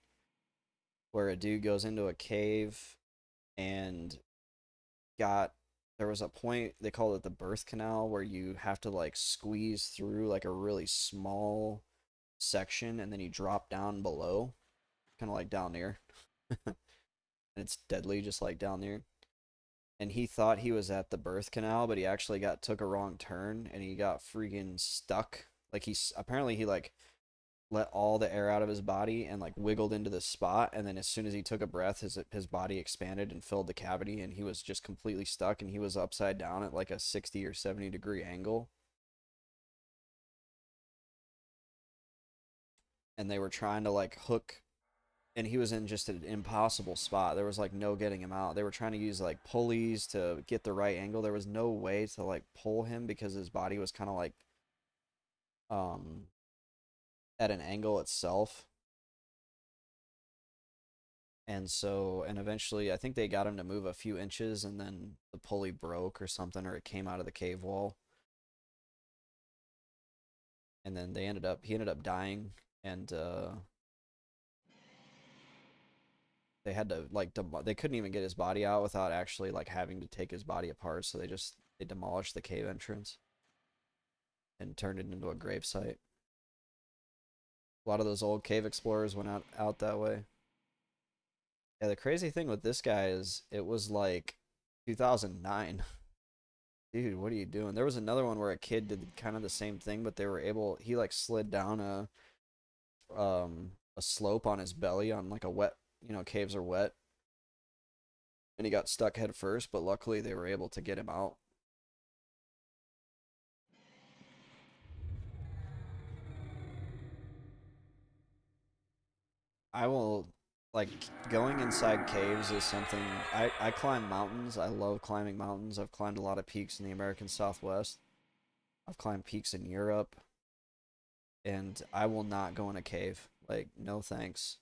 where a dude goes into a cave and got there was a point they called it the birth canal where you have to like squeeze through like a really small section and then you drop down below, kind of like Dalnir. And it's deadly just like Dalnir. And he thought he was at the birth canal, but he actually got took a wrong turn and he got freaking stuck. Like he like let all the air out of his body and like wiggled into the spot, and then as soon as he took a breath his body expanded and filled the cavity, and he was just completely stuck, and he was upside down at like a 60 or 70-degree angle, and they were trying to like hook, and he was in just an impossible spot. There was like no getting him out. They were trying to use like pulleys to get the right angle. There was no way to like pull him because his body was kind of like um at an angle itself. And eventually I think they got him to move a few inches, and then the pulley broke or something, or it came out of the cave wall. And then he ended up dying, and they had to like they couldn't even get his body out without actually like having to take his body apart, so they demolished the cave entrance. and turned it into a grave site. A lot of those old cave explorers went out that way. Yeah, the crazy thing with this guy is it was like 2009. Dude, what are you doing? There was another one where a kid did kind of the same thing, but they were able, he like slid down a slope on his belly on like a wet, caves are wet, and he got stuck head first, but luckily they were able to get him out. I will, like, going inside caves is something, I climb mountains. I love climbing mountains. I've climbed a lot of peaks in the American Southwest. I've climbed peaks in Europe, and I will not go in a cave. Like, no thanks.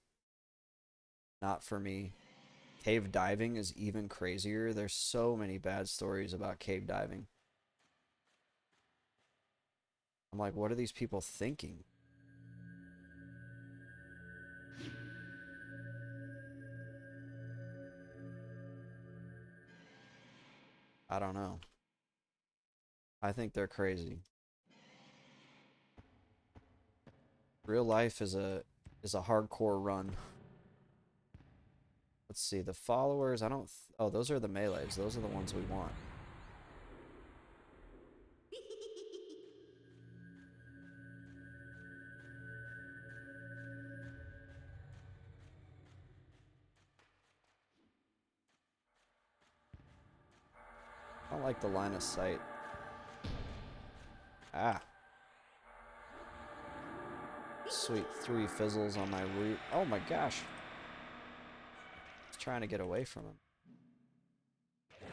Not for me. Cave diving is even crazier. There's so many bad stories about cave diving. I'm like, what are these people thinking? I don't know. I think they're crazy. Real life is a hardcore run. Let's see, the followers, I don't oh, those are the melees. Those are the ones we want. I don't like the line of sight. Ah. Sweet, 3 fizzles on my route. Oh my gosh. Just trying to get away from him. Yeah.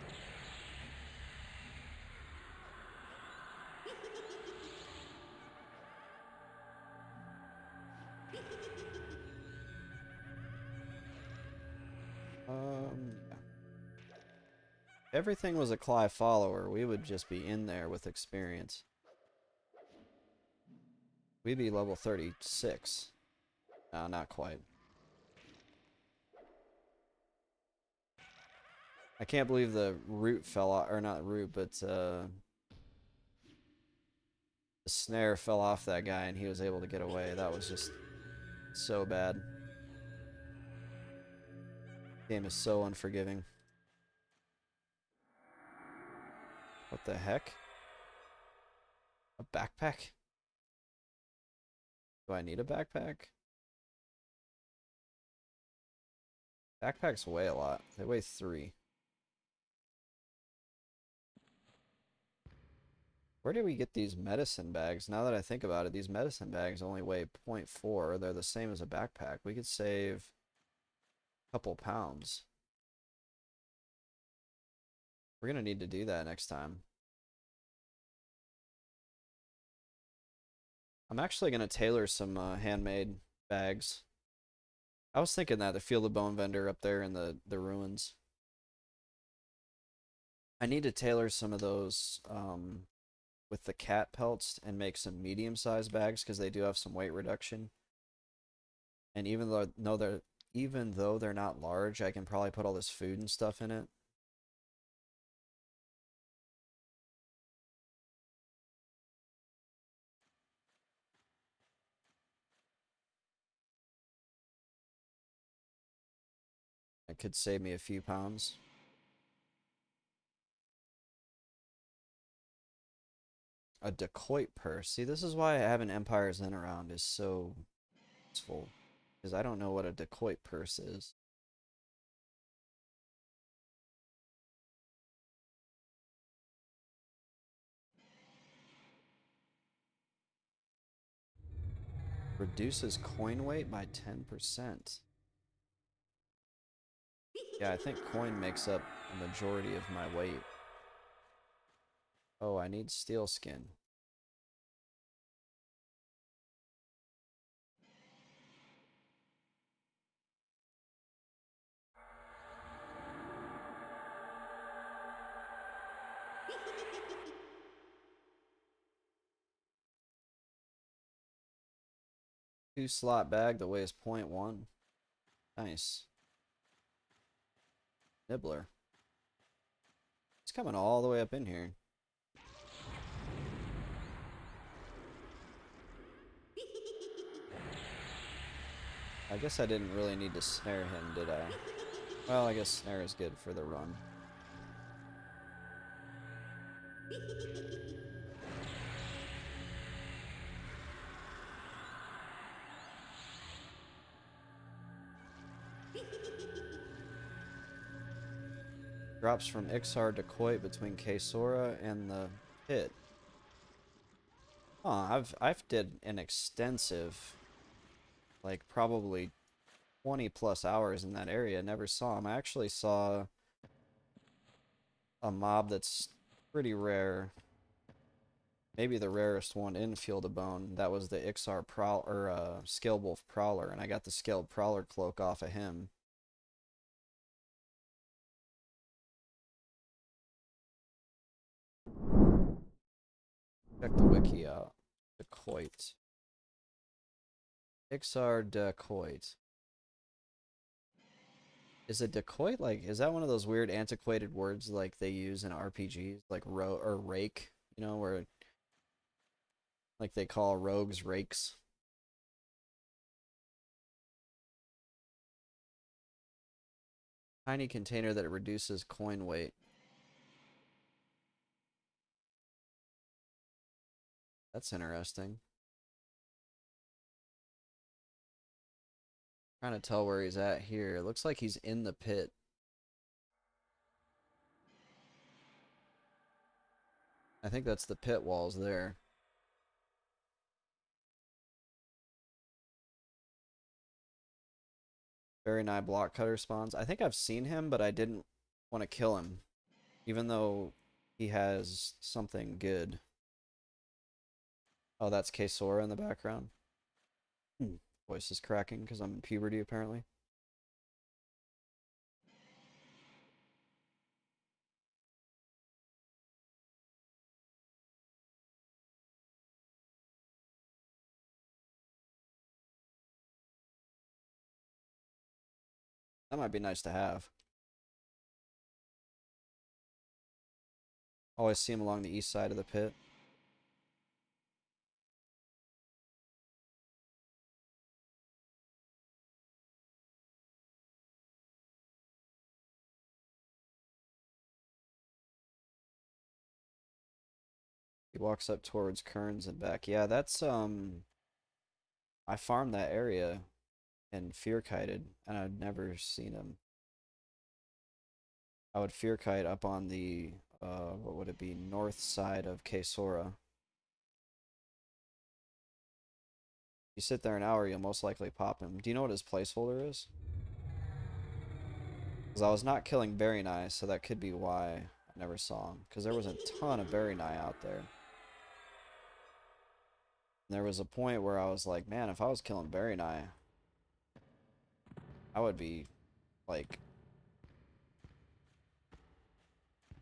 Everything was a Clive follower. We would just be in there with experience. We'd be level 36. No, not quite. I can't believe the root fell off, or not root, but the snare fell off that guy and he was able to get away. That was just so bad. Game is so unforgiving. What the heck? A backpack? Do I need a backpack? Backpacks weigh a lot. They weigh 3. Where did we get these medicine bags? Now that I think about it, these medicine bags only weigh 0.4. They're the same as a backpack. We could save a couple pounds. We're going to need to do that next time. I'm actually going to tailor some handmade bags. I was thinking that, the Field of Bone vendor up there in the ruins. I need to tailor some of those with the cat pelts and make some medium-sized bags because they do have some weight reduction. And even though they're not large, I can probably put all this food and stuff in it. It could save me a few pounds. A dacoit purse. See, this is why having Empire's End around is so useful. Because I don't know what a dacoit purse is. Reduces coin weight by 10%. Yeah, I think coin makes up a majority of my weight. Oh, I need steel skin. Two slot bag that weighs 0.1. Nice. Nibbler. It's coming all the way up in here. I guess I didn't really need to snare him, did I? Well, I guess snare is good for the run. Drops from Ixar to Coit between Kesora and the pit. Huh, I've did an extensive, like probably 20 plus hours in that area. Never saw him. I actually saw a mob that's pretty rare. Maybe the rarest one in Field of Bone. That was the Ixar Prowl or Scale Wolf Prowler, and I got the Scaled Prowler cloak off of him. Check the wiki out. Dacoit. Ixar Dacoit. Is it dacoit? Like, is that one of those weird antiquated words like they use in RPGs, like or rake? You know, where like they call rogues rakes. Tiny container that reduces coin weight. That's interesting. Trying to tell where he's at here. It looks like he's in the pit. I think that's the pit walls there. Very nigh block cutter spawns. I think I've seen him, but I didn't want to kill him, even though he has something good. Oh, that's Kesora in the background. Voice is cracking because I'm in puberty, apparently. That might be nice to have. Always see him along the east side of the pit. He walks up towards Kearns and back. Yeah, that's I farmed that area and fear kited, and I'd never seen him. I would fear kite up on the what would it be, north side of Kesora. You sit there an hour, you'll most likely pop him. Do you know what his placeholder is? Because I was not killing Berry Nye, so that could be why I never saw him. Because there was a ton of Berry Nye out there. And there was a point where I was like, man, if I was killing Berry Nye, I would be like,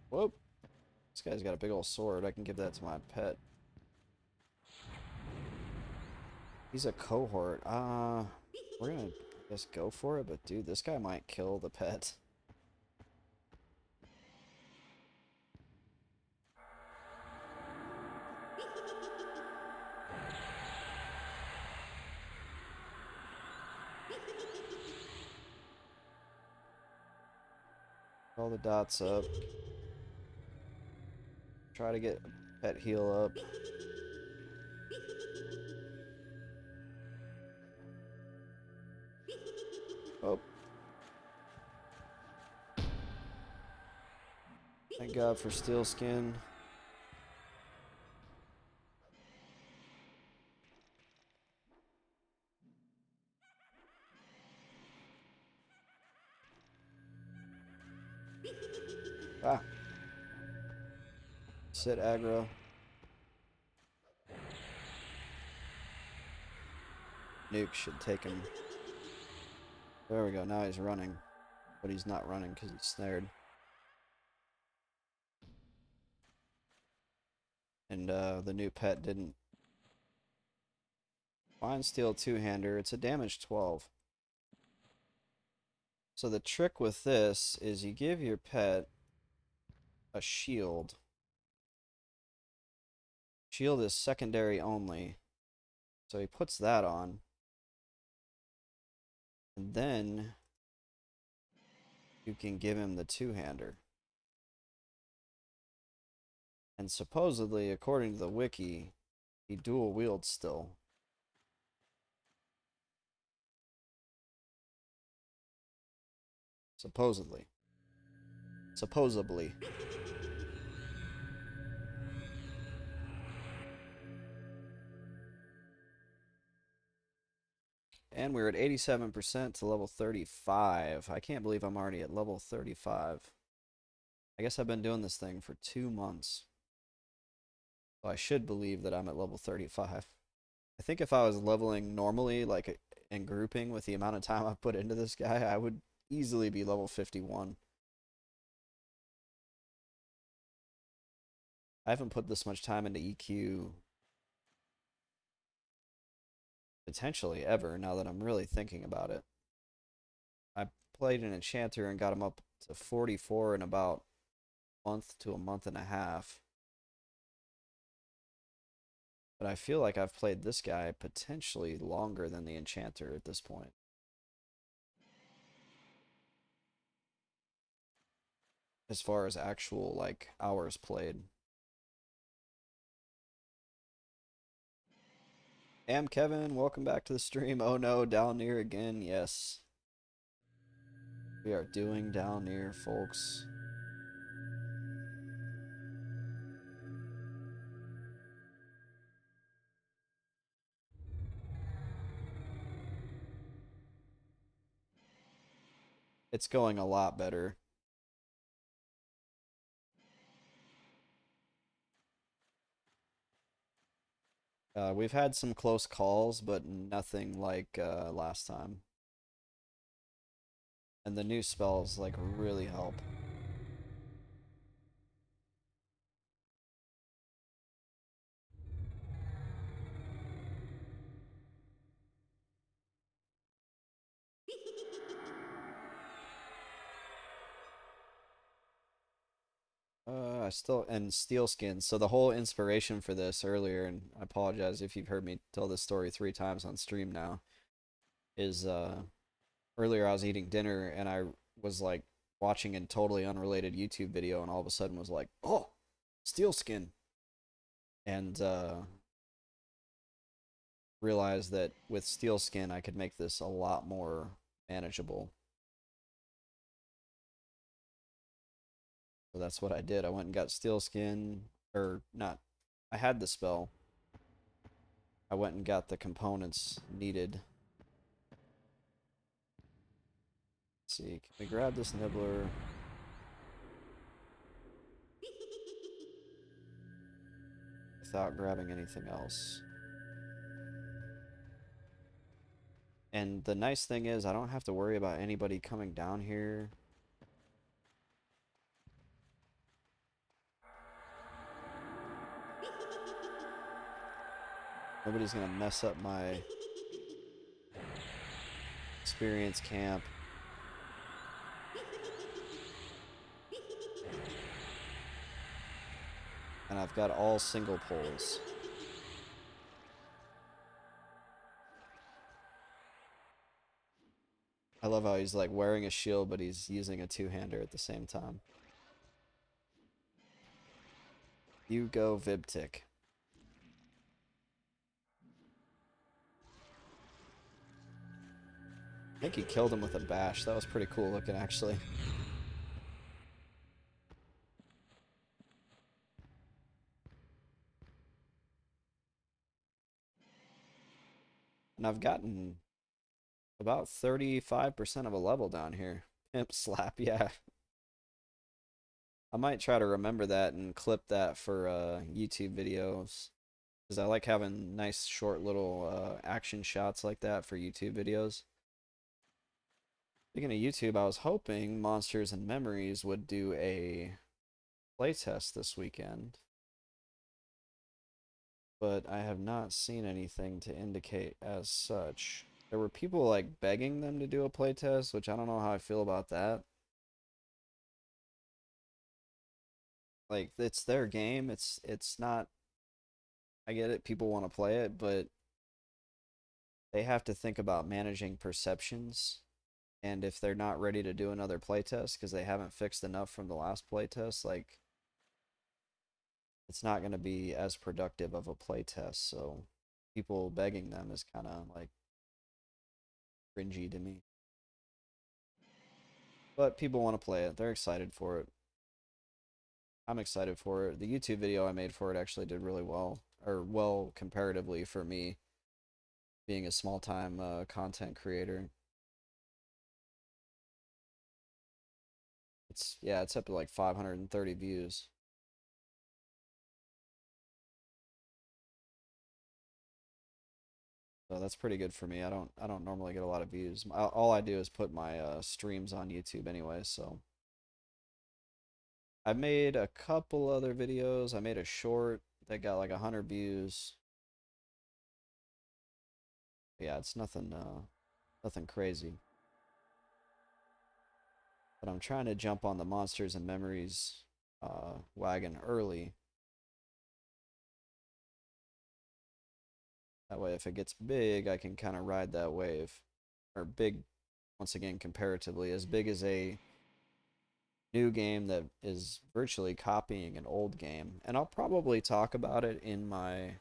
whoop. This guy's got a big old sword. I can give that to my pet. He's a cohort. We're gonna just go for it, but dude, this guy might kill the pet. All the dots up. Try to get pet heal up. Oh. Thank God for steel skin. Ah. Sit aggro. Nuke should take him. There we go. Now he's running. But he's not running because he's snared. And the new pet didn't. Fine steel two-hander. It's a damage 12. So the trick with this is you give your pet a shield. Shield is secondary only. So he puts that on. And then you can give him the two-hander. And supposedly, according to the wiki, he dual wields still. Supposedly. Supposedly. And we're at 87% to level 35. I can't believe I'm already at level 35. I guess I've been doing this thing for 2 months. So I should believe that I'm at level 35. I think if I was leveling normally, like in grouping with the amount of time I've put into this guy, I would easily be level 51. I haven't put this much time into EQ potentially ever, now that I'm really thinking about it. I played an enchanter and got him up to 44 in about a month to a month and a half. But I feel like I've played this guy potentially longer than the enchanter at this point. As far as actual, like, hours played. Am Kevin, welcome back to the stream. Oh no, Dalnir again. Yes. We are doing Dalnir, folks. It's going a lot better. We've had some close calls, but nothing like last time. And the new spells like really help. I still and steel skins. So the whole inspiration for this earlier, and I apologize if you've heard me tell this story 3 times on stream now, is earlier I was eating dinner and I was like watching a totally unrelated YouTube video and all of a sudden was like, oh, steel skin. And realized that with steel skin I could make this a lot more manageable. So that's what I did. I went and got steel skin, or not. I had the spell. I went and got the components needed. Let's see, can we grab this nibbler? Without grabbing anything else. And the nice thing is I don't have to worry about anybody coming down here. Nobody's gonna mess up my experience camp. And I've got all single pulls. I love how he's like wearing a shield, but he's using a two-hander at the same time. You go, Vibtic. I think he killed him with a bash. That was pretty cool looking, actually. And I've gotten about 35% of a level down here. Pimp slap, yeah. I might try to remember that and clip that for YouTube videos. Because I like having nice short little action shots like that for YouTube videos. Speaking of YouTube, I was hoping Monsters and Memories would do a playtest this weekend. But I have not seen anything to indicate as such. There were people like begging them to do a playtest, which I don't know how I feel about that. Like, it's their game. It's not, I get it, people want to play it, but they have to think about managing perceptions. And if they're not ready to do another playtest because they haven't fixed enough from the last playtest, like it's not going to be as productive of a playtest. So people begging them is kind of like cringy to me. But people want to play it. They're excited for it. I'm excited for it. The YouTube video I made for it actually did really well, or well comparatively for me, being a small-time content creator. It's up to like 530 views. So that's pretty good for me. I don't normally get a lot of views. All I do is put my streams on YouTube anyway, so I've made a couple other videos. I made a short that got like 100 views. Yeah, it's nothing crazy. But I'm trying to jump on the Monsters and Memories wagon early. That way, if it gets big, I can kind of ride that wave. Or big, once again, comparatively, as big as a new game that is virtually copying an old game. And I'll probably talk about it in my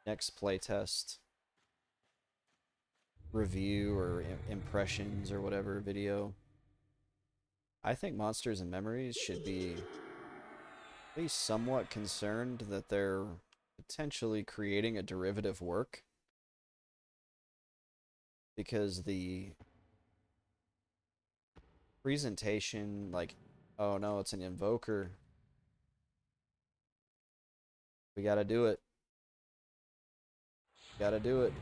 next playtest review or impressions or whatever video. I think Monsters and Memories should be at least somewhat concerned that they're potentially creating a derivative work because the presentation, like, oh no, it's an invoker. We gotta do it. Gotta do it.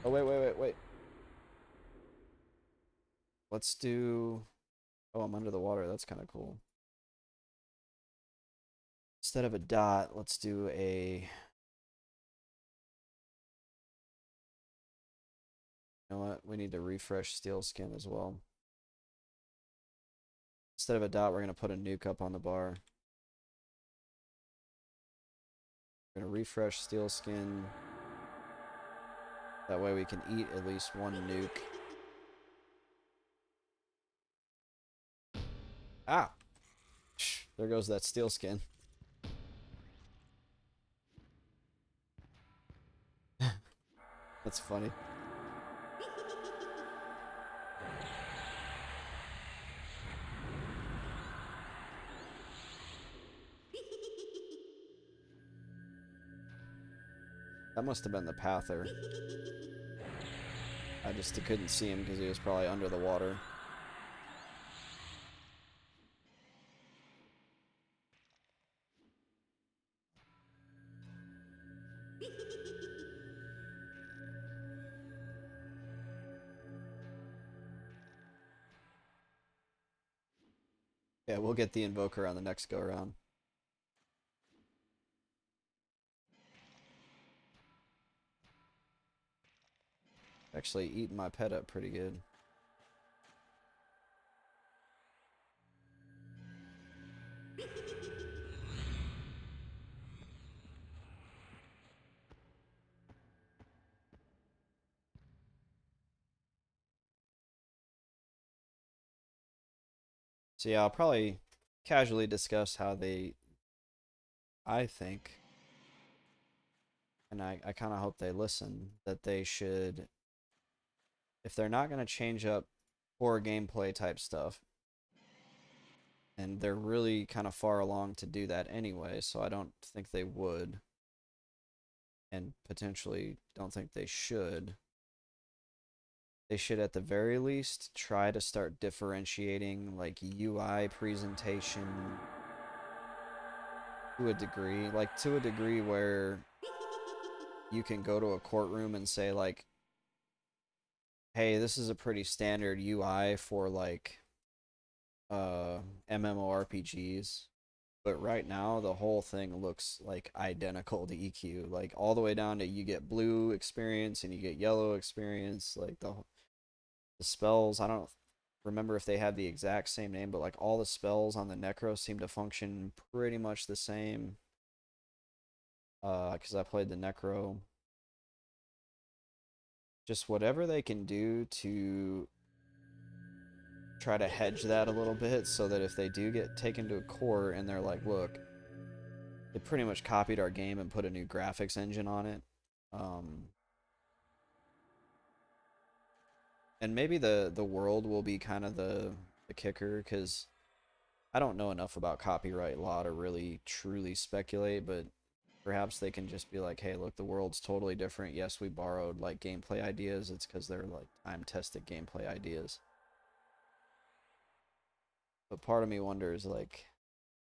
Oh, wait. Let's do... Oh, I'm under the water. That's kind of cool. Instead of a dot, let's do a... You know what? We need to refresh Steel Skin as well. Instead of a dot, we're going to put a nuke up on the bar. We're going to refresh Steel Skin. That way we can eat at least one nuke. Ah! There goes that Steel Skin. That's funny. That must have been the Pather. I just couldn't see him because he was probably under the water. Yeah, we'll get the Invoker on the next go around. Actually, eating my pet up pretty good. So yeah, I'll probably casually discuss how I think, and I kind of hope they listen, that they should, if they're not going to change up core gameplay type stuff, and they're really kind of far along to do that anyway, so I don't think they would, and potentially don't think they should. They should at the very least try to start differentiating like UI presentation to a degree, like to a degree where you can go to a courtroom and say like, hey, this is a pretty standard UI for like MMORPGs. But right now the whole thing looks like identical to EQ. Like all the way down to you get blue experience and you get yellow experience. Like the spells, I don't remember if they have the exact same name, but like all the spells on the Necro seem to function pretty much the same. Because I played the Necro. Just whatever they can do to try to hedge that a little bit so that if they do get taken to a court and they're like, look, they pretty much copied our game and put a new graphics engine on it. And maybe the world will be kind of the kicker, because I don't know enough about copyright law to really truly speculate, but perhaps they can just be like, hey, look, the world's totally different. Yes, we borrowed like gameplay ideas. It's because they're like time-tested gameplay ideas. But part of me wonders like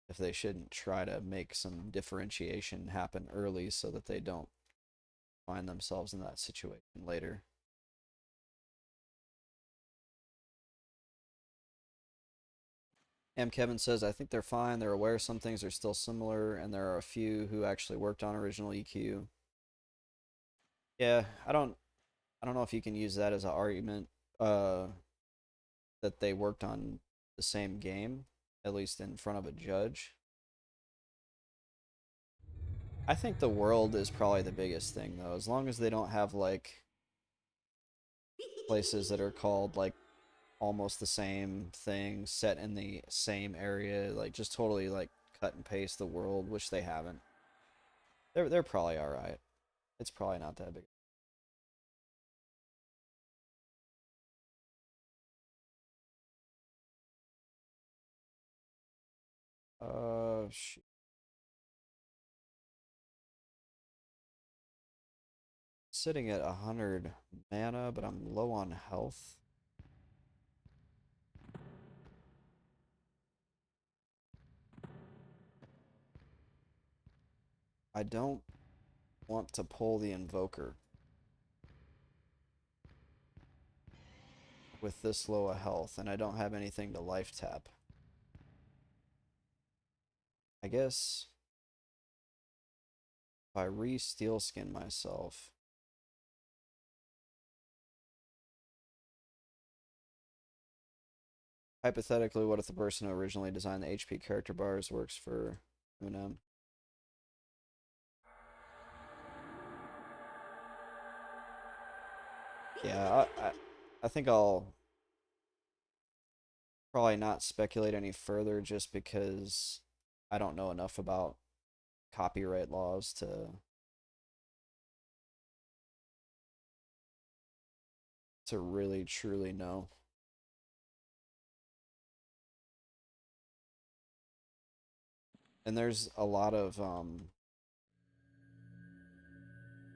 if they shouldn't try to make some differentiation happen early so that they don't find themselves in that situation later. Kevin says, I think they're fine. They're aware some things are still similar, and there are a few who actually worked on original EQ. Yeah, I don't know if you can use that as an argument uh, that they worked on the same game, at least in front of a judge. I think the world is probably the biggest thing, though. As long as they don't have like places that are called like almost the same thing set in the same area, like just totally like cut and paste the world, which they haven't. They're probably all right. It's probably not that big. Shoot. Sitting at 100 mana, but I'm low on health. I don't want to pull the Invoker with this low a health, and I don't have anything to life tap. I guess if I re-steel skin myself, hypothetically, what if the person who originally designed the HP character bars works for M&M? Yeah, I think I'll probably not speculate any further just because I don't know enough about copyright laws to really truly know. And there's a lot of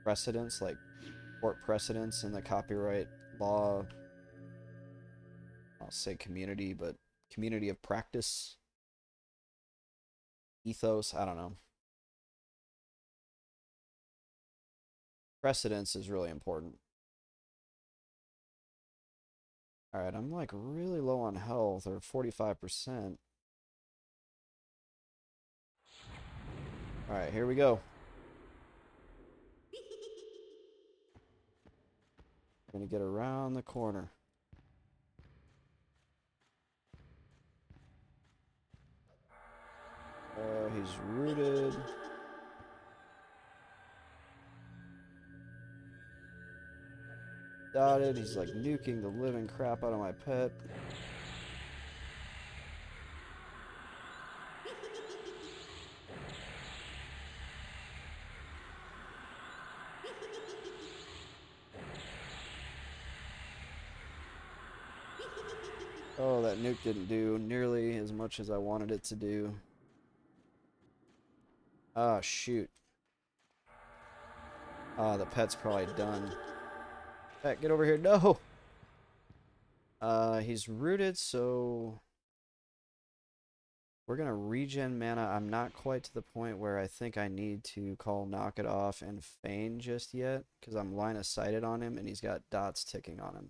precedents, like court precedents in the copyright law. I'll say community, but community of practice, ethos. I don't know. Precedence is really important. All right, I'm like really low on health, or 45%. All right, here we go. Gonna get around the corner. He's rooted. Dotted. He's like nuking the living crap out of my pet. Oh, that nuke didn't do nearly as much as I wanted it to do. Ah, shoot. Ah, the pet's probably done. Pet, get over here. No! He's rooted, so we're gonna regen mana. I'm not quite to the point where I think I need to call Knock It Off and Feign just yet, because I'm line of sighted on him and he's got dots ticking on him.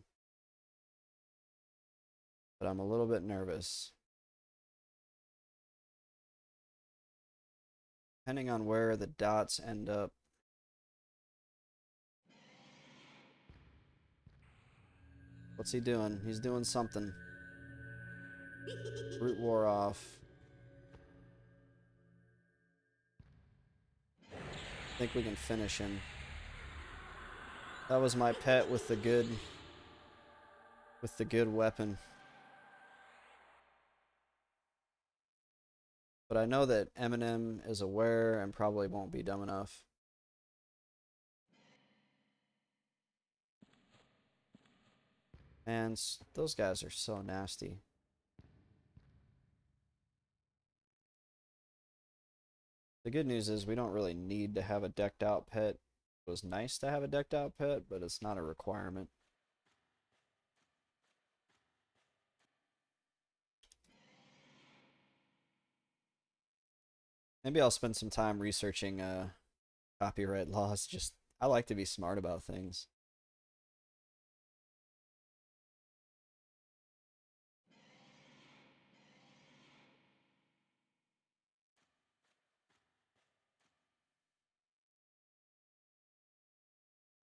But I'm a little bit nervous. Depending on where the dots end up. What's he doing? He's doing something. Root wore off. I think we can finish him. That was my pet with the good weapon. but I know that Eminem is aware and probably won't be dumb enough. And those guys are so nasty. The good news is we don't really need to have a decked out pet. It was nice to have a decked out pet, but it's not a requirement. Maybe I'll spend some time researching copyright laws. Just I like to be smart about things.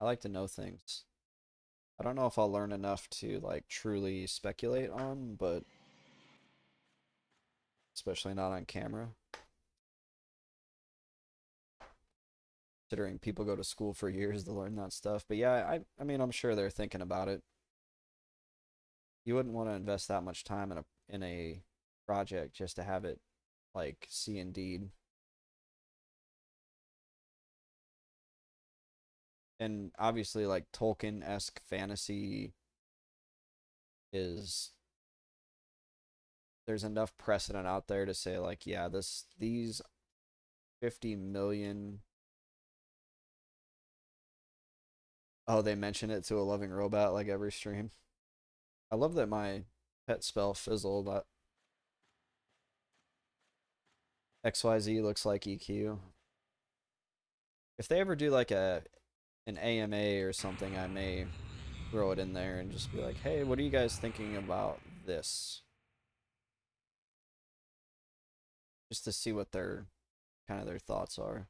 I like to know things. I don't know if I'll learn enough to like truly speculate on, but especially not on camera. Considering people go to school for years to learn that stuff. But yeah, I mean I'm sure they're thinking about it. You wouldn't want to invest that much time in a project just to have it like C and D. And obviously like Tolkien-esque fantasy is there's enough precedent out there to say like yeah, these 50 million. Oh, they mention it to a loving robot like every stream. I love that my pet spell fizzled. XYZ looks like EQ. If they ever do like an AMA or something, I may throw it in there and just be like, "Hey, what are you guys thinking about this?" Just to see what their kind of their thoughts are.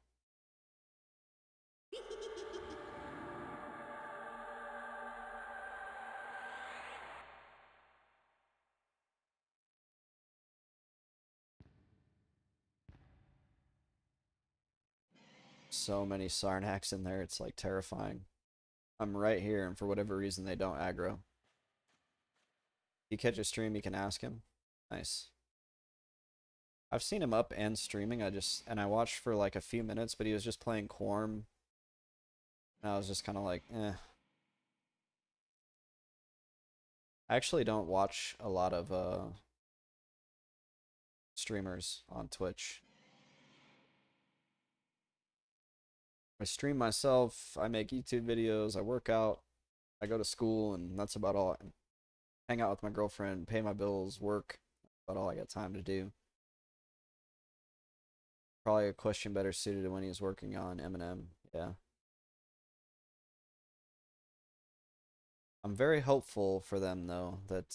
So many Sarnax in there, it's like terrifying. I'm right here, and for whatever reason, they don't aggro. If you catch a stream, you can ask him. Nice. I've seen him up and streaming. I watched for like a few minutes, but he was just playing Quorm. And I was just kind of like, eh. I actually don't watch a lot of streamers on Twitch. I stream myself, I make YouTube videos, I work out, I go to school, and that's about all. I hang out with my girlfriend, pay my bills, work. That's about all I got time to do. Probably a question better suited to when he was working on Eminem. Yeah. I'm very hopeful for them though that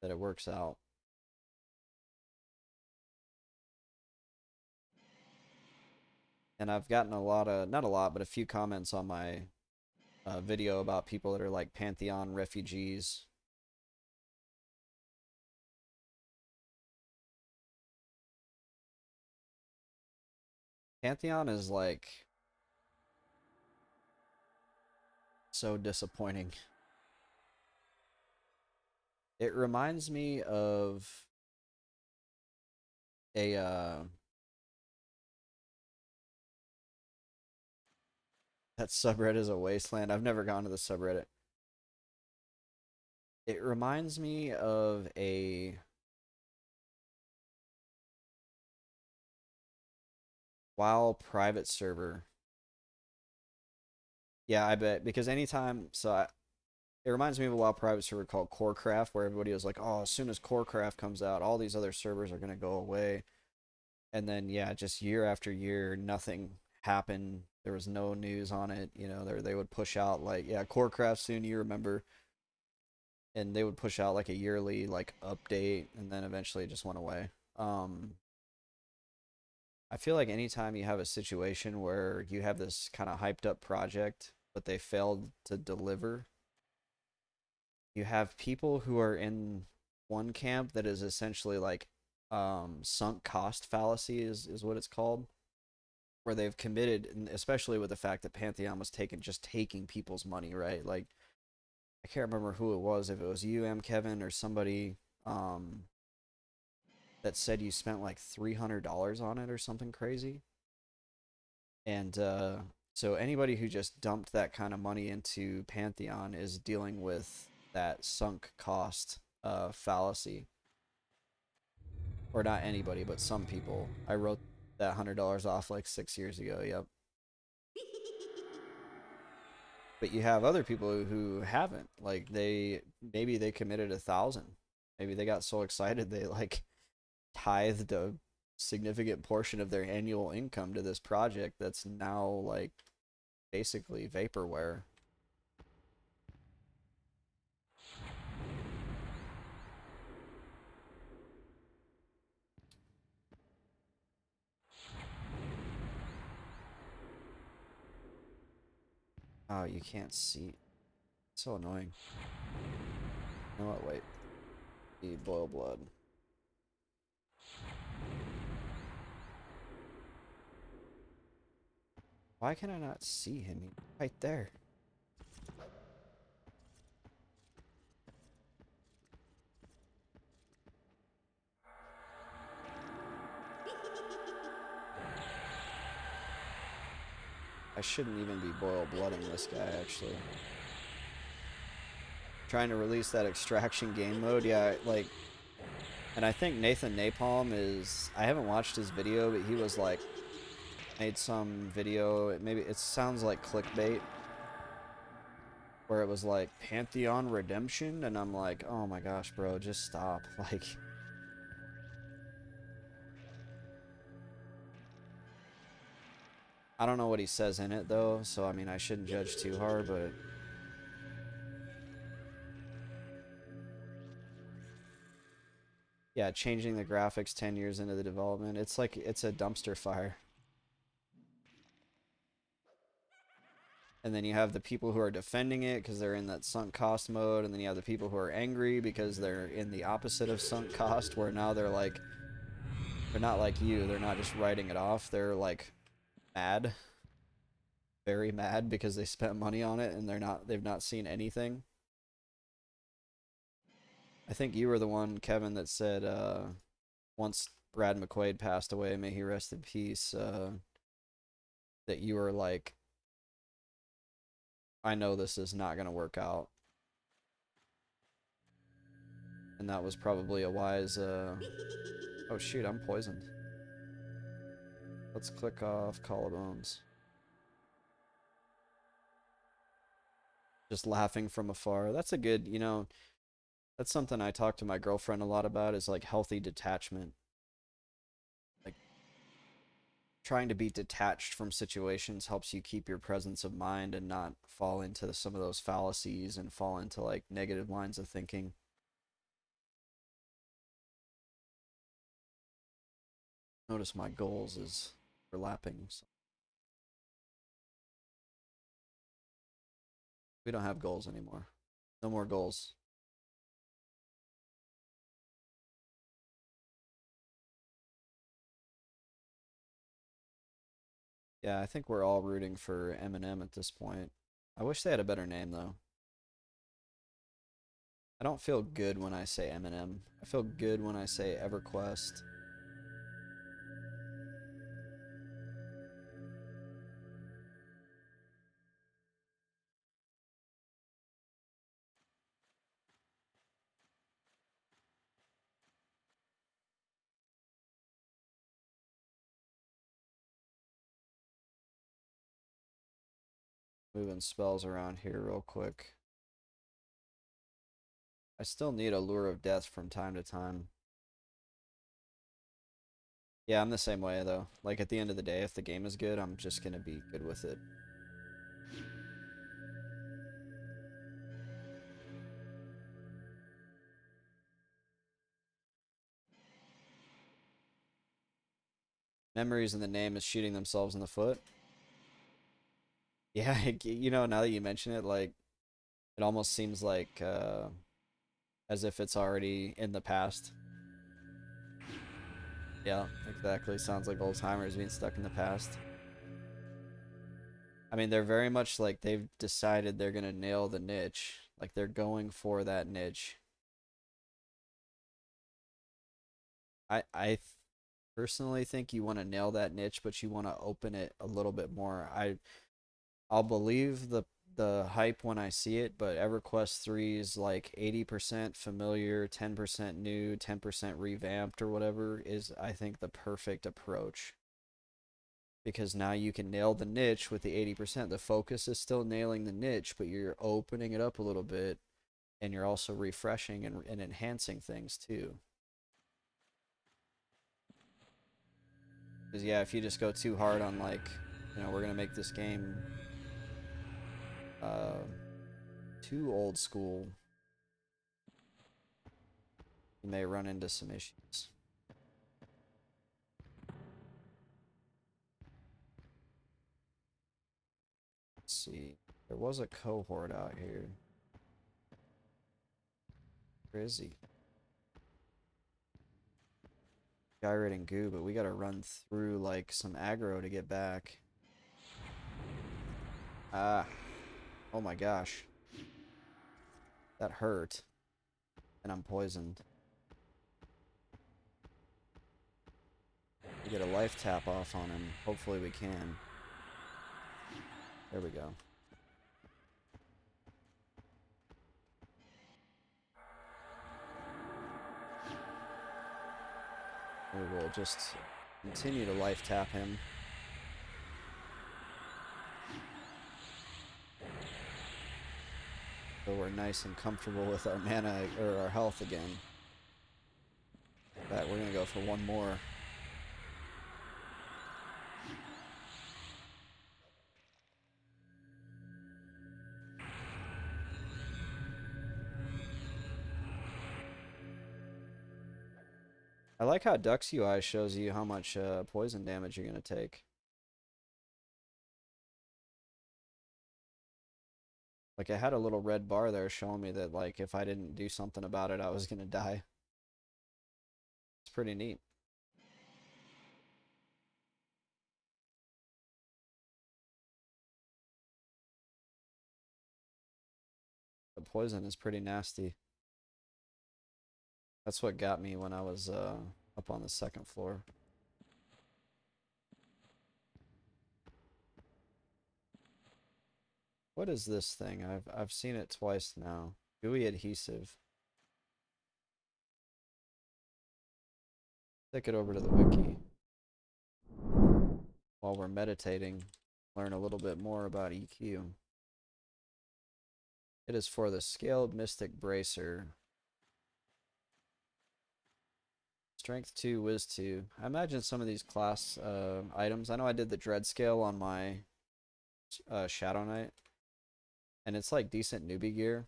it works out. And I've gotten a lot of not a lot, but a few comments on my video about people that are like Pantheon refugees. Pantheon is like so disappointing. It reminds me of a that subreddit is a wasteland. I've never gone to the subreddit. It reminds me of a WoW private server. Yeah, I bet because anytime it reminds me of a WoW private server called Corecraft where everybody was like, "Oh, as soon as Corecraft comes out, all these other servers are going to go away." And then yeah, just year after year nothing happened. There was no news on it. They would push out like yeah, Corecraft soon, you remember, and they would push out like a yearly like update and then eventually it just went away. I feel like anytime you have a situation where you have this kind of hyped up project but they failed to deliver, you have people who are in one camp that is essentially like sunk cost fallacy is what it's called, where they've committed, and especially with the fact that Pantheon was taking people's money, right? Like I can't remember who it was, if it was you, Kevin, or somebody. that said you spent like $300 on it or something crazy. And so anybody who just dumped that kind of money into Pantheon is dealing with that sunk cost fallacy. Or not anybody, but some people. I wrote that $100 off like 6 years ago. Yep. But you have other people who haven't. Like maybe they committed 1,000. Maybe they got so excited they like tithed a significant portion of their annual income to this project that's now like basically vaporware. Oh, you can't see. So annoying. You know what? Wait. The boil blood. Why can I not see him? He's right there. I shouldn't even be boil blooding this guy, actually. Trying to release that extraction game mode, yeah, like, and I think Nathan Napalm is, I haven't watched his video, but he was like, made some video, maybe it sounds like clickbait, where it was like Pantheon Redemption, and I'm like, oh my gosh, bro, just stop. Like, I don't know what he says in it though, so I mean, I shouldn't judge too hard, but yeah, changing the graphics 10 years into the development, it's like, it's a dumpster fire. And then you have the people who are defending it because they're in that sunk cost mode, and then you have the people who are angry because they're in the opposite of sunk cost, where now they're like, they're not like you, they're not just writing it off, they're like mad, very mad because they spent money on it and they've not seen anything. I think you were the one, Kevin, that said once Brad McQuaid passed away, may he rest in peace, that you were like, I know this is not going to work out. And that was probably a wise, oh shoot, I'm poisoned. Let's click off collarbones. Just laughing from afar. That's a good, you know, that's something I talk to my girlfriend a lot about, is like healthy detachment. Like trying to be detached from situations helps you keep your presence of mind and not fall into some of those fallacies and fall into like negative lines of thinking. Notice my goals is overlapping. So we don't have goals anymore. No more goals. Yeah, I think we're all rooting for Eminem at this point. I wish they had a better name though. I don't feel good when I say Eminem. I feel good when I say EverQuest. Moving spells around here real quick. I still need a Lure of Death from time to time. Yeah, I'm the same way though. Like at the end of the day, if the game is good, I'm just gonna be good with it. Memories in the name is shooting themselves in the foot. Yeah, you know, now that you mention it, like it almost seems like as if it's already in the past. Yeah, exactly. Sounds like old timers being stuck in the past. I mean, they're very much like they've decided they're gonna nail the niche. Like they're going for that niche. I personally think you want to nail that niche, but you want to open it a little bit more. I'll believe the hype when I see it, but EverQuest 3 is like 80% familiar, 10% new, 10% revamped or whatever is I think the perfect approach. Because now you can nail the niche with the 80%. The focus is still nailing the niche, but you're opening it up a little bit and you're also refreshing and enhancing things too. Because yeah, if you just go too hard on like, we're gonna make this game uh too old school, you may run into some issues. Let's see. There was a cohort out here. Where is he? Gyrate and goo, but we gotta run through like some aggro to get back. Ah. Oh my gosh. That hurt. And I'm poisoned. We get a life tap off on him. Hopefully we can. There we go. We will just continue to life tap him. So we're nice and comfortable with our mana or our health again. But we're gonna go for one more. I like how Duck's UI shows you how much poison damage you're gonna take. Like it had a little red bar there showing me that like if I didn't do something about it, I was gonna die. It's pretty neat. The poison is pretty nasty. That's what got me when I was up on the second floor. What is this thing? I've seen it twice now. Gooey adhesive. Take it over to the wiki. While we're meditating, learn a little bit more about EQ. It is for the Scaled Mystic Bracer. Strength 2, Wiz 2. I imagine some of these class items. I know I did the Dread Scale on my Shadow Knight. And it's like decent newbie gear.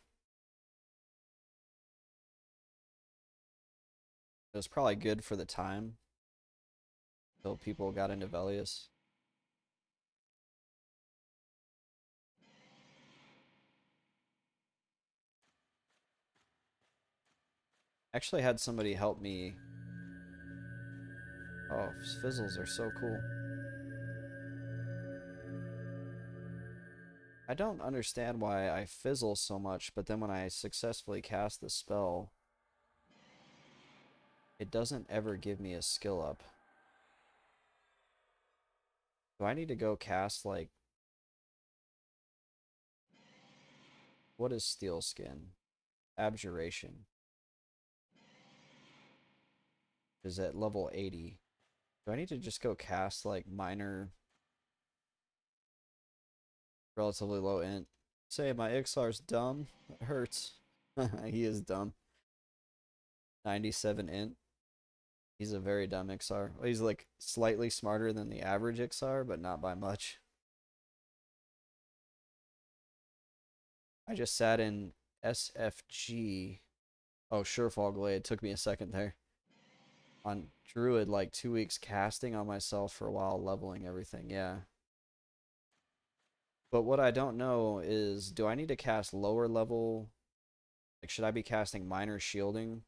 It was probably good for the time. Until people got into Velius. Actually had somebody help me. Oh, fizzles are so cool. I don't understand why I fizzle so much, but then when I successfully cast the spell, it doesn't ever give me a skill up. Do I need to go cast like... What is Steel Skin? Abjuration. Is at level 80. Do I need to just go cast like minor... Relatively low int? Say my Ixar's dumb? It hurts. He is dumb. 97 int. He's a very dumb Ixar. Well, he's like slightly smarter than the average Ixar, but not by much. I just sat in SFG. Oh, Surefall Glade. Took me a second there. On Druid, like 2 weeks casting on myself for a while, leveling everything. Yeah. But what I don't know is, do I need to cast lower level? Like, should I be casting minor shielding?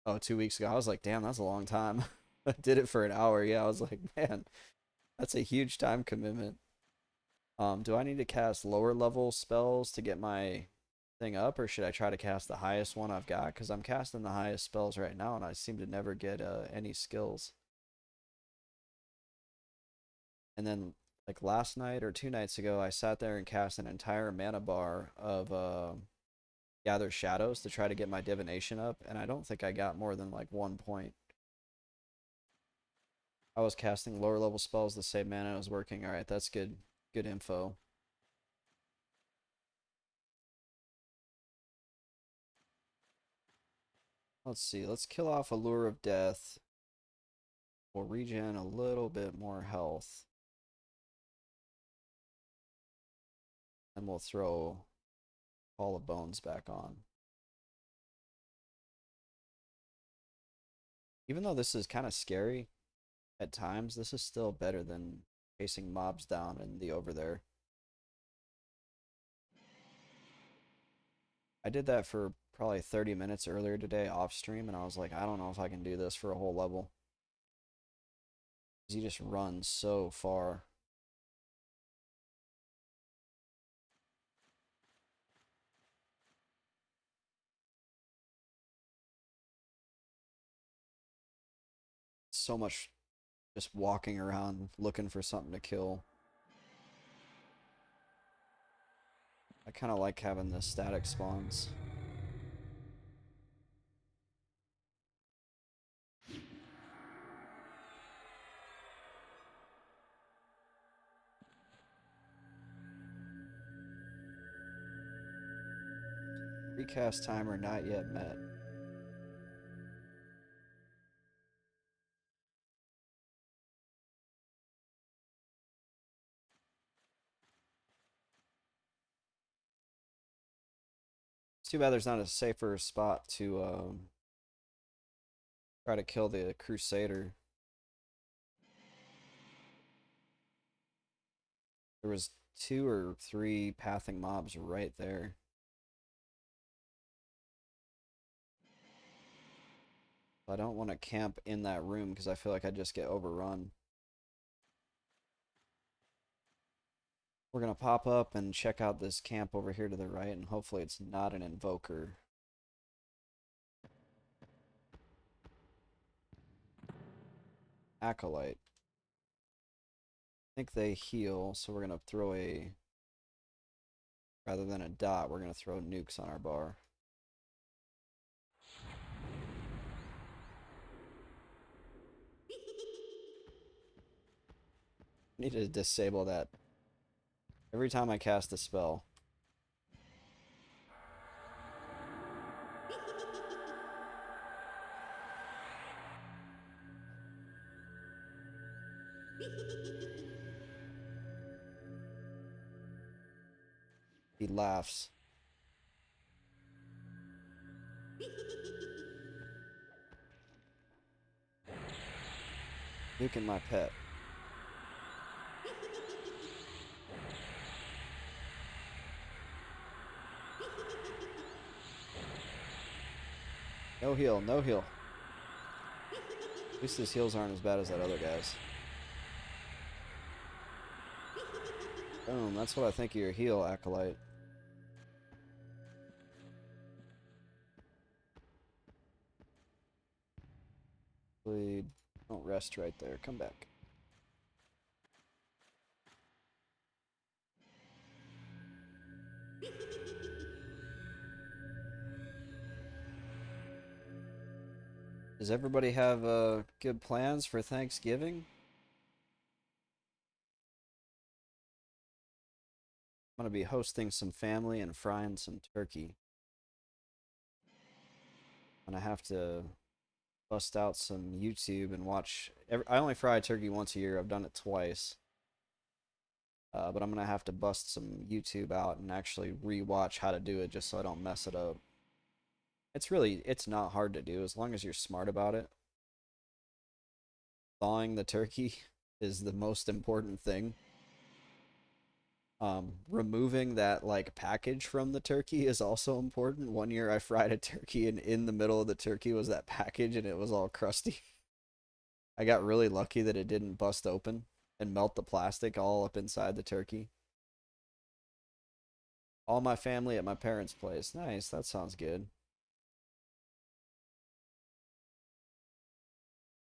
Oh, 2 weeks ago. I was like, damn, that's a long time. I did it for an hour. Yeah, I was like, man, that's a huge time commitment. Do I need to cast lower level spells to get my thing up, or should I try to cast the highest one I've got? Because I'm casting the highest spells right now, and I seem to never get any skills. And then, like last night or 2 nights ago, I sat there and cast an entire mana bar of Gather Shadows to try to get my divination up, and I don't think I got more than like 1 point. I was casting lower level spells the same mana I was working. All right, that's good. Good info. Let's see. Let's kill off Allure of Death. We'll regen a little bit more health. And we'll throw Hall of Bones back on. Even though this is kind of scary at times, this is still better than chasing mobs down in the over there. I did that for probably 30 minutes earlier today off stream, and I was like, I don't know if I can do this for a whole level. He just runs so far. So much just walking around looking for something to kill. I kind of like having the static spawns. Recast timer not yet met. It's too bad there's not a safer spot to try to kill the Crusader. There was 2 or 3 pathing mobs right there. I don't want to camp in that room because I feel like I'd just get overrun. We're going to pop up and check out this camp over here to the right, and hopefully it's not an invoker. Acolyte. I think they heal, so we're going to throw a... Rather than a dot, we're going to throw nukes on our bar. Need to disable that every time I cast a spell. He laughs. Nuking my pet. No heal, no heal. At least his heals aren't as bad as that other guy's. Boom, that's what I think of your heal, Acolyte. Please don't rest right there. Come back. Does everybody have good plans for Thanksgiving? I'm going to be hosting some family and frying some turkey. I'm going to have to bust out some YouTube and watch... I only fry turkey once a year. I've done it twice. But I'm going to have to bust some YouTube out and actually re-watch how to do it just so I don't mess it up. It's not hard to do as long as you're smart about it. Thawing the turkey is the most important thing. Removing that like package from the turkey is also important. One year I fried a turkey and in the middle of the turkey was that package and it was all crusty. I got really lucky that it didn't bust open and melt the plastic all up inside the turkey. All my family at my parents' place. Nice, that sounds good.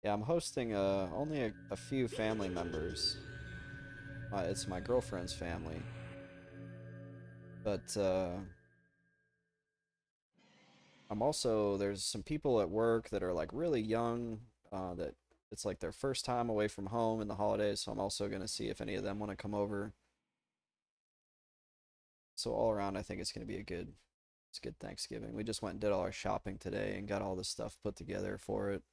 Yeah, I'm hosting only a few family members. It's my girlfriend's family. But I'm also, there's some people at work that are like really young, that it's like their first time away from home in the holidays, so I'm also going to see if any of them want to come over. So all around, I think it's going to be it's a good Thanksgiving. We just went and did all our shopping today and got all this stuff put together for it.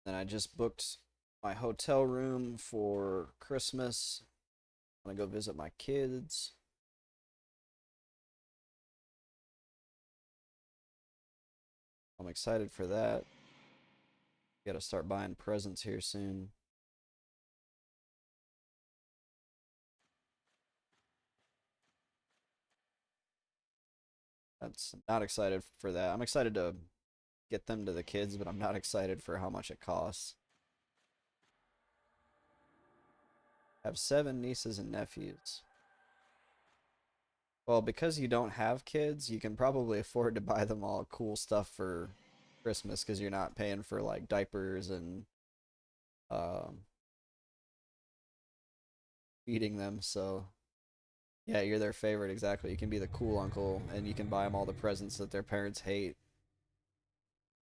And I just booked my hotel room for Christmas. I'm gonna go visit my kids. I'm excited for that. Got to start buying presents here soon. That's not excited for that. I'm excited to get them to the kids, but I'm not excited for how much it costs. I have 7 nieces and nephews. Well, because you don't have kids, you can probably afford to buy them all cool stuff for Christmas because you're not paying for like diapers and um, feeding them. So yeah, you're their favorite, exactly. You can be the cool uncle and you can buy them all the presents that their parents hate,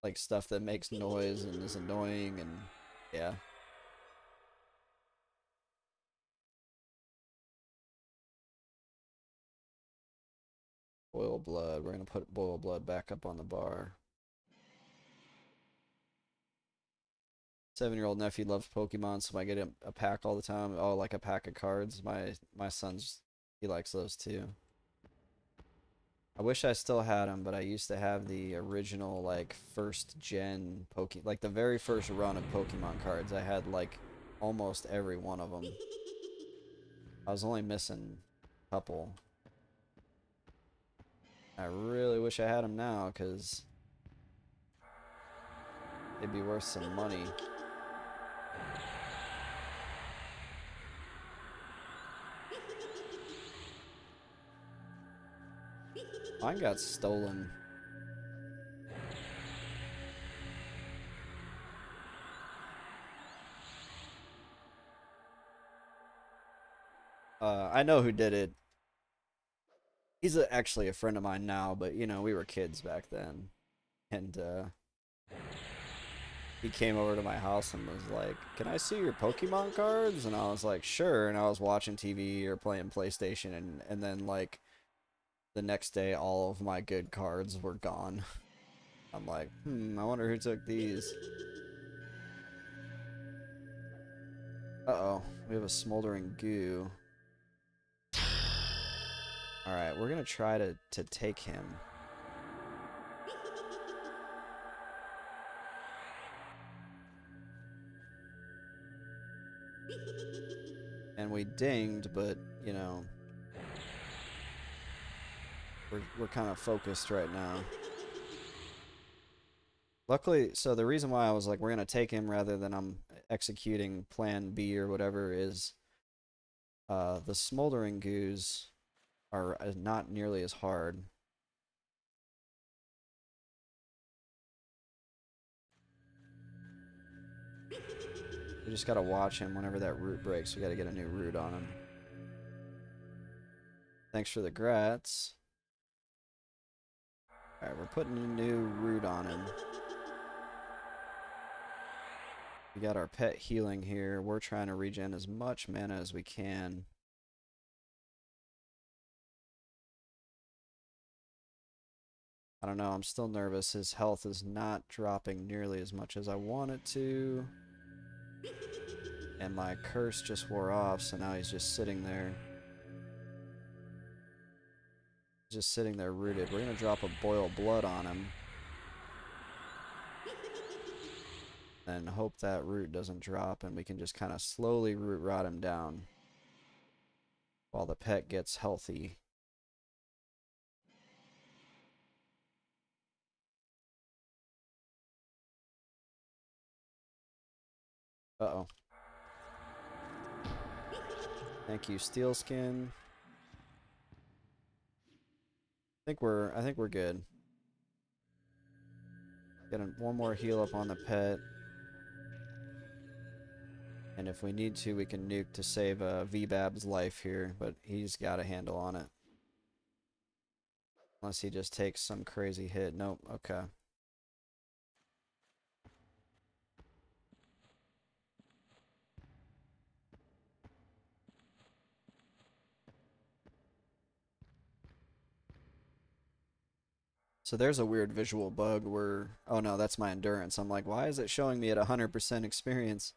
like stuff that makes noise and is annoying and yeah. Boil blood. We're gonna put boil blood back up on the bar. 7-year-old nephew loves Pokemon, so I get him a pack all the time. Oh, like a pack of cards. My son's he likes those too. I wish I still had them, but I used to have the original like first gen like the very first run of Pokemon cards. I had like almost every one of them. I was only missing a couple. I really wish I had them now because they'd be worth some money. Mine got stolen. I know who did it. He's actually a friend of mine now, but you know, we were kids back then. And he came over to my house and was like, "Can I see your Pokemon cards?" And I was like, "Sure." And I was watching TV or playing PlayStation and then like the next day all of my good cards were gone. I'm like, I wonder who took these. Uh-oh, we have a smoldering goo. All right, we're going to try to take him. And we dinged, but, you know, we're kind of focused right now. Luckily, so the reason why I was like, we're going to take him rather than I'm executing plan B or whatever is the smoldering goos are not nearly as hard. We just got to watch him whenever that root breaks. We got to get a new root on him. Thanks for the grats. Alright, we're putting a new root on him. We got our pet healing here. We're trying to regen as much mana as we can. I don't know, I'm still nervous. His health is not dropping nearly as much as I want it to. And my curse just wore off, so now he's just sitting there. Just sitting there rooted. We're going to drop a boil blood on him. And hope that root doesn't drop and we can just kind of slowly root rot him down while the pet gets healthy. Uh-oh. Thank you, Steel Skin. I think we're good. Get one more heal up on the pet. And if we need to, we can nuke to save VBAB's life here, but he's got a handle on it. Unless he just takes some crazy hit. Nope, okay. So there's a weird visual bug where, oh no, that's my endurance. I'm like, why is it showing me at 100% experience?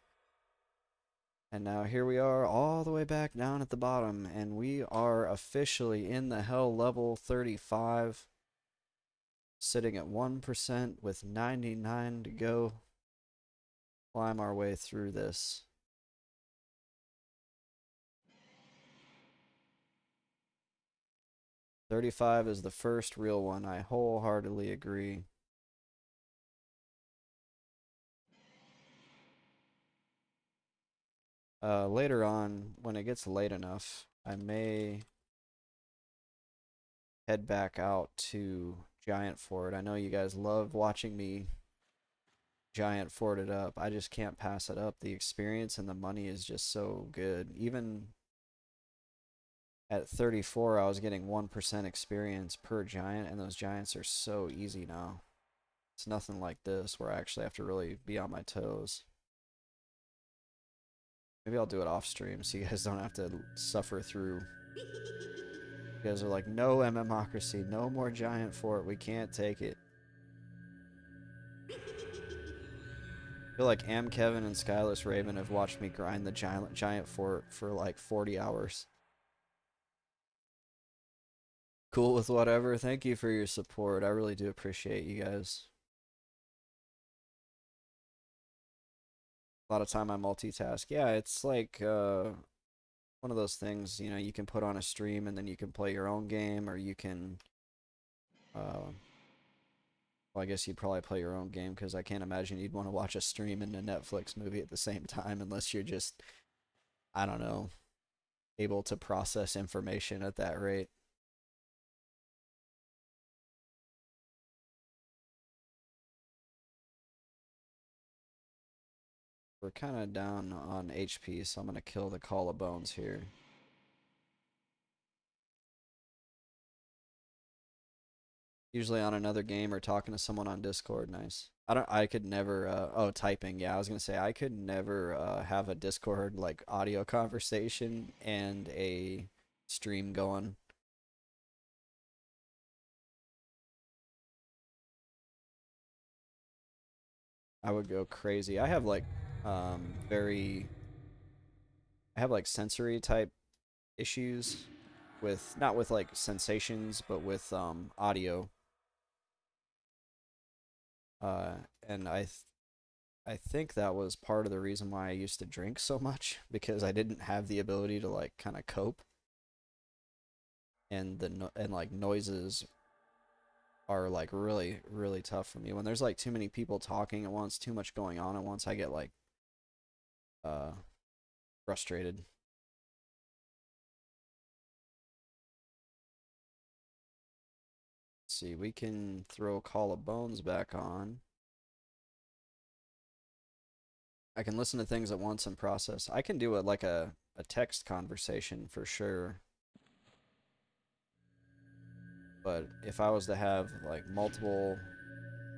And now here we are all the way back down at the bottom, and we are officially in the hell level 35, sitting at 1% with 99 to go. Climb our way through this. "35 is the first real one. I wholeheartedly agree. Later on, when it gets late enough, I may head back out to Giant Fort. I know you guys love watching me Giant Fort it up. I just can't pass it up. The experience and the money is just so good. Even at 34, I was getting 1% experience per giant, and those giants are so easy now. It's nothing like this where I actually have to really be on my toes. Maybe I'll do it off stream so you guys don't have to suffer through. You guys are like, no MMocracy, no more Giant Fort, we can't take it. I feel like Kevin and Skyless Raven have watched me grind the Giant Fort for like 40 hours. Cool with whatever. Thank you for your support. I really do appreciate you guys. A lot of time I multitask. Yeah, it's like one of those things, you know, you can put on a stream and then you can play your own game, or you can well, I guess you'd probably play your own game because I can't imagine you'd want to watch a stream and a Netflix movie at the same time unless you're just, I don't know, able to process information at that rate. We're kind of down on HP, so I'm going to kill the Call of Bones here. Usually on another game or talking to someone on Discord. Nice. I could never, oh, typing. Yeah, I was going to say, I could never have a Discord, like, audio conversation and a stream going. I would go crazy. I have, like, very, I have, like, sensory type issues with, not with, like, sensations, but with, audio. Uh, and I think that was part of the reason why I used to drink so much, because I didn't have the ability to like kind of cope, and like noises are like really tough for me. When there's like too many people talking at once, too much going on at once, I get like uh frustrated. Let's see, we can throw Call of Bones back on. I can listen to things at once and process. I can do it like a text conversation for sure. But if I was to have like multiple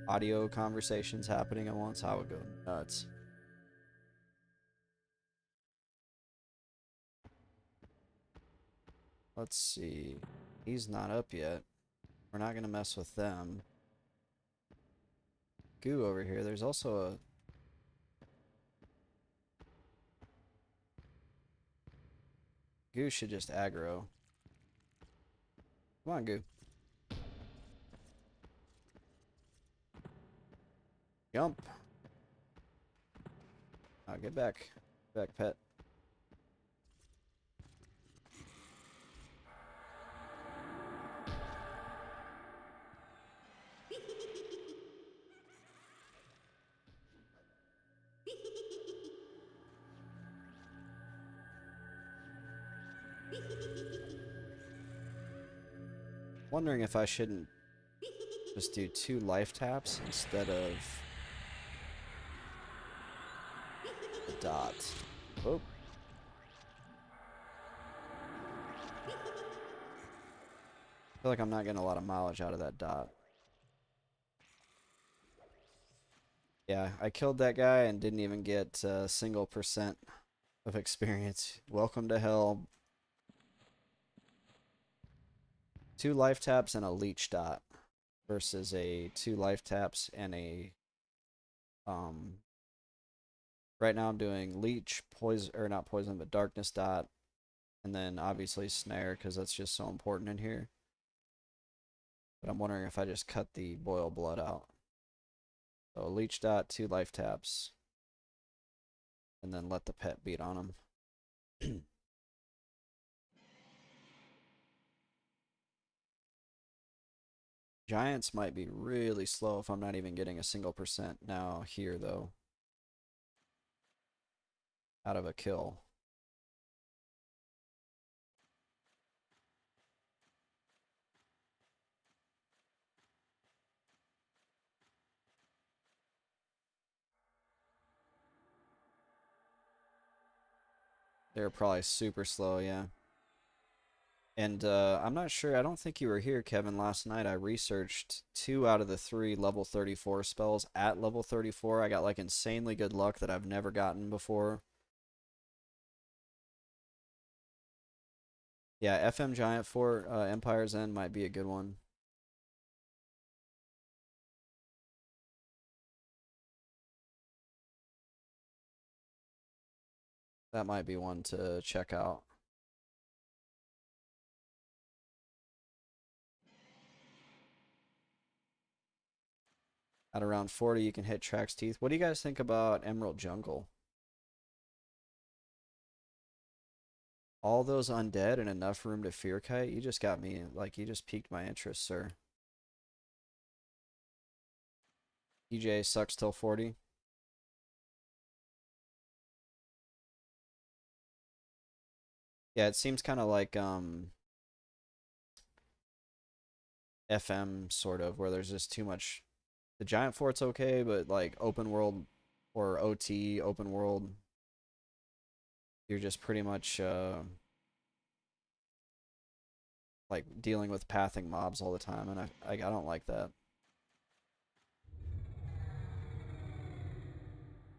audio conversations happening at once, I would go nuts. Let's see. He's not up yet. We're not going to mess with them. Goo over here. There's also a... Goo should just aggro. Come on, Goo. Jump. Oh, get back. Get back, pet. Wondering if I shouldn't just do 2 life taps instead of the dot. Oh. I feel like I'm not getting a lot of mileage out of that dot. Yeah, I killed that guy and didn't even get a single % of experience. Welcome to hell. 2 life taps and a leech dot versus a 2 life taps and a right now I'm doing leech, poison, or not poison, but darkness dot, and then obviously snare because that's just so important in here. But I'm wondering if I just cut the boil blood out. So leech dot, 2 life taps, and then let the pet beat on him. Giants might be really slow if I'm not even getting a single % now here, though. Out of a kill. They're probably super slow, yeah. And I'm not sure, I don't think you were here, Kevin, last night. I researched 2 out of the 3 level 34 spells at level 34. I got like insanely good luck that I've never gotten before. Yeah, FM Giant for Empire's End might be a good one. That might be one to check out. At around 40, you can hit Trax Teeth. What do you guys think about Emerald Jungle? All those undead and enough room to fear kite? You just got me, like, you just piqued my interest, sir. EJ sucks till 40. Yeah, it seems kind of like FM sort of, where there's just too much. The Giant Fort's okay, but like open world or OT open world, you're just pretty much like dealing with pathing mobs all the time, and I don't like that.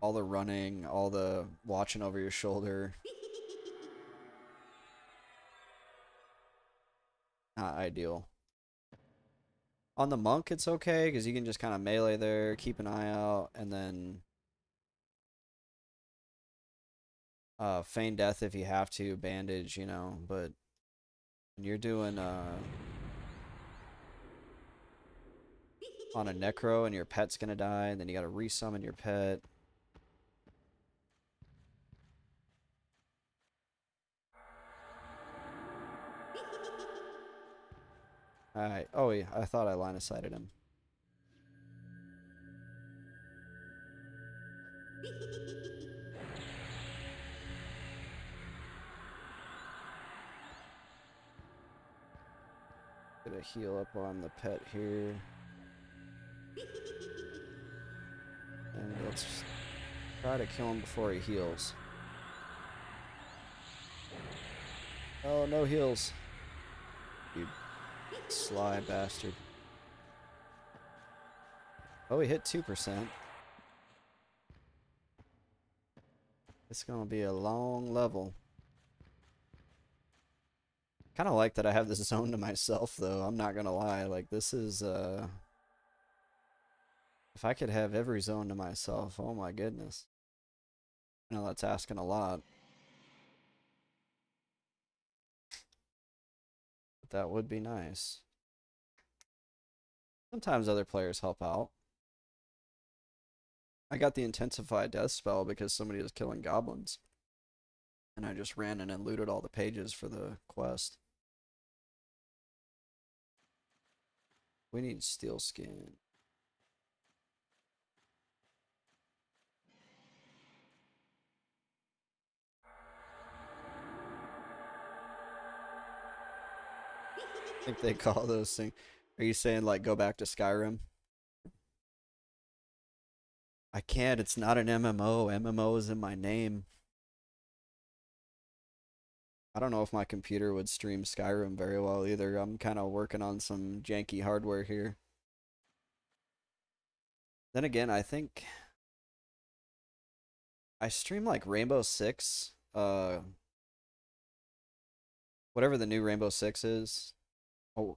All the running, all the watching over your shoulder. Not ideal. On the monk, it's okay because you can just kind of melee there, keep an eye out, and then feign death if you have to, bandage, you know. But when you're doing on a necro and your pet's gonna die, and then you gotta resummon your pet. Alright. Oh, yeah, I thought I line of sighted him. Get a heal up on the pet here. And let's try to kill him before he heals. Oh, no heals. You sly bastard. Oh, he hit 2%. It's gonna be a long level. Kind of like that I have this zone to myself, though. I'm not gonna lie. Like, this is, if I could have every zone to myself, oh my goodness. I know that's asking a lot. But that would be nice. Sometimes other players help out. I got the intensified death spell because somebody was killing goblins. And I just ran in and looted all the pages for the quest. We need steel skin. think they call those things. Are you saying like go back to Skyrim? I can't. It's not an MMO. MMO is in my name. I don't know if my computer would stream Skyrim very well either. I'm kind of working on some janky hardware here. Then again, I think I stream like Rainbow Six, whatever the new Rainbow Six is,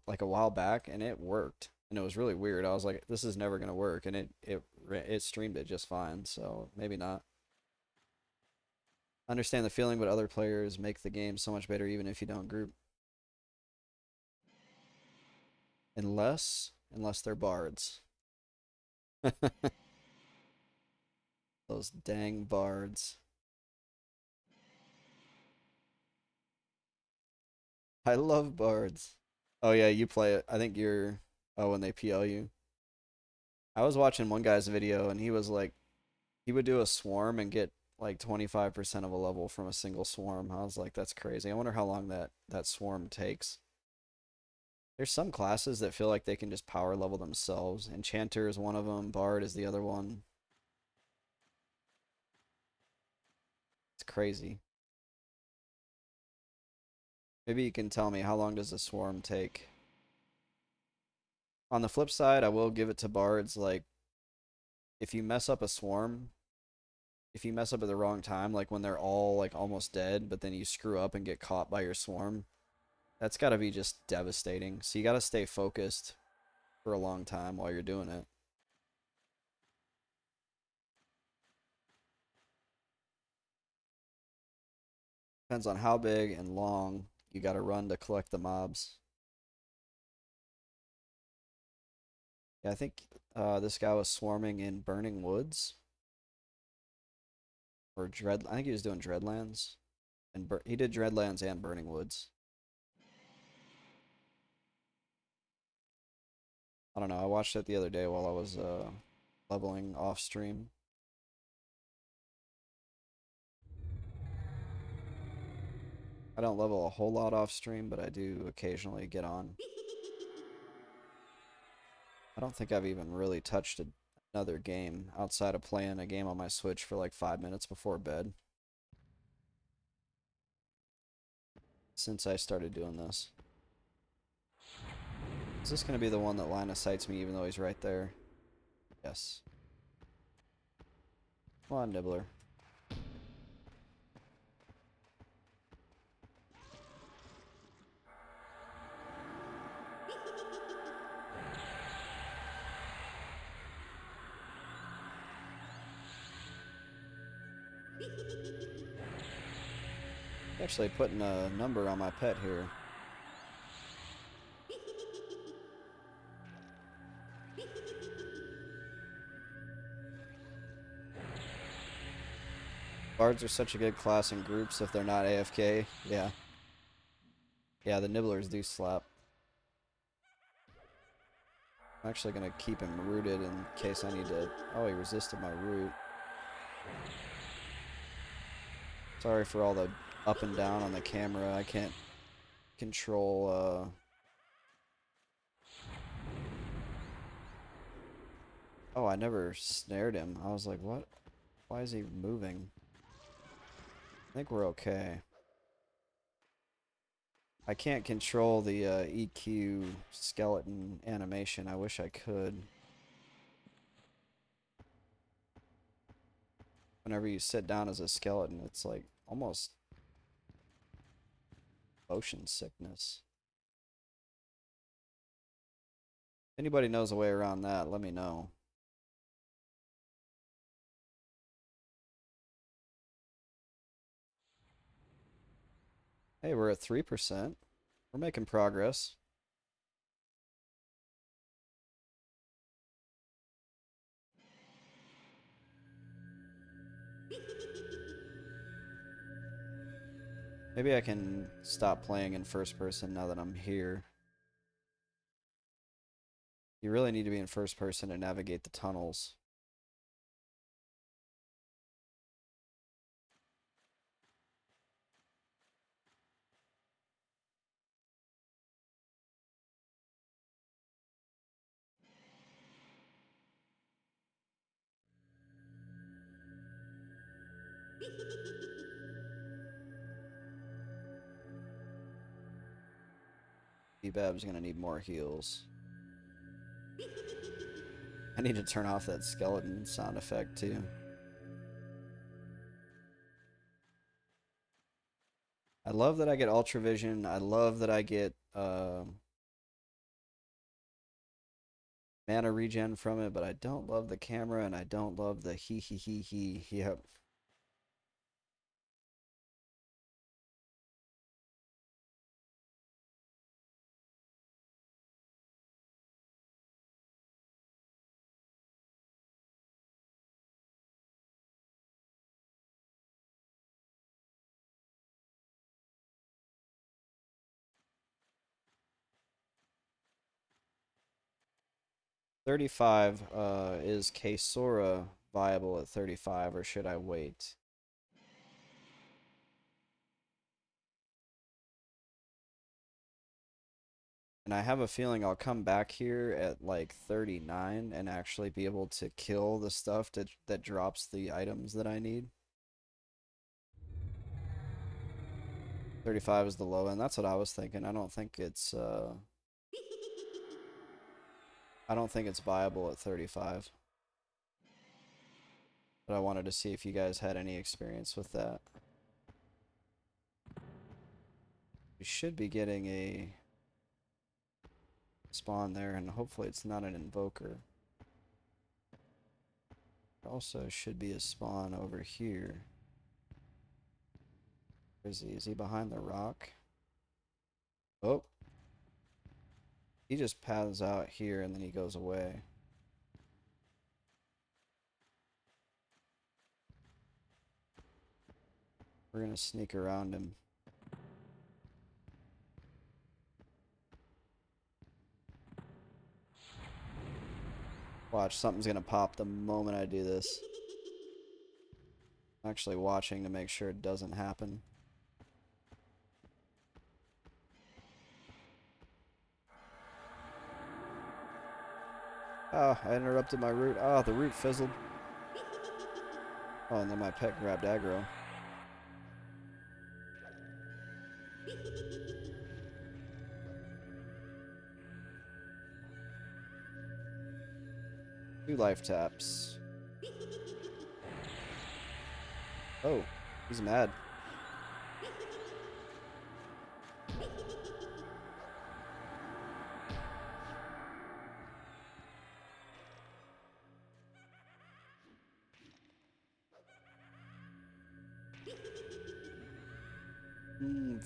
like a while back, and it worked. And it was really weird. I was like, this is never gonna work, and it streamed it just fine. So maybe not. Understand the feeling, but other players make the game so much better even if you don't group. Unless they're bards. Those dang bards. I love bards. Oh yeah, you play it. I think you're oh when they PL you. I was watching one guy's video and he was like he would do a swarm and get like 25% of a level from a single swarm. I was like, that's crazy. I wonder how long that swarm takes. There's some classes that feel like they can just power level themselves. Enchanter is one of them. Bard is the other one. It's crazy. Maybe you can tell me how long does a swarm take? On the flip side, I will give it to bards. Like, if you mess up a swarm, if you mess up at the wrong time, like when they're all like almost dead, but then you screw up and get caught by your swarm, that's got to be just devastating. So you got to stay focused for a long time while you're doing it. Depends on how big and long you got to run to collect the mobs. Yeah, I think this guy was swarming in Burning Woods or Dread. I think he was doing Dreadlands, and he did Dreadlands and Burning Woods. I don't know. I watched it the other day while I was leveling off stream. I don't level a whole lot off stream, but I do occasionally get on. I don't think I've even really touched another game outside of playing a game on my Switch for like 5 minutes before bed since I started doing this. Is this going to be the one that line of sights me even though he's right there? Yes. Come on, Nibbler. Actually putting a number on my pet here. Bards are such a good class in groups if they're not AFK. Yeah. Yeah, the Nibblers do slap. I'm actually going to keep him rooted in case I need to... Oh, he resisted my root. Sorry for all the up and down on the camera. I can't control... Oh, I never snared him. I was like, what? Why is he moving? I think we're okay. I can't control the EQ skeleton animation. I wish I could. Whenever you sit down as a skeleton, it's like almost motion sickness. If anybody knows a way around that, let me know. Hey, we're at 3%. We're making progress. Maybe I can stop playing in first person now that I'm here. You really need to be in first person to navigate the tunnels. D-Bab's gonna need more heals. I need to turn off that skeleton sound effect too. I love that I get Ultra Vision. I love that I get mana regen from it, but I don't love the camera and I don't love the he. Yep. $35, is Kesora viable at 35 or should I wait? And I have a feeling I'll come back here at like 39 and actually be able to kill the stuff that drops the items that I need. 35 is the low end. That's what I was thinking. I don't think it's viable at 35. But I wanted to see if you guys had any experience with that. We should be getting a spawn there, and hopefully it's not an invoker. Also should be a spawn over here. Where is he? Is he behind the rock? Oh. He just paths out here and then he goes away. We're gonna sneak around him. Watch, something's gonna pop the moment I do this. I'm actually watching to make sure it doesn't happen. Ah, I interrupted my route. Ah, the route fizzled. Oh, and then my pet grabbed aggro. Two life taps. Oh, he's mad.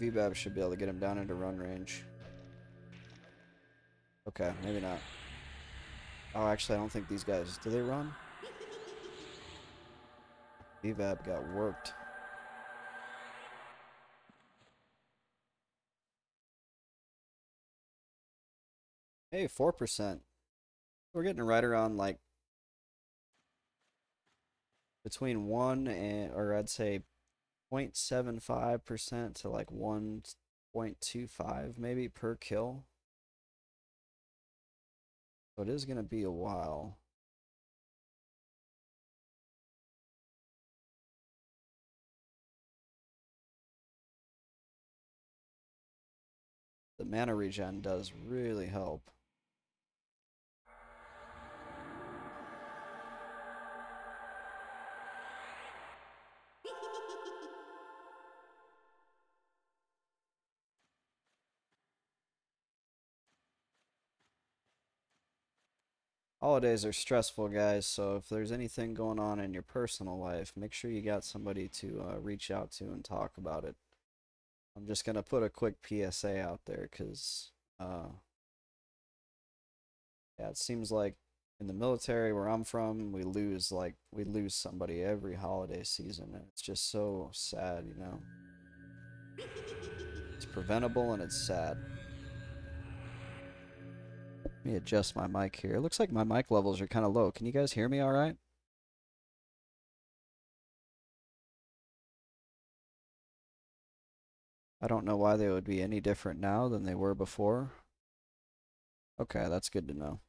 VBAB should be able to get him down into run range. Okay, maybe not. Oh, actually, I don't think these guys... Do they run? VBAB got worked. Hey, 4%. We're getting right around, like, between 1 and... Or I'd say 0.75% to, like, 1.25 maybe per kill. So it is going to be a while. The mana regen does really help. Holidays are stressful, guys, so if there's anything going on in your personal life, make sure you got somebody to reach out to and talk about it. I'm just going to put a quick PSA out there because, yeah, it seems like in the military where I'm from, we lose somebody every holiday season, and it's just so sad, you know. It's preventable and it's sad. Let me adjust my mic here. It looks like my mic levels are kind of low. Can you guys hear me all right? I don't know why they would be any different now than they were before. Okay, that's good to know.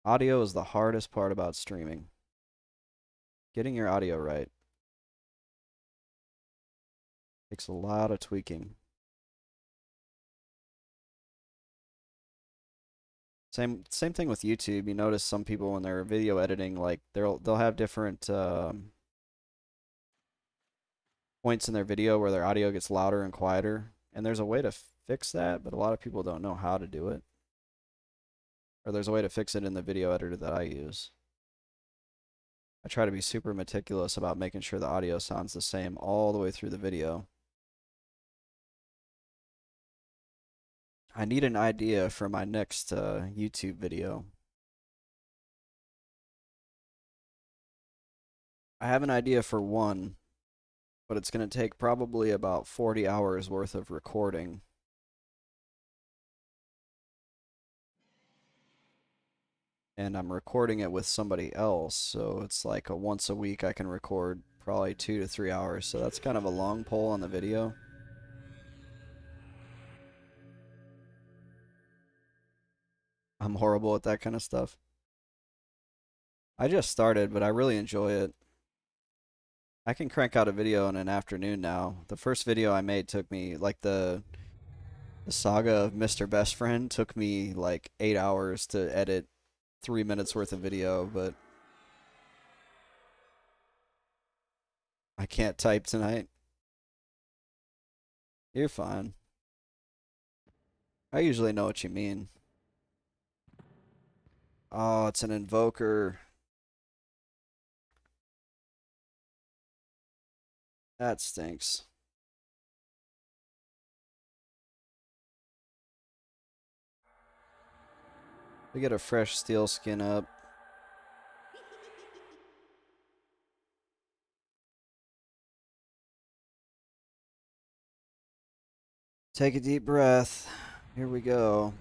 Audio is the hardest part about streaming. Getting your audio right takes a lot of tweaking. Same thing with YouTube. You notice some people when they're video editing, like they'll have different points in their video where their audio gets louder and quieter, and there's a way to fix that, but a lot of people don't know how to do it. Or there's a way to fix it in the video editor that I use. I try to be super meticulous about making sure the audio sounds the same all the way through the video. I need an idea for my next YouTube video. I have an idea for one, but it's going to take probably about 40 hours worth of recording. And I'm recording it with somebody else, so it's like a once a week I can record probably 2 to 3 hours. So that's kind of a long pole on the video. I'm horrible at that kind of stuff. I just started, but I really enjoy it. I can crank out a video in an afternoon now. The first video I made took me, like the saga of Mr. Best Friend took me like 8 hours to edit 3 minutes worth of video, but I can't type tonight. You're fine. I usually know what you mean. Oh, it's an invoker. That stinks. We get a fresh steel skin up. Take a deep breath. Here we go.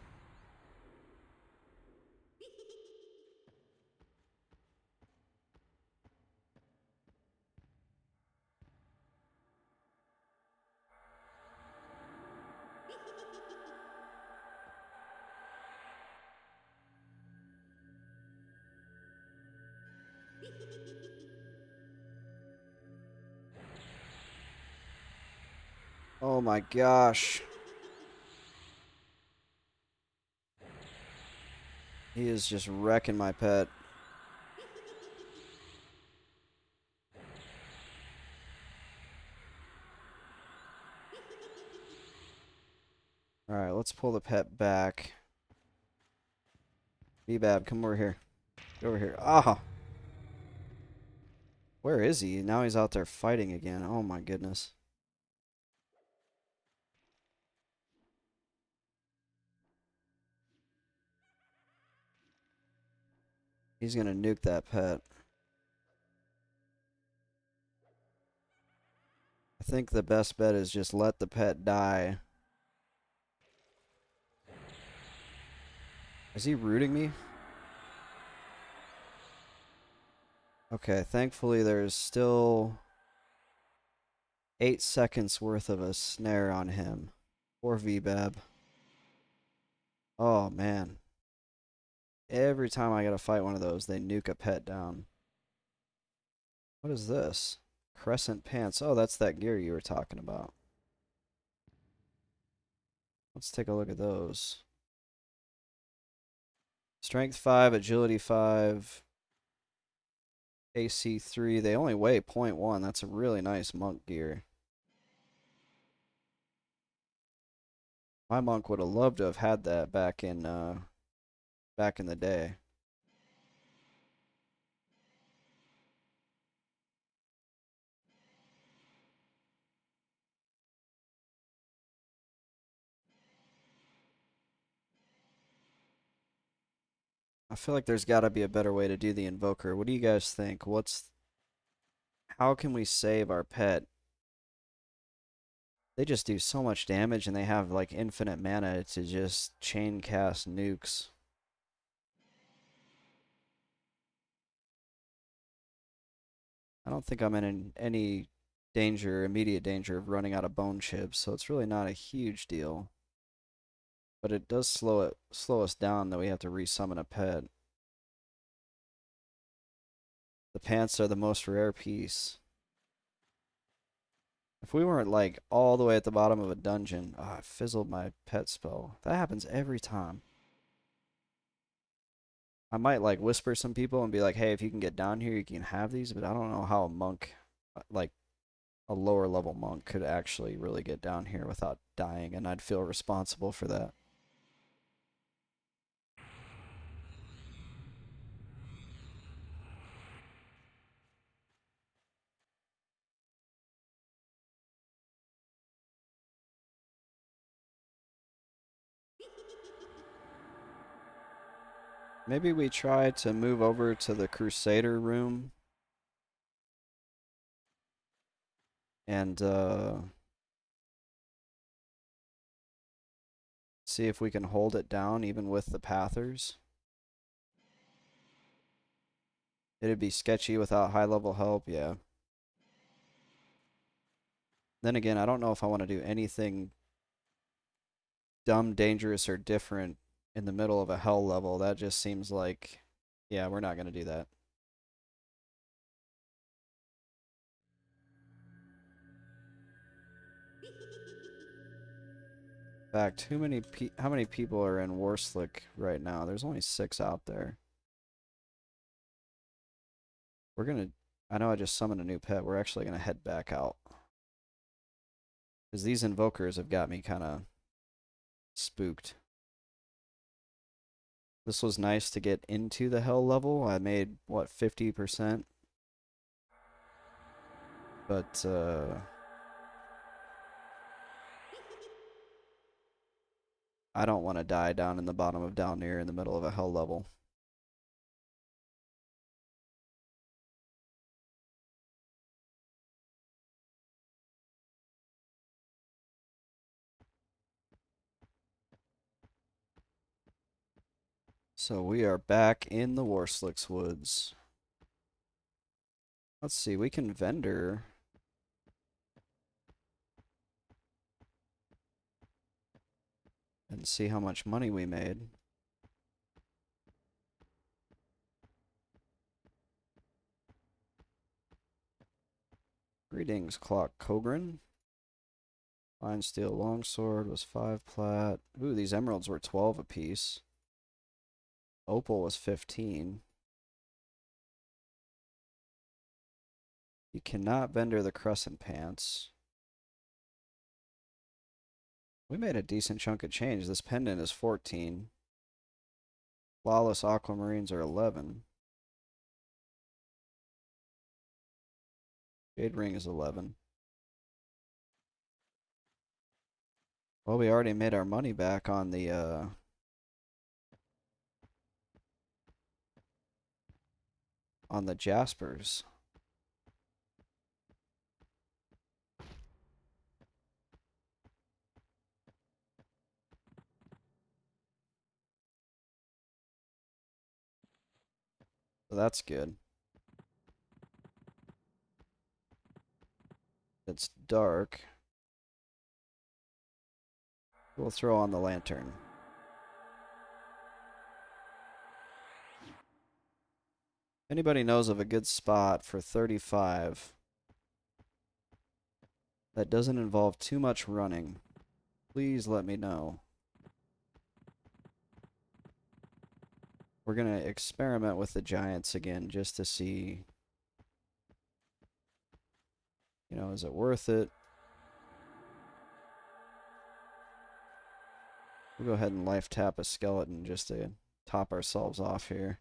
Oh my gosh. He is just wrecking my pet. Alright, let's pull the pet back. Bebab, come over here. Get over here. Ah! Where is he? Now he's out there fighting again. Oh my goodness. He's gonna nuke that pet. I think the best bet is just let the pet die. Is he rooting me? Okay, thankfully there's still 8 seconds worth of a snare on him. Poor VBAB. Oh man. Every time I gotta fight one of those, they nuke a pet down. What is this? Crescent pants. Oh, that's that gear you were talking about. Let's take a look at those. Strength 5, agility 5, AC 3. They only weigh 0.1. That's a really nice monk gear. My monk would have loved to have had that back in the day. I feel like there's got to be a better way to do the invoker. What do you guys think? How can we save our pet? They just do so much damage and they have like infinite mana to just chain cast nukes. I don't think I'm in any immediate danger of running out of bone chips, so it's really not a huge deal. But it does slow us down that we have to resummon a pet. The pants are the most rare piece. If we weren't like all the way at the bottom of a dungeon, oh, I fizzled my pet spell. That happens every time. I might like whisper some people and be like, hey, if you can get down here, you can have these, but I don't know how a monk, like a lower level monk, could actually really get down here without dying, and I'd feel responsible for that. Maybe we try to move over to the Crusader room and see if we can hold it down even with the Pathers. It'd be sketchy without high level help, yeah. Then again, I don't know if I want to do anything dumb, dangerous, or different in the middle of a hell level. That just seems like, yeah, we're not going to do that. In fact, how many people are in Warslick right now? There's only 6 out there. We're gonna. I know I just summoned a new pet. We're actually gonna head back out because these invokers have got me kind of spooked. This was nice to get into the hell level. I made what 50%, but I don't want to die down in the bottom of Dalnir in the middle of a hell level. So we are back in the Warslicks Woods. Let's see, we can vendor. And see how much money we made. Greetings, Clock Kogrin. Fine Steel Longsword was 5 plat. Ooh, these emeralds were 12 apiece. Opal was 15. You cannot vendor the crescent pants. We made a decent chunk of change. This pendant is 14. Flawless aquamarines are 11. Jade ring is 11. Well, we already made our money back on the Jaspers. So that's good. It's dark. We'll throw on the lantern. If anybody knows of a good spot for 35 that doesn't involve too much running, please let me know. We're going to experiment with the giants again just to see, you know, is it worth it? We'll go ahead and life tap a skeleton just to top ourselves off here.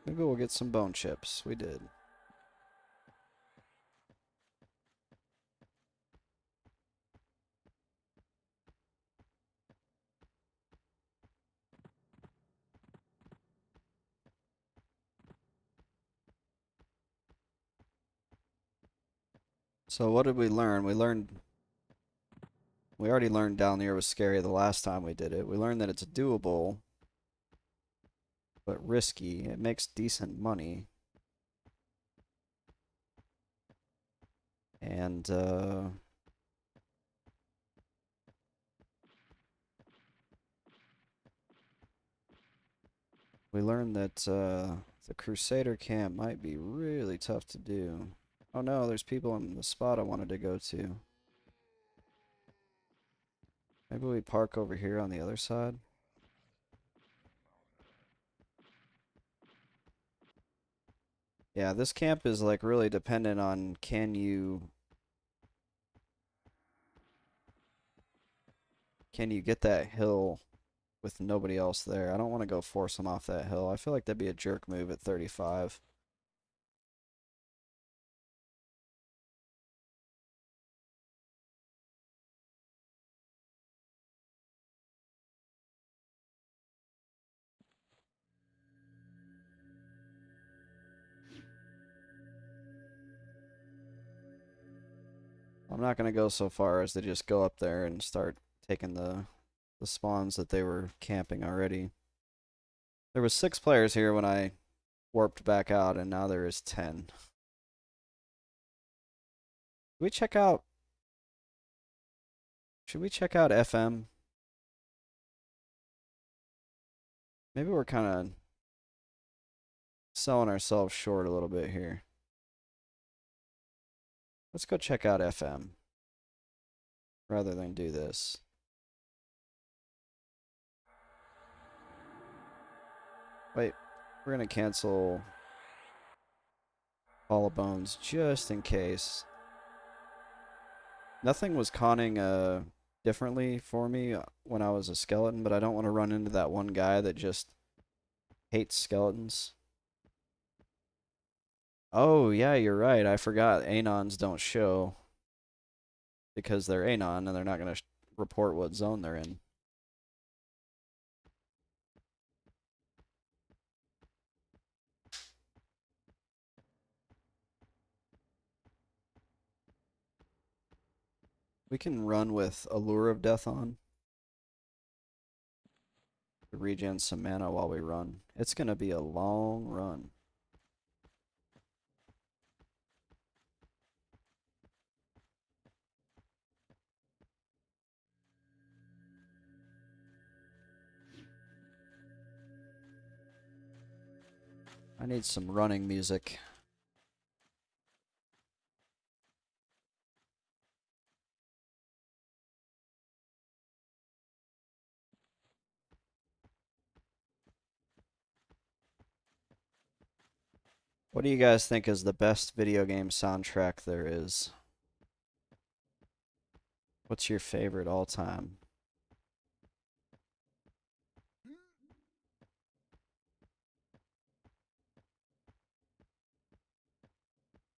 Maybe we'll get some bone chips. We did. So what did we learn? We already learned Dalnir was scary the last time we did it. We learned that it's doable, but risky. It makes decent money. And We learned that the Crusader camp might be really tough to do. Oh no, there's people in the spot I wanted to go to. Maybe we park over here on the other side. Yeah, this camp is like really dependent on can you get that hill with nobody else there. I don't want to go force them off that hill. I feel like that'd be a jerk move at 35. I'm not going to go so far as to just go up there and start taking the spawns that they were camping already. There was 6 players here when I warped back out, and now there is 10. Should we check out FM? Maybe we're kind of selling ourselves short a little bit here. Let's go check out FM rather than do this. Wait, we're gonna cancel Hall of Bones just in case. Nothing was conning differently for me when I was a skeleton, but I don't want to run into that one guy that just hates skeletons. Oh, yeah, you're right. I forgot Anons don't show because they're Anon and they're not going to report what zone they're in. We can run with Allure of Death on to regen some mana while we run. It's going to be a long run. I need some running music. What do you guys think is the best video game soundtrack there is? What's your favorite all time?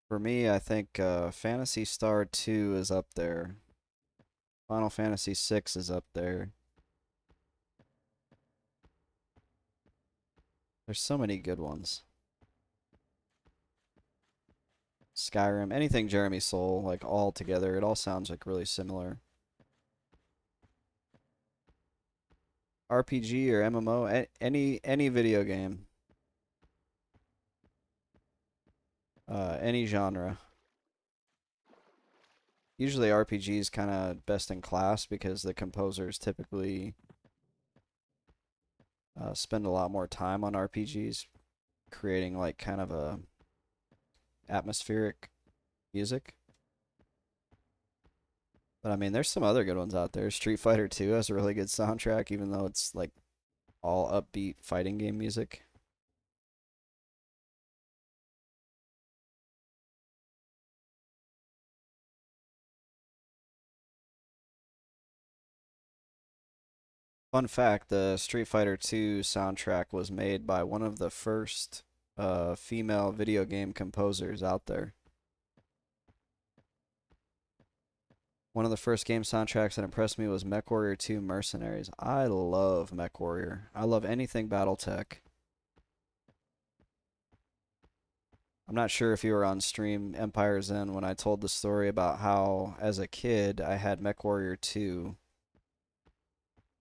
For me, I think Phantasy Star 2 is up there. Final Fantasy 6 is up there. There's so many good ones. Skyrim, anything Jeremy Soule, like all together, it all sounds like really similar. RPG or MMO, any video game, any genre. Usually RPG is kind of best in class because the composers typically spend a lot more time on RPGs, creating like kind of a atmospheric music. But I mean, there's some other good ones out there. Street Fighter 2 has a really good soundtrack, even though it's like all upbeat fighting game music. Fun fact, the Street Fighter 2 soundtrack was made by one of the first female video game composers out there. One of the first game soundtracks that impressed me was MechWarrior 2 Mercenaries. I love MechWarrior. I love anything Battletech. I'm not sure if you were on stream Empire's End when I told the story about how, as a kid, I had MechWarrior 2.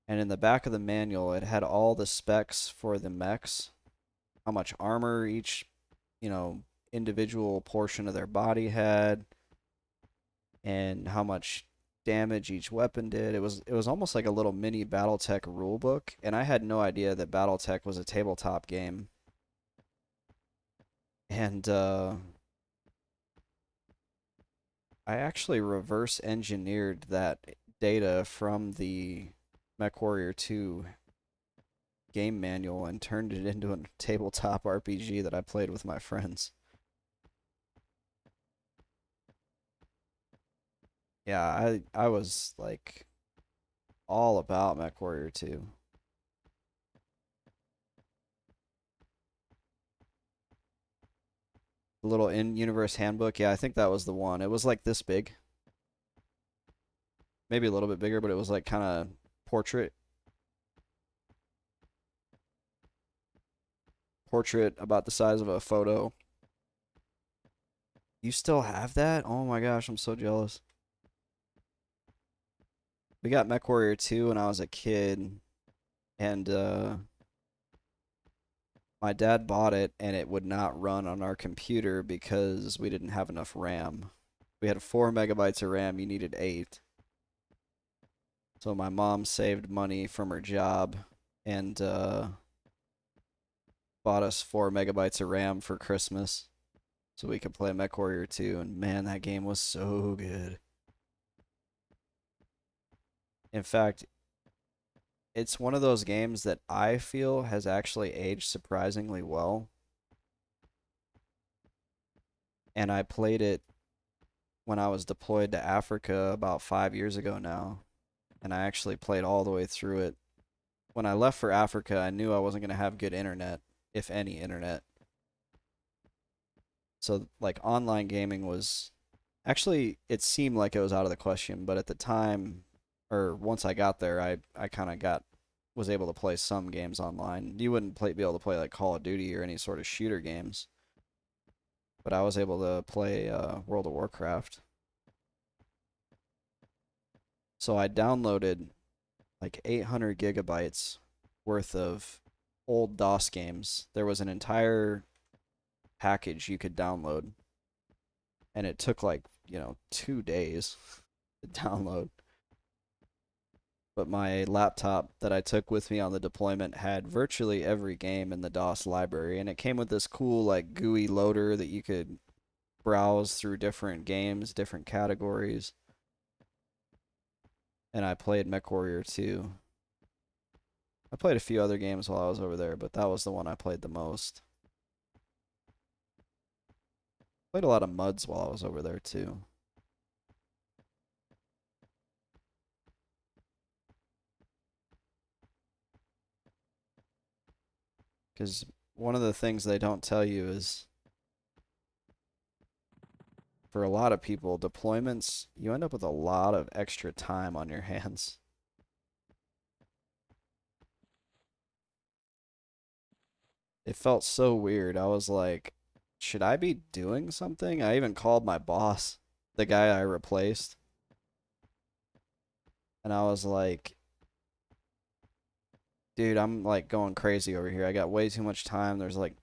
And in the back of the manual, it had all the specs for the mechs, how much armor each, individual portion of their body had, and how much damage each weapon did. It was almost like a little mini BattleTech rulebook, and I had no idea that BattleTech was a tabletop game. And I actually reverse engineered that data from the MechWarrior 2 game manual and turned it into a tabletop RPG that I played with my friends. Yeah, I was like all about MechWarrior 2. The little in-universe handbook, yeah, I think that was the one. It was like this big, maybe a little bit bigger, but it was like kind of portrait portrait about the size of a photo. You still have that? Oh my gosh, I'm so jealous. We got MechWarrior 2 when I was a kid, and my dad bought it, and it would not run on our computer because we didn't have enough RAM. We had 4 megabytes of RAM, you needed 8. So my mom saved money from her job and bought us 4 megabytes of RAM for Christmas so we could play MechWarrior 2, and man, that game was so good. In fact, it's one of those games that I feel has actually aged surprisingly well. And I played it when I was deployed to Africa about 5 years ago now. And I actually played all the way through it. When I left for Africa, I knew I wasn't going to have good internet, if any internet. So, like, online gaming was actually, it seemed like it was out of the question. But at the time, or once I got there, I kind of was able to play some games online. You wouldn't be able to play like Call of Duty or any sort of shooter games, but I was able to play World of Warcraft. So I downloaded like 800 gigabytes worth of old DOS games. There was an entire package you could download, and it took like, 2 days to download. But my laptop that I took with me on the deployment had virtually every game in the DOS library, and it came with this cool like GUI loader that you could browse through different games, different categories. And I played MechWarrior 2. I played a few other games while I was over there, but that was the one I played the most. Played a lot of MUDs while I was over there too. Because one of the things they don't tell you is for a lot of people, deployments, you end up with a lot of extra time on your hands. It felt so weird. I was like, should I be doing something? I even called my boss, the guy I replaced, and I was like, dude, I'm like going crazy over here. I got way too much time. There's like,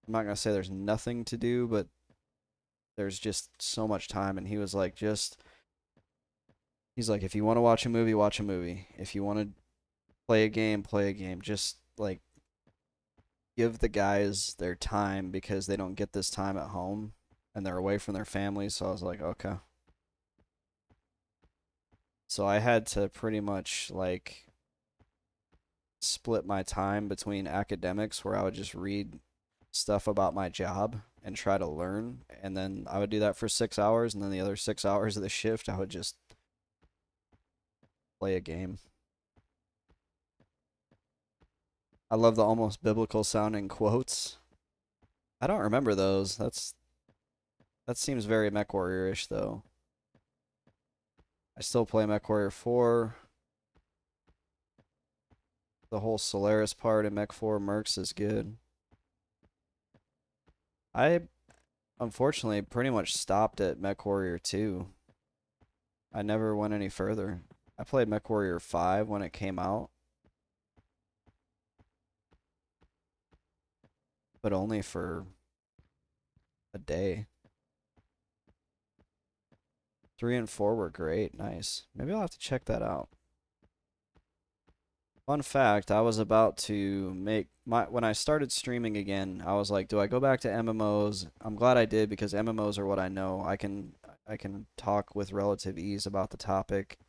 I'm not gonna say there's nothing to do, but there's just so much time. And he was like, he's like, if you want to watch a movie, watch a movie. If you want to play a game, play a game. Just like give the guys their time because they don't get this time at home and they're away from their families. So I was like, okay. So I had to pretty much like split my time between academics where I would just read stuff about my job and try to learn. And then I would do that for 6 hours. And then the other 6 hours of the shift, I would just play a game. I love the almost biblical sounding quotes. I don't remember those. That seems very MechWarrior-ish though. I still play MechWarrior 4. The whole Solaris part in Mech 4 Mercs is good. I unfortunately pretty much stopped at MechWarrior 2. I never went any further. I played MechWarrior 5 when it came out, but only for a day. 3 and 4 were great. Nice. Maybe I'll have to check that out. Fun fact, I was about to make my when I started streaming again, I was like, do I go back to MMOs? I'm glad I did because MMOs are what I know. I can talk with relative ease about the topic.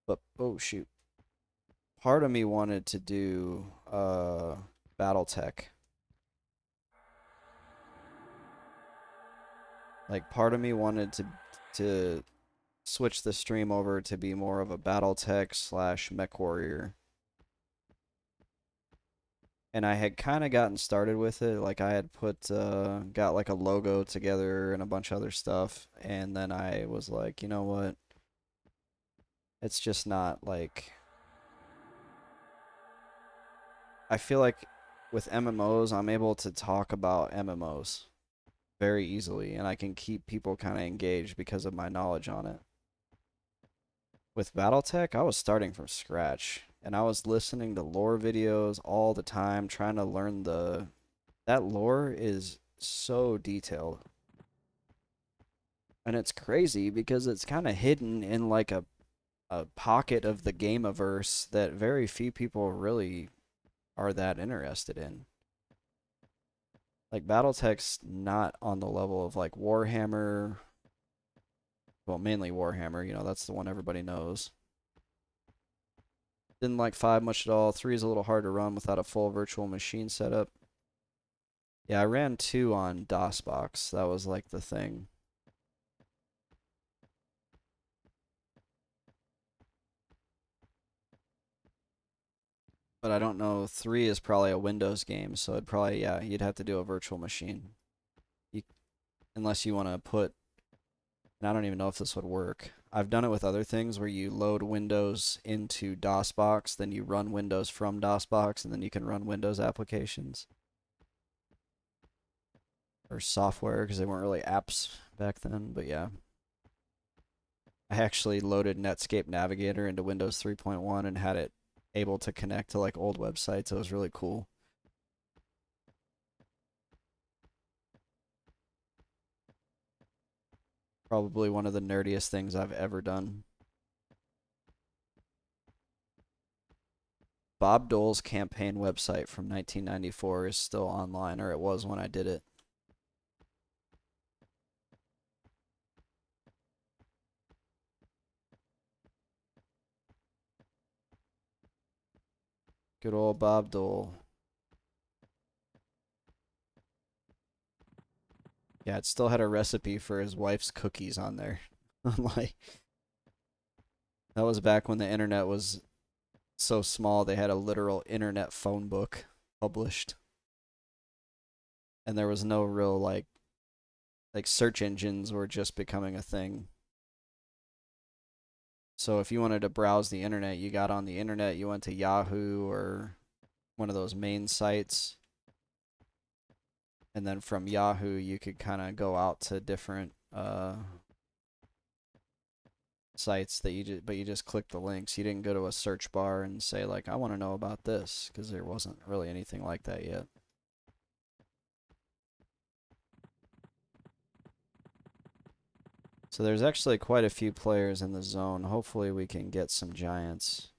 But oh shoot. Part of me wanted to do BattleTech. Like part of me wanted to switch the stream over to be more of a BattleTech slash MechWarrior. And I had kind of gotten started with it. Like I had got like a logo together and a bunch of other stuff. And then I was like, you know what? It's just not like, I feel like with MMOs, I'm able to talk about MMOs very easily. And I can keep people kind of engaged because of my knowledge on it. With BattleTech, I was starting from scratch. And I was listening to lore videos all the time, trying to learn that lore is so detailed. And it's crazy because it's kind of hidden in like a pocket of the gameaverse that very few people really are that interested in. Like BattleTech's not on the level of like Warhammer. Well, mainly Warhammer, that's the one everybody knows. Didn't like 5 much at all. 3 is a little hard to run without a full virtual machine setup. Yeah, I ran 2 on DOSBox. That was like the thing. But I don't know. 3 is probably a Windows game, so it'd probably, yeah, you'd have to do a virtual machine. You, unless you want to put, and I don't even know if this would work. I've done it with other things where you load Windows into DOSBox, then you run Windows from DOSBox, and then you can run Windows applications. Or software, because they weren't really apps back then, but yeah. I actually loaded Netscape Navigator into Windows 3.1 and had it able to connect to like old websites. It was really cool. Probably one of the nerdiest things I've ever done. Bob Dole's campaign website from 1994 is still online, or it was when I did it. Good old Bob Dole. Yeah, it still had a recipe for his wife's cookies on there. Like, that was back when the internet was so small they had a literal internet phone book published. And there was no real like search engines were just becoming a thing. So if you wanted to browse the internet, you got on the internet, you went to Yahoo or one of those main sites. And then from Yahoo, you could kind of go out to different sites that you just click the links. You didn't go to a search bar and say like, I want to know about this, because there wasn't really anything like that yet. So there's actually quite a few players in the zone. Hopefully we can get some giants.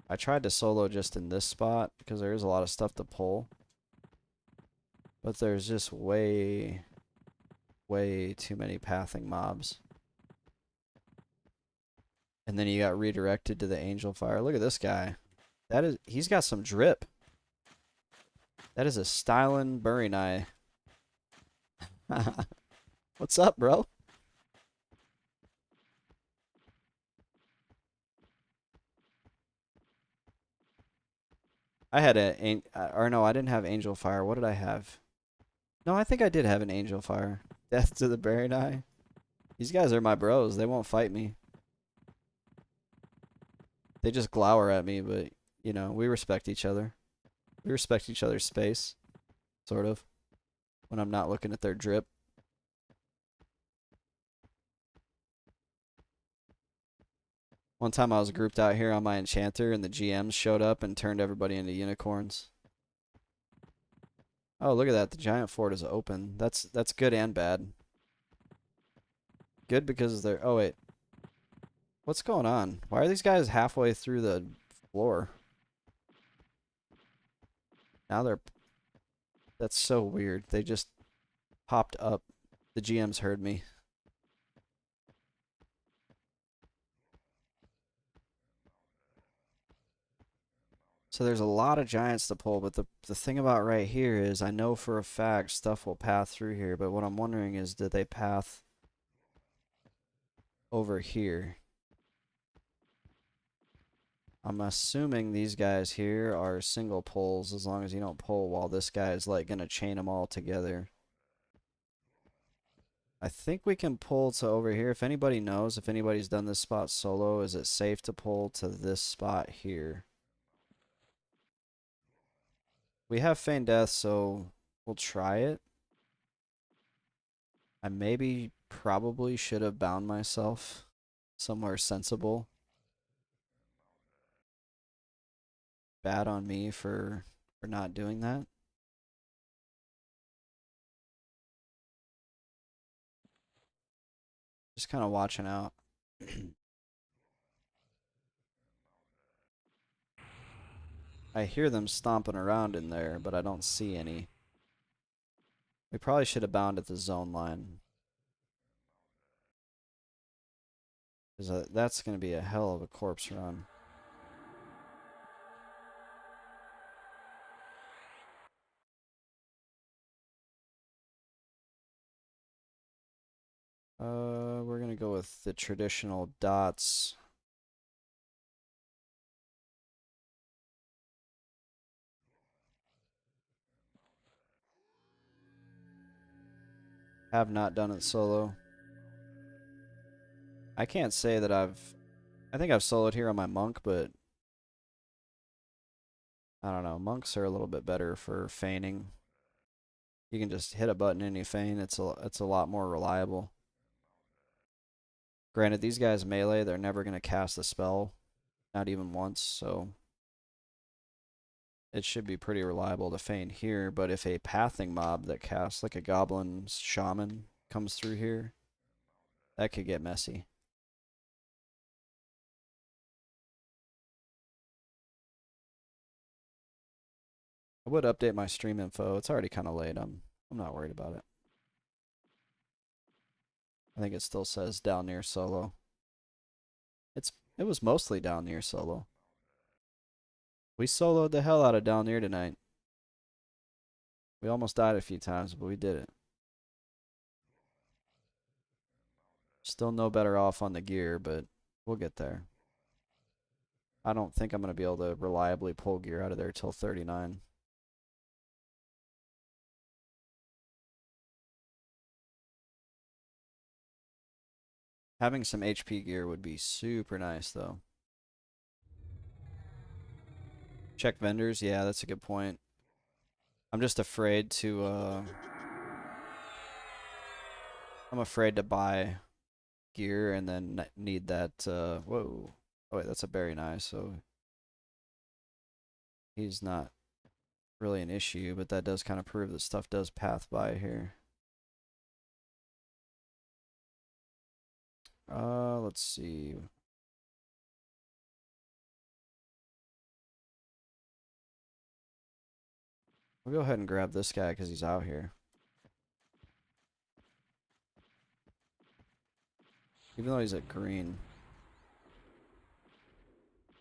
I tried to solo just in this spot because there is a lot of stuff to pull. But there's just way too many pathing mobs. And then you got redirected to the angel fire. Look at this guy. He's got some drip. That is a styling burying eye. What's up, bro? I had or no, I didn't have angel fire. What did I have? No, I think I did have an angel fire. Death to the burying eye. These guys are my bros. They won't fight me. They just glower at me, but we respect each other. We respect each other's space, sort of, when I'm not looking at their drip. One time I was grouped out here on my enchanter and the GMs showed up and turned everybody into unicorns. Oh, look at that. The giant fort is open. That's good and bad. good because they're... Oh, wait. What's going on? Why are these guys halfway through the floor? Now they're... That's so weird. They just popped up. The GMs heard me. So there's a lot of giants to pull, but the thing about right here is I know for a fact stuff will path through here, but what I'm wondering is did they path over here? I'm assuming these guys here are single pulls as long as you don't pull while this guy is like gonna chain them all together. I think we can pull to over here. If anybody knows, if anybody's done this spot solo, is it safe to pull to this spot here? We have Feign Death, so we'll try it. I maybe probably should have bound myself somewhere sensible. Bad on me for not doing that. Just kind of watching out. I hear them stomping around in there, but I don't see any. We probably should have bound at the zone line. Because that's going to be a hell of a corpse run. We're going to go with the traditional dots. Have not done it solo. I can't say that I think I've soloed here on my monk, but I don't know. Monks are a little bit better for feigning. You can just hit a button and you feign. It's a lot more reliable. Granted, these guys melee, they're never going to cast a spell, not even once, so it should be pretty reliable to feign here. But if a pathing mob that casts like a goblin shaman comes through here, that could get messy. I would update my stream info. It's already kind of late. I'm not worried about it. I think it still says Dalnir solo. It was mostly Dalnir solo. We soloed the hell out of Dalnir tonight. We almost died a few times, but we did it. Still no better off on the gear, but we'll get there. I don't think I'm going to be able to reliably pull gear out of there till 39. Having some HP gear would be super nice, though. Check vendors. Yeah, that's a good point. I'm just afraid to, I'm afraid to buy gear and then need that, whoa. Oh, wait, that's a berry knife, so he's not really an issue, but that does kind of prove that stuff does path by here. Let's see. We'll go ahead and grab this guy because he's out here. Even though he's at green.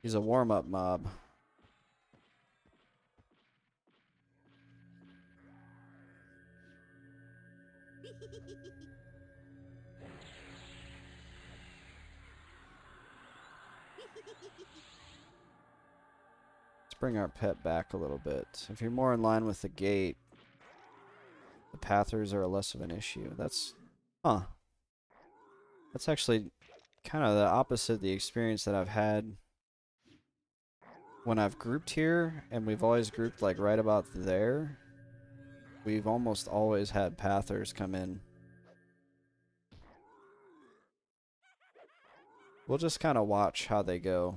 He's a warm-up mob. Let's bring our pet back a little bit. If you're more in line with the gate, the pathers are less of an issue. That's... Huh. That's actually kind of the opposite of the experience that I've had when I've grouped here, and we've always grouped like right about there. We've almost always had pathers come in. We'll just kind of watch how they go.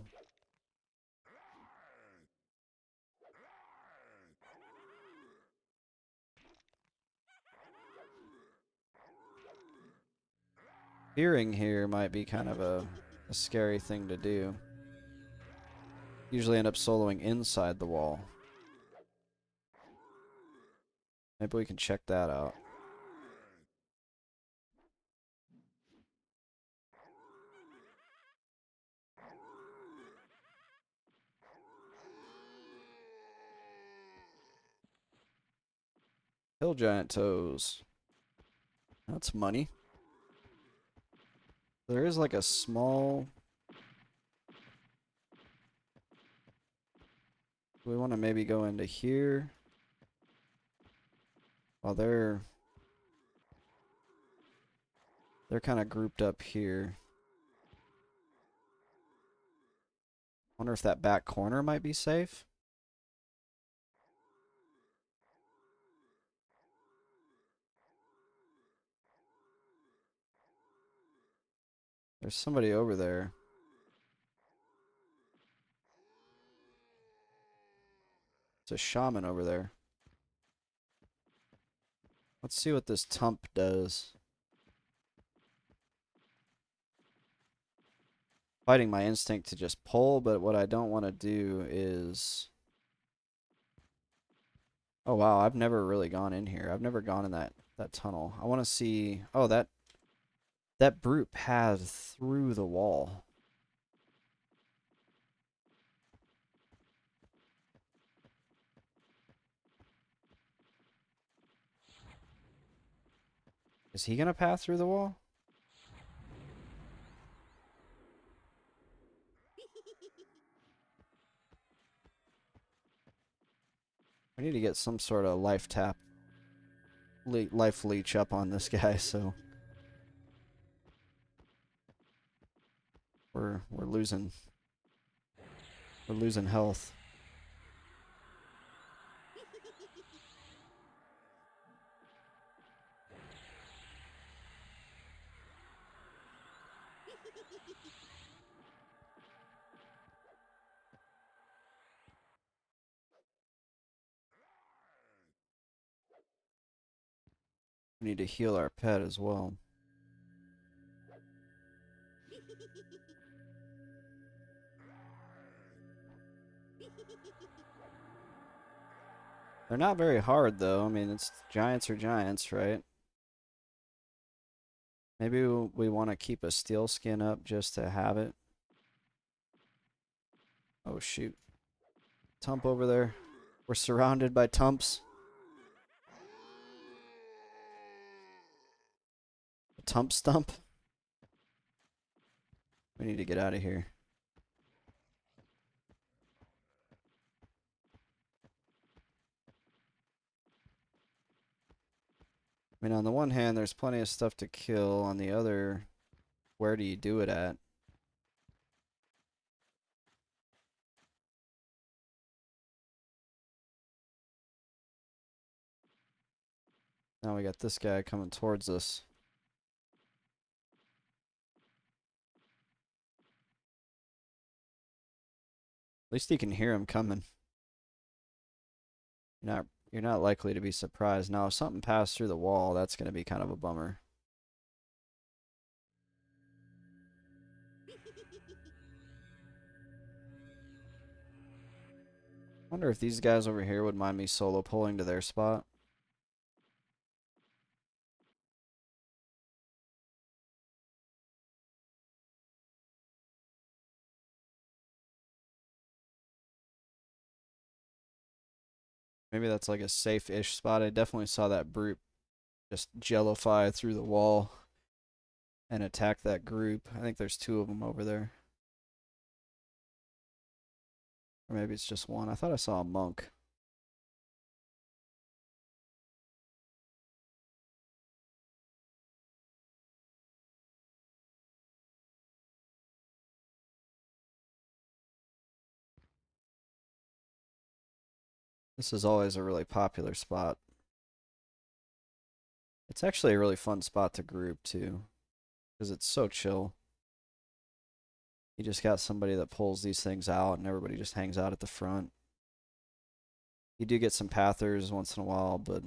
Peering here might be kind of a scary thing to do. Usually end up soloing inside the wall. Maybe we can check that out. Hill giant toes. That's money. There is like a small... We want to maybe go into here. While they're kind of grouped up here. Wonder if that back corner might be safe. There's somebody over there. It's a shaman over there. Let's see what this tump does. Fighting my instinct to just pull, but what I don't want to do is... Oh wow, I've never really gone in here. I've never gone in that tunnel. I want to see... Oh, that brute passed through the wall. Is he gonna pass through the wall? We need to get some sort of life leech up on this guy, so we're losing health. We need to heal our pet as well. They're not very hard though. I mean, it's giants are giants, right? Maybe we want to keep a steel skin up just to have it. Oh shoot. Tump over there. We're surrounded by tumps. A tump stump. We need to get out of here. I mean, on the one hand, there's plenty of stuff to kill. On the other, where do you do it at? Now we got this guy coming towards us. At least you can hear him coming. You're not likely to be surprised. Now, if something passed through the wall, that's going to be kind of a bummer. Wonder if these guys over here would mind me solo pulling to their spot. Maybe that's like a safe-ish spot. I definitely saw that brute just jellify through the wall and attack that group. I think there's two of them over there. Or maybe it's just one. I thought I saw a monk. This is always a really popular spot. It's actually a really fun spot to group too, because it's so chill. You just got somebody that pulls these things out and everybody just hangs out at the front. You do get some pathers once in a while, but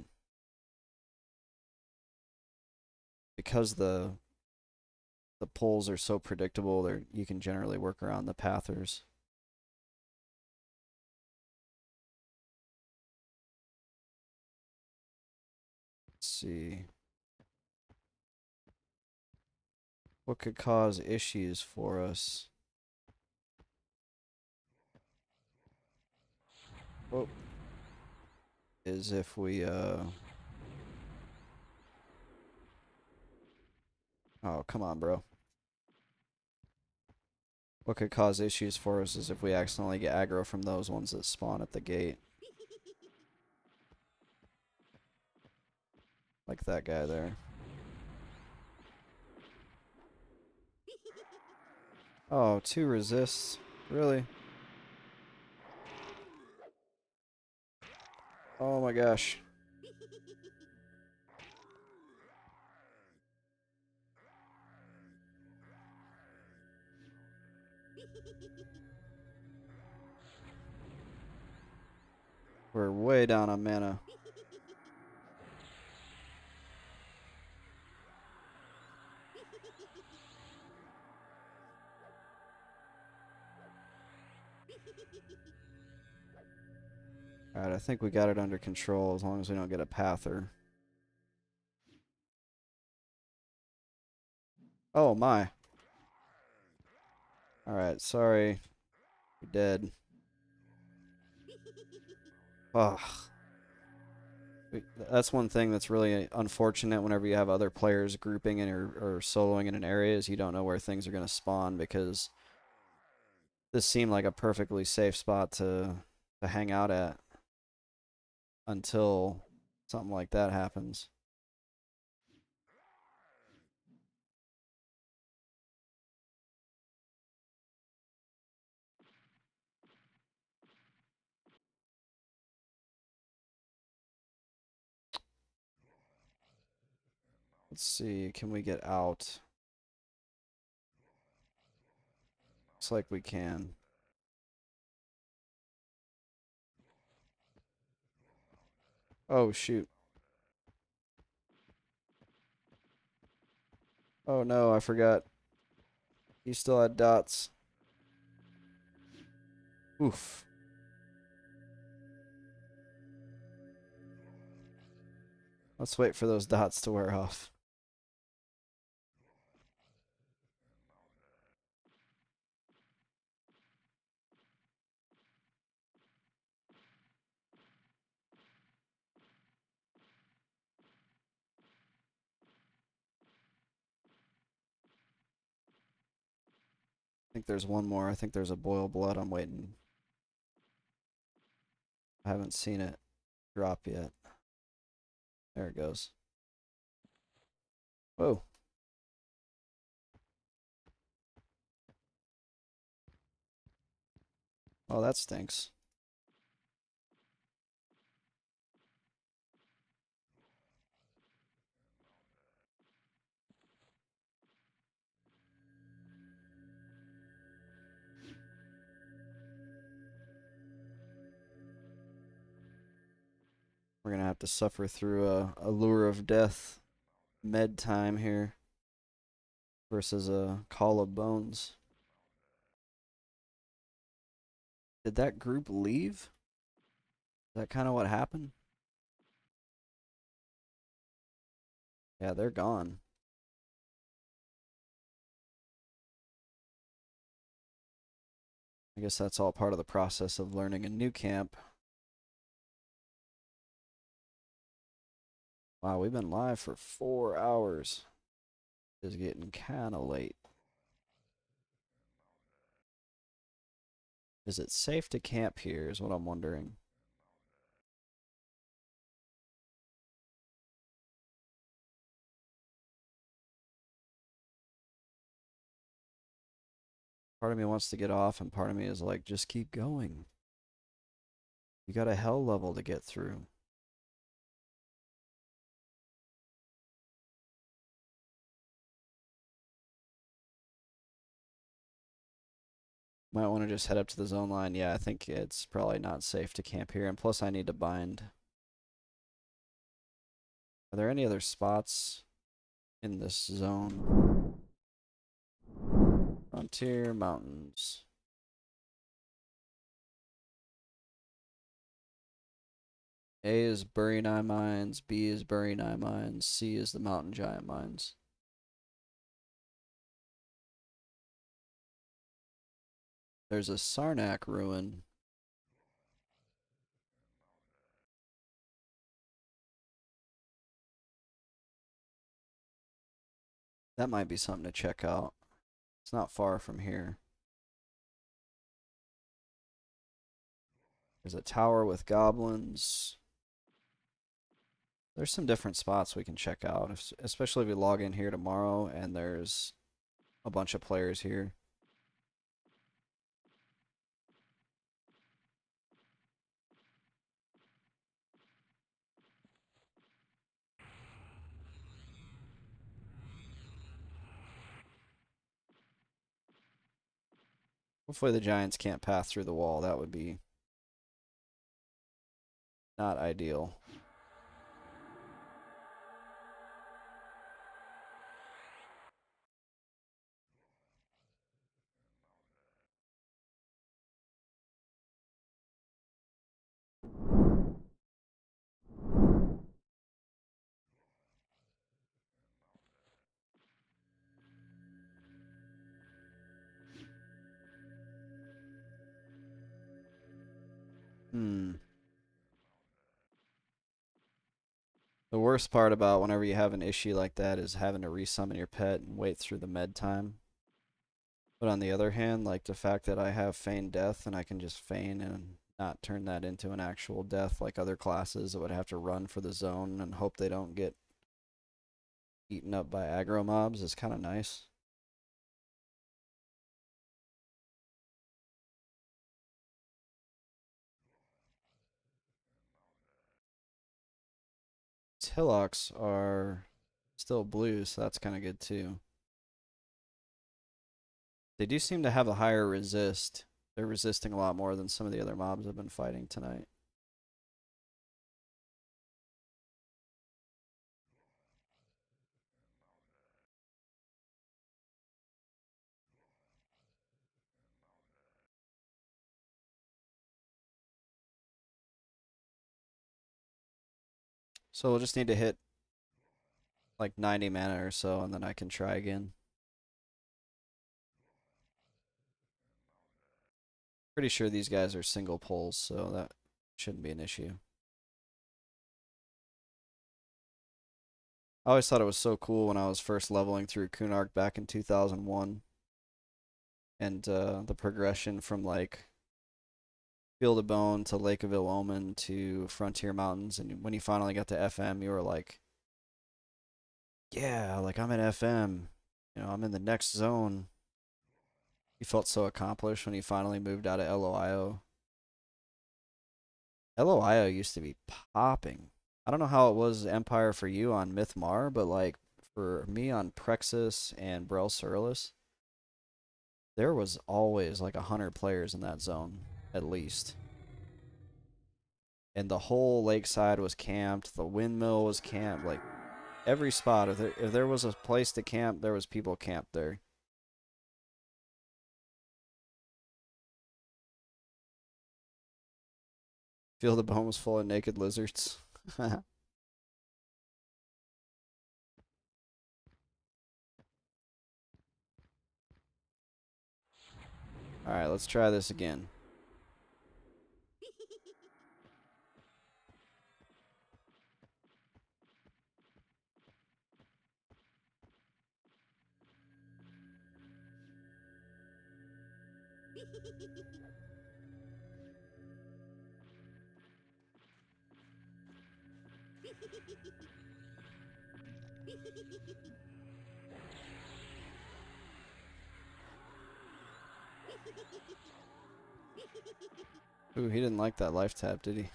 because the pulls are so predictable, you can generally work around the pathers. Let's see. What could cause issues for us? Oh, is if we oh, come on, bro. What could cause issues for us is if we accidentally get aggro from those ones that spawn at the gate. Like that guy there. Oh, 2 resists? Really? Oh my gosh. We're way down on mana. Alright, I think we got it under control as long as we don't get a pather. Oh my. Alright, sorry. You're dead. Ugh. That's one thing that's really unfortunate whenever you have other players grouping in or soloing in an area is you don't know where things are going to spawn, because this seemed like a perfectly safe spot to hang out at until something like that happens. Let's see, can we get out? Looks like we can. Oh shoot. Oh no, I forgot. He still had dots. Oof. Let's wait for those dots to wear off. I think there's one more. I think there's a boil blood. I'm waiting. I haven't seen it drop yet. There it goes. Whoa. Oh, that stinks. We're gonna have to suffer through a lure of death med time here versus a call of bones. Did that group leave? Is that kind of what happened? Yeah, they're gone. I guess that's all part of the process of learning a new camp. Wow, we've been live for 4 hours. It's getting kind of late. Is it safe to camp here is what I'm wondering. Part of me wants to get off, and part of me is like, just keep going. You got a hell level to get through. Might want to just head up to the zone line. Yeah, I think it's probably not safe to camp here. And plus, I need to bind. Are there any other spots in this zone? Frontier Mountains. A is Bury 9 Mines, B is Bury 9 Mines, C is the Mountain Giant Mines. There's a Sarnak ruin. That might be something to check out. It's not far from here. There's a tower with goblins. There's some different spots we can check out, especially if we log in here tomorrow and there's a bunch of players here. Hopefully the giants can't pass through the wall. That would be not ideal. The worst part about whenever you have an issue like that is having to resummon your pet and wait through the med time. But on the other hand, like the fact that I have feign death and I can just feign and not turn that into an actual death like other classes that would have to run for the zone and hope they don't get eaten up by aggro mobs is kind of nice. These hillocks are still blue, so that's kind of good too. They do seem to have a higher resist. They're resisting a lot more than some of the other mobs I've been fighting tonight. So we'll just need to hit like 90 mana or so, and then I can try again. Pretty sure these guys are single pulls, so that shouldn't be an issue. I always thought it was so cool when I was first leveling through Kunark back in 2001. And the progression from like Field of Bone to Lake of Ill Omen to Frontier Mountains. And when you finally got to FM, you were like, yeah, like I'm in FM. You know, I'm in the next zone. You felt so accomplished when you finally moved out of LOIO. LOIO used to be popping. I don't know how it was Empire for you on Mythmar, but like for me on Prexus and Brel Surlis, there was always like 100 players in that zone, at least. And the whole lakeside was camped. The windmill was camped. Like every spot, if there was a place to camp, there was people camped there. Field of Bone was full of naked lizards. All right, let's try this again. Ooh, he didn't like that life tap, did he?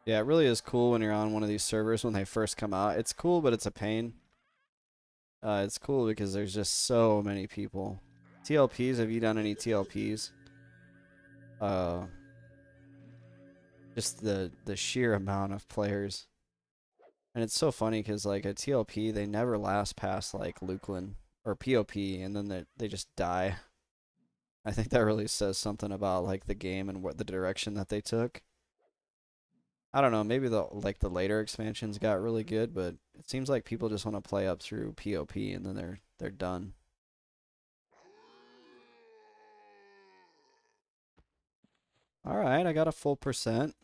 Yeah, it really is cool when you're on one of these servers when they first come out. It's cool, but it's a pain. It's cool because there's just so many people. TLPs, have you done any TLPs? Uh, just the sheer amount of players. And it's so funny because like at TLP they never last past like Luklin or POP, and then they just die. I think that really says something about like the game and what the direction that they took. I don't know, maybe the later expansions got really good, but it seems like people just want to play up through POP and then they're done. All right, I got a full percent.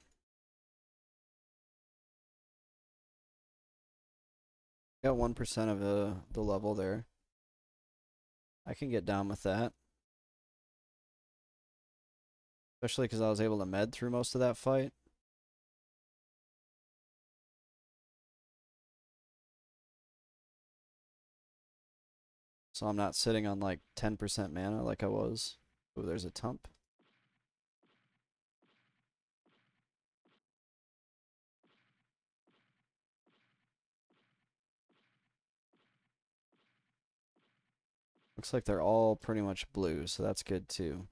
Got 1% of the level there. I can get down with that. Especially because I was able to med through most of that fight. So I'm not sitting on like 10% mana like I was. Oh, there's a Tump. Looks like they're all pretty much blue, so that's good too.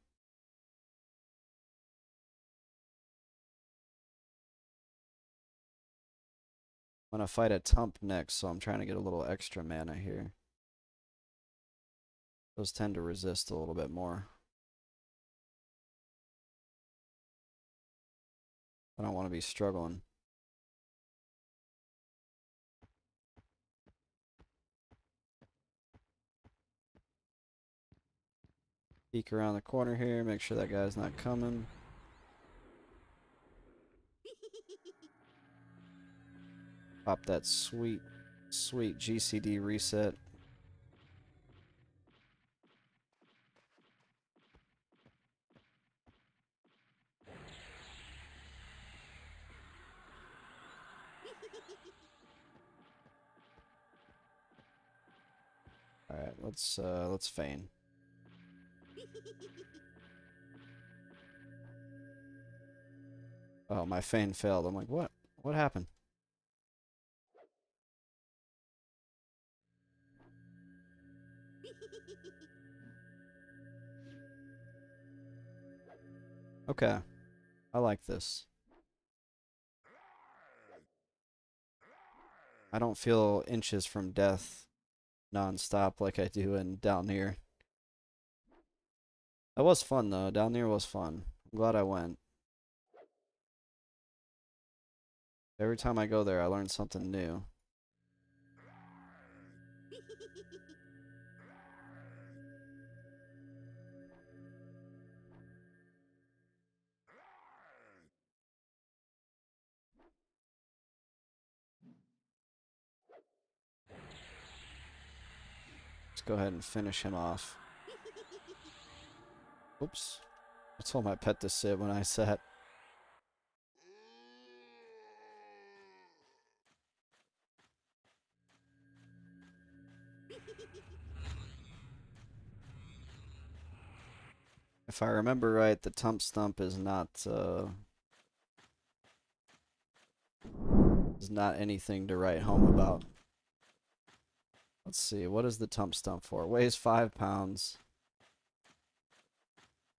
I'm gonna fight a Tump next, so I'm trying to get a little extra mana here. Those tend to resist a little bit more. I don't want to be struggling. Peek around the corner here, make sure that guy's not coming. Pop that sweet, sweet GCD reset. All right, let's feign. Oh, my feign failed. I'm like, what? What happened? Okay, I like this. I don't feel inches from death non-stop like I do in Dalnir. That was fun though. Dalnir was fun. I'm glad I went. Every time I go there, I learn something new. Let's go ahead and finish him off. Oops. I told my pet to sit when I sat. If I remember right, the Tump Stump is not anything to write home about. Let's see, what is the Tump Stump for? Weighs 5 pounds.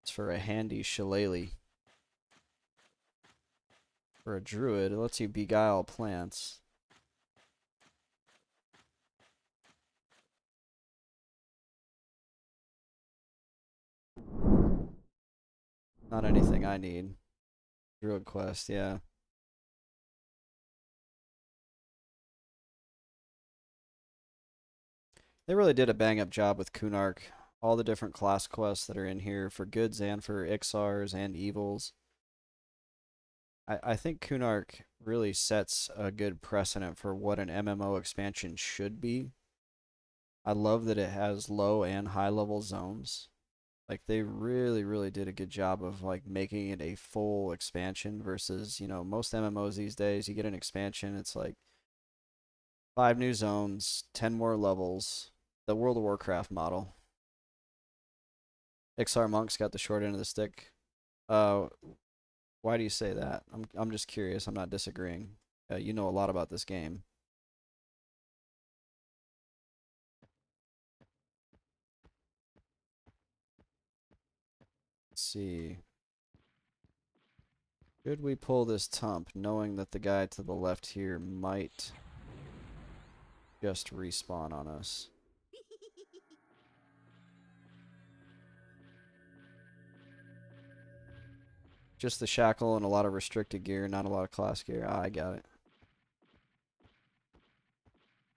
It's for a handy shillelagh. For a druid, it lets you beguile plants. Not anything I need. Druid quest, yeah. They really did a bang up job with Kunark. All the different class quests that are in here for goods and for Ixars and evils. I think Kunark really sets a good precedent for what an MMO expansion should be. I love that it has low and high level zones. Like they really, really did a good job of like making it a full expansion versus, most MMOs these days, you get an expansion, it's like 5 new zones, 10 more levels. The World of Warcraft model. Ixar Monk's got the short end of the stick. Uh, why do you say that? I'm just curious. I'm not disagreeing. You know a lot about this game. Let's see. Should we pull this Tump, knowing that the guy to the left here might just respawn on us. Just the shackle and a lot of restricted gear, not a lot of class gear. Ah, I got it.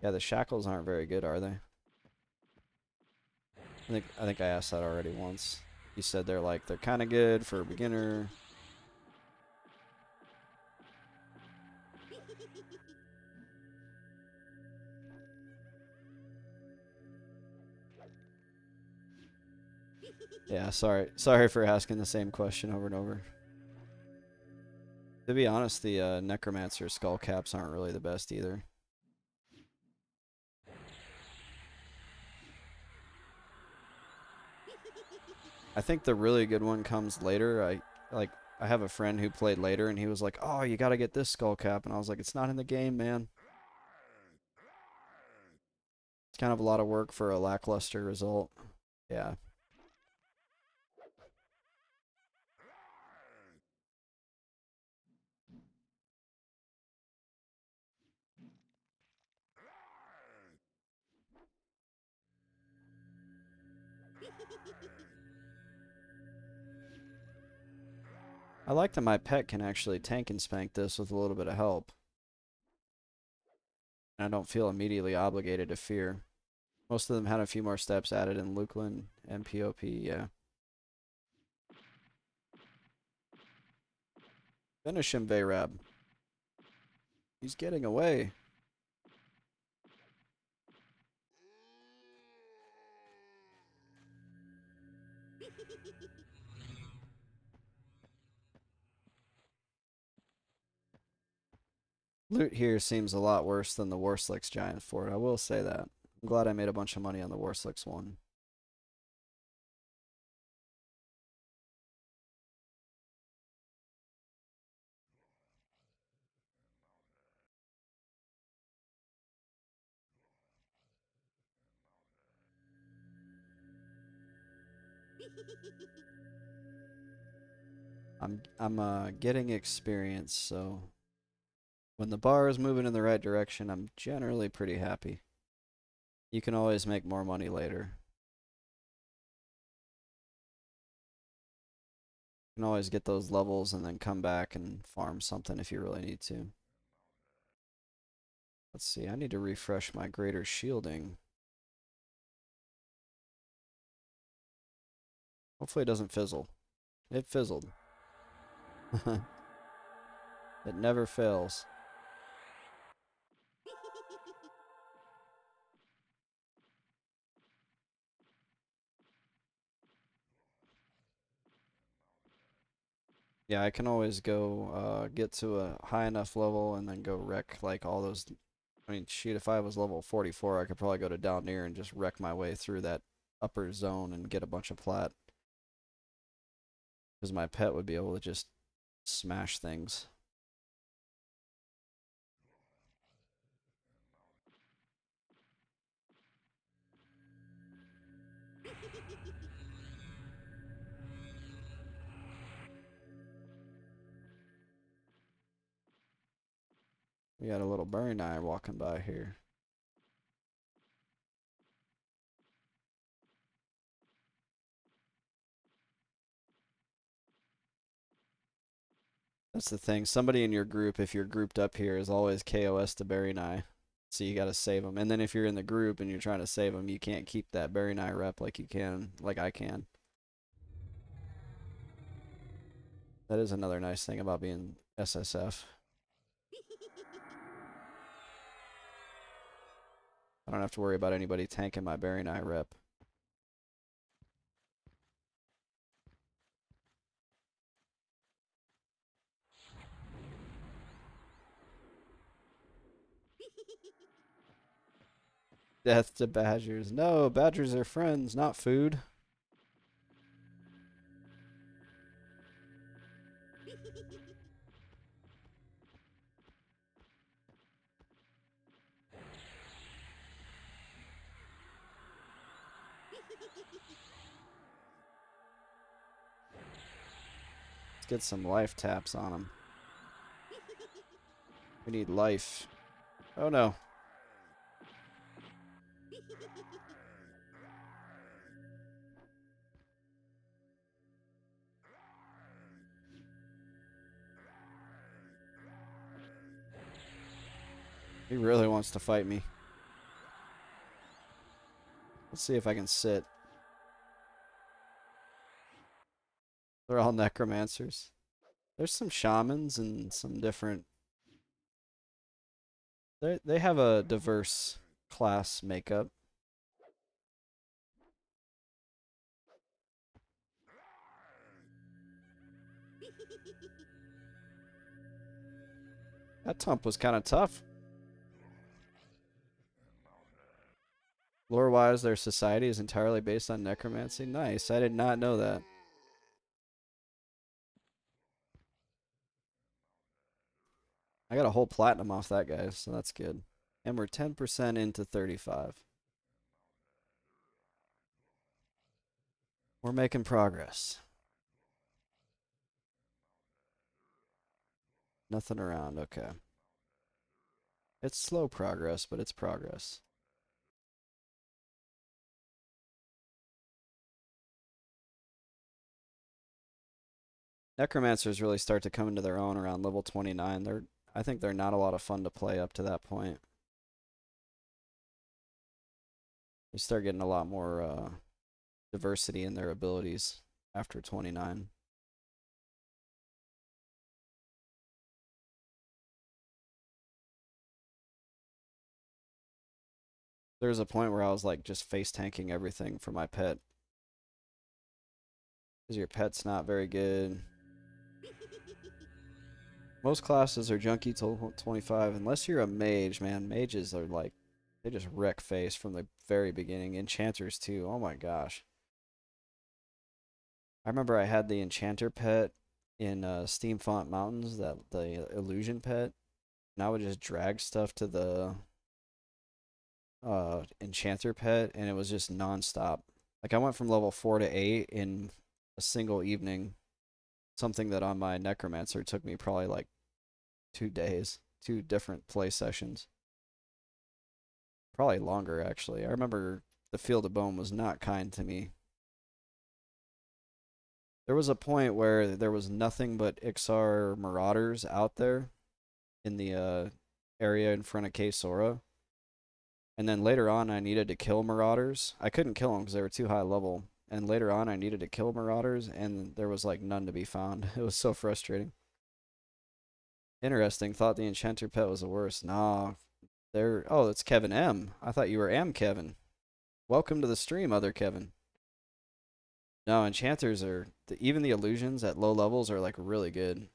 Yeah, the shackles aren't very good, are they? I think I asked that already once. You said they're kind of good for a beginner. Yeah, sorry for asking the same question over and over. To be honest, the Necromancer skull caps aren't really the best either. I think the really good one comes later. I have a friend who played later, and he was like, "Oh, you got to get this skull cap," and I was like, "It's not in the game, man. It's kind of a lot of work for a lackluster result." Yeah. I like that my pet can actually tank and spank this with a little bit of help. And I don't feel immediately obligated to fear. Most of them had a few more steps added in Luklin and POP, yeah. Finish him, Vayrab. He's getting away. Loot here seems a lot worse than the Warslick's Giant Fort, I will say that. I'm glad I made a bunch of money on the Warslick's one. I'm getting experience, so when the bar is moving in the right direction, I'm generally pretty happy. You can always make more money later. You can always get those levels and then come back and farm something if you really need to. Let's see, I need to refresh my greater shielding. Hopefully it doesn't fizzle. It fizzled. It never fails. Yeah, I can always go get to a high enough level and then go wreck like all those. I mean, shoot, if I was level 44, I could probably go to Dalnir and just wreck my way through that upper zone and get a bunch of plat. Because my pet would be able to just smash things. We got a little burn eye walking by here. That's the thing. Somebody in your group, if you're grouped up here, is always KOS to Berry Nye. So you got to save them. And then if you're in the group and you're trying to save them, you can't keep that Berry Nye rep like you can, like I can. That is another nice thing about being SSF. I don't have to worry about anybody tanking my Berry Nye rep. Death to badgers. No, badgers are friends, not food. Let's get some life taps on them. We need life. Oh no. He really wants to fight me. Let's see if I can sit. They're all necromancers. There's some shamans and some different. They have a diverse class makeup. That Tump was kind of tough. Lore-wise, their society is entirely based on necromancy. Nice. I did not know that. I got a whole platinum off that guy, so that's good. And we're 10% into 35. We're making progress. Nothing around. Okay. It's slow progress, but it's progress. Necromancers really start to come into their own around level 29. I think they're not a lot of fun to play up to that point. They start getting a lot more diversity in their abilities after 29. There was a point where I was like just face tanking everything for my pet. Because your pet's not very good. Most classes are junky till 25, unless you're a mage, man. Mages are like, they just wreck face from the very beginning. Enchanters too, oh my gosh. I remember I had the enchanter pet in Steamfont Mountains, the illusion pet, and I would just drag stuff to the enchanter pet, and it was just nonstop. Like I went from level 4 to 8 in a single evening, something that on my necromancer took me probably like 2 days, 2 different play sessions. Probably longer, actually. I remember the Field of Bone was not kind to me. There was a point where there was nothing but Ixar Marauders out there in the area in front of K Sora. And then later on, I needed to kill Marauders. I couldn't kill them because they were too high level. And later on, I needed to kill Marauders, and there was like none to be found. It was so frustrating. Interesting. Thought the Enchanter pet was the worst. Nah, they're. Oh, it's Kevin M. I thought you were M. Kevin. Welcome to the stream, other Kevin. No, enchanters are even the illusions at low levels are like really good.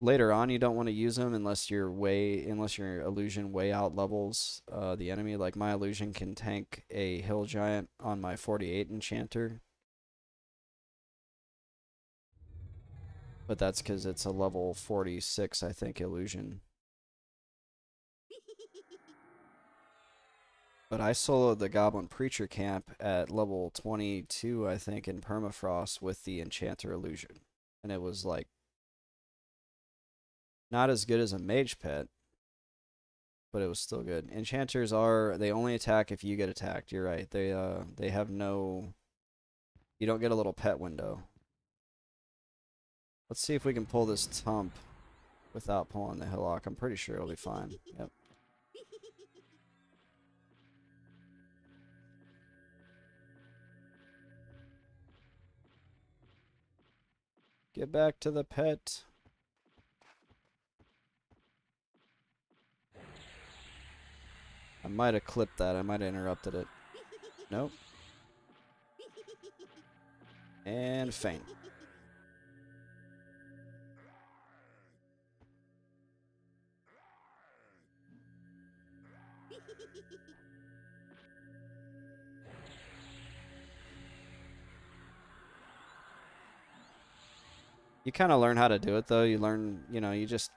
Later on, you don't want to use them unless your illusion way out levels the enemy. Like my illusion can tank a hill giant on my 48 enchanter, but that's because it's a level 46, I think, illusion. But I soloed the Goblin Preacher camp at level 22, I think, in Permafrost with the Enchanter illusion. And it was like not as good as a mage pet, but it was still good. Enchanters they only attack if you get attacked. You're right. They have no, you don't get a little pet window. Let's see if we can pull this Tump without pulling the Hillock. I'm pretty sure it'll be fine. Yep. Get back to the pet. I might have clipped that. I might have interrupted it. Nope. And feint. You kind of learn how to do it, though. You just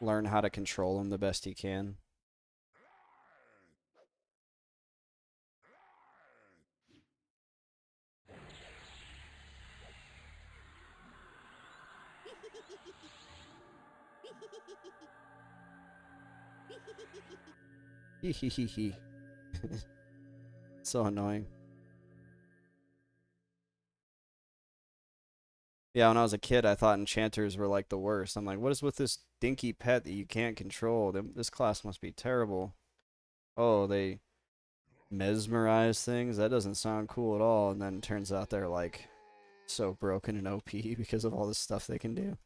learn how to control them the best you can. Hee hee hee hee. So annoying. Yeah, when I was a kid, I thought enchanters were like the worst. I'm like, what is with this dinky pet that you can't control? This class must be terrible. Oh, they mesmerize things? That doesn't sound cool at all. And then it turns out they're like so broken and OP because of all this stuff they can do.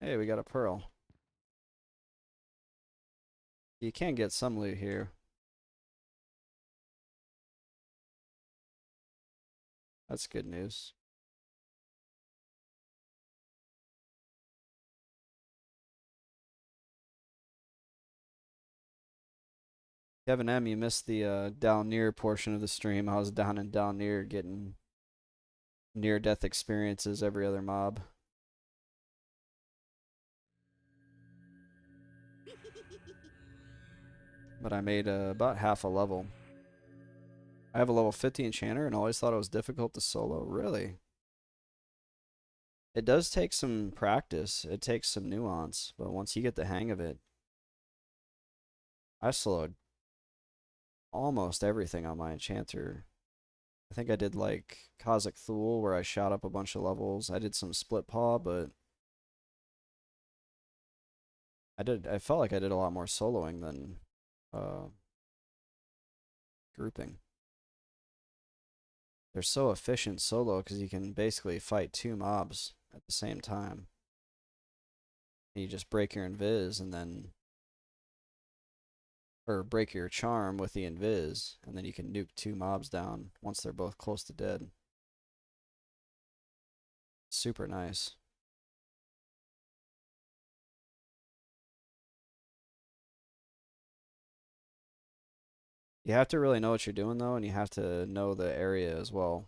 Hey, we got a pearl. You can get some loot here. That's good news. Kevin M, you missed the Dalnir portion of the stream. I was down in Dalnir getting near-death experiences every other mob. But I made about half a level. I have a level 50 enchanter and always thought it was difficult to solo. Really? It does take some practice. It takes some nuance, but once you get the hang of it, I slowed almost everything on my enchanter. I think I did like Kazakh Thule where I shot up a bunch of levels. I did some split paw, but I felt like I did a lot more soloing than uh, grouping. They're so efficient solo because you can basically fight two mobs at the same time. And you just break your invis and then, or break your charm with the invis, and then you can nuke two mobs down once they're both close to dead. Super nice. You have to really know what you're doing though, and you have to know the area as well.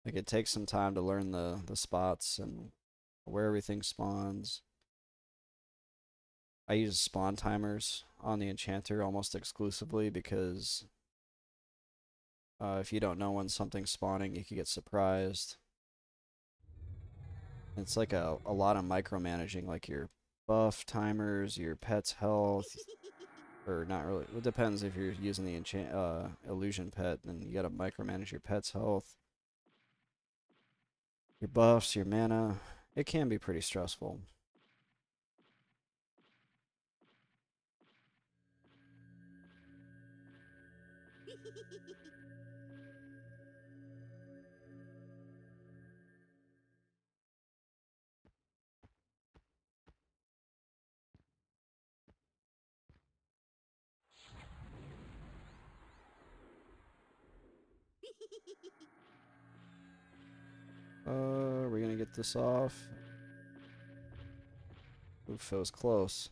Like it takes some time to learn the spots and where everything spawns. I use spawn timers on the enchanter almost exclusively because if you don't know when something's spawning, you can get surprised. It's like a lot of micromanaging, like your buff timers, your pet's health, or not really. It depends if you're using the illusion pet, then you gotta micromanage your pet's health, your buffs, your mana. It can be pretty stressful. We're gonna get this off. Oof, that was close.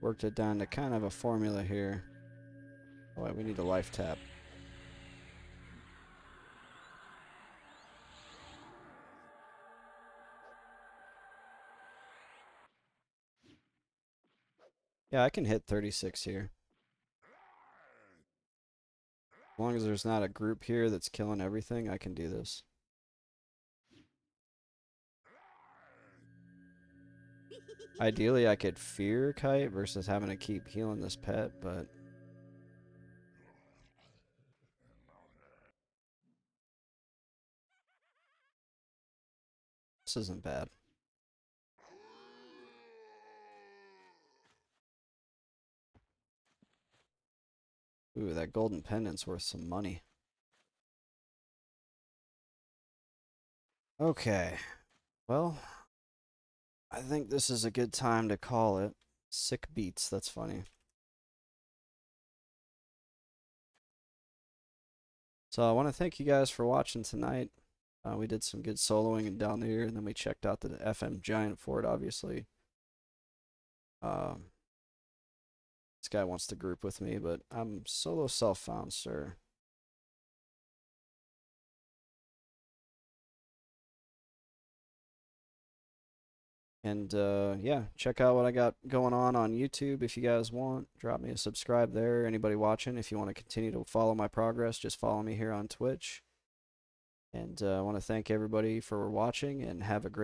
Worked it down to kind of a formula here. Oh, wait, we need a life tap. Yeah, I can hit 36 here. As long as there's not a group here that's killing everything, I can do this. Ideally, I could fear kite versus having to keep healing this pet, but this isn't bad. Ooh, that golden pendant's worth some money. Okay, well, I think this is a good time to call it. Sick beats, that's funny. So I want to thank you guys for watching tonight. We did some good soloing down here, and then we checked out the FM Giant Fort, obviously. Um, this guy wants to group with me, but I'm solo self-found, sir. And yeah, check out what I got going on YouTube if you guys want. Drop me a subscribe there. Anybody watching, if you want to continue to follow my progress, just follow me here on Twitch. And I want to thank everybody for watching and have a great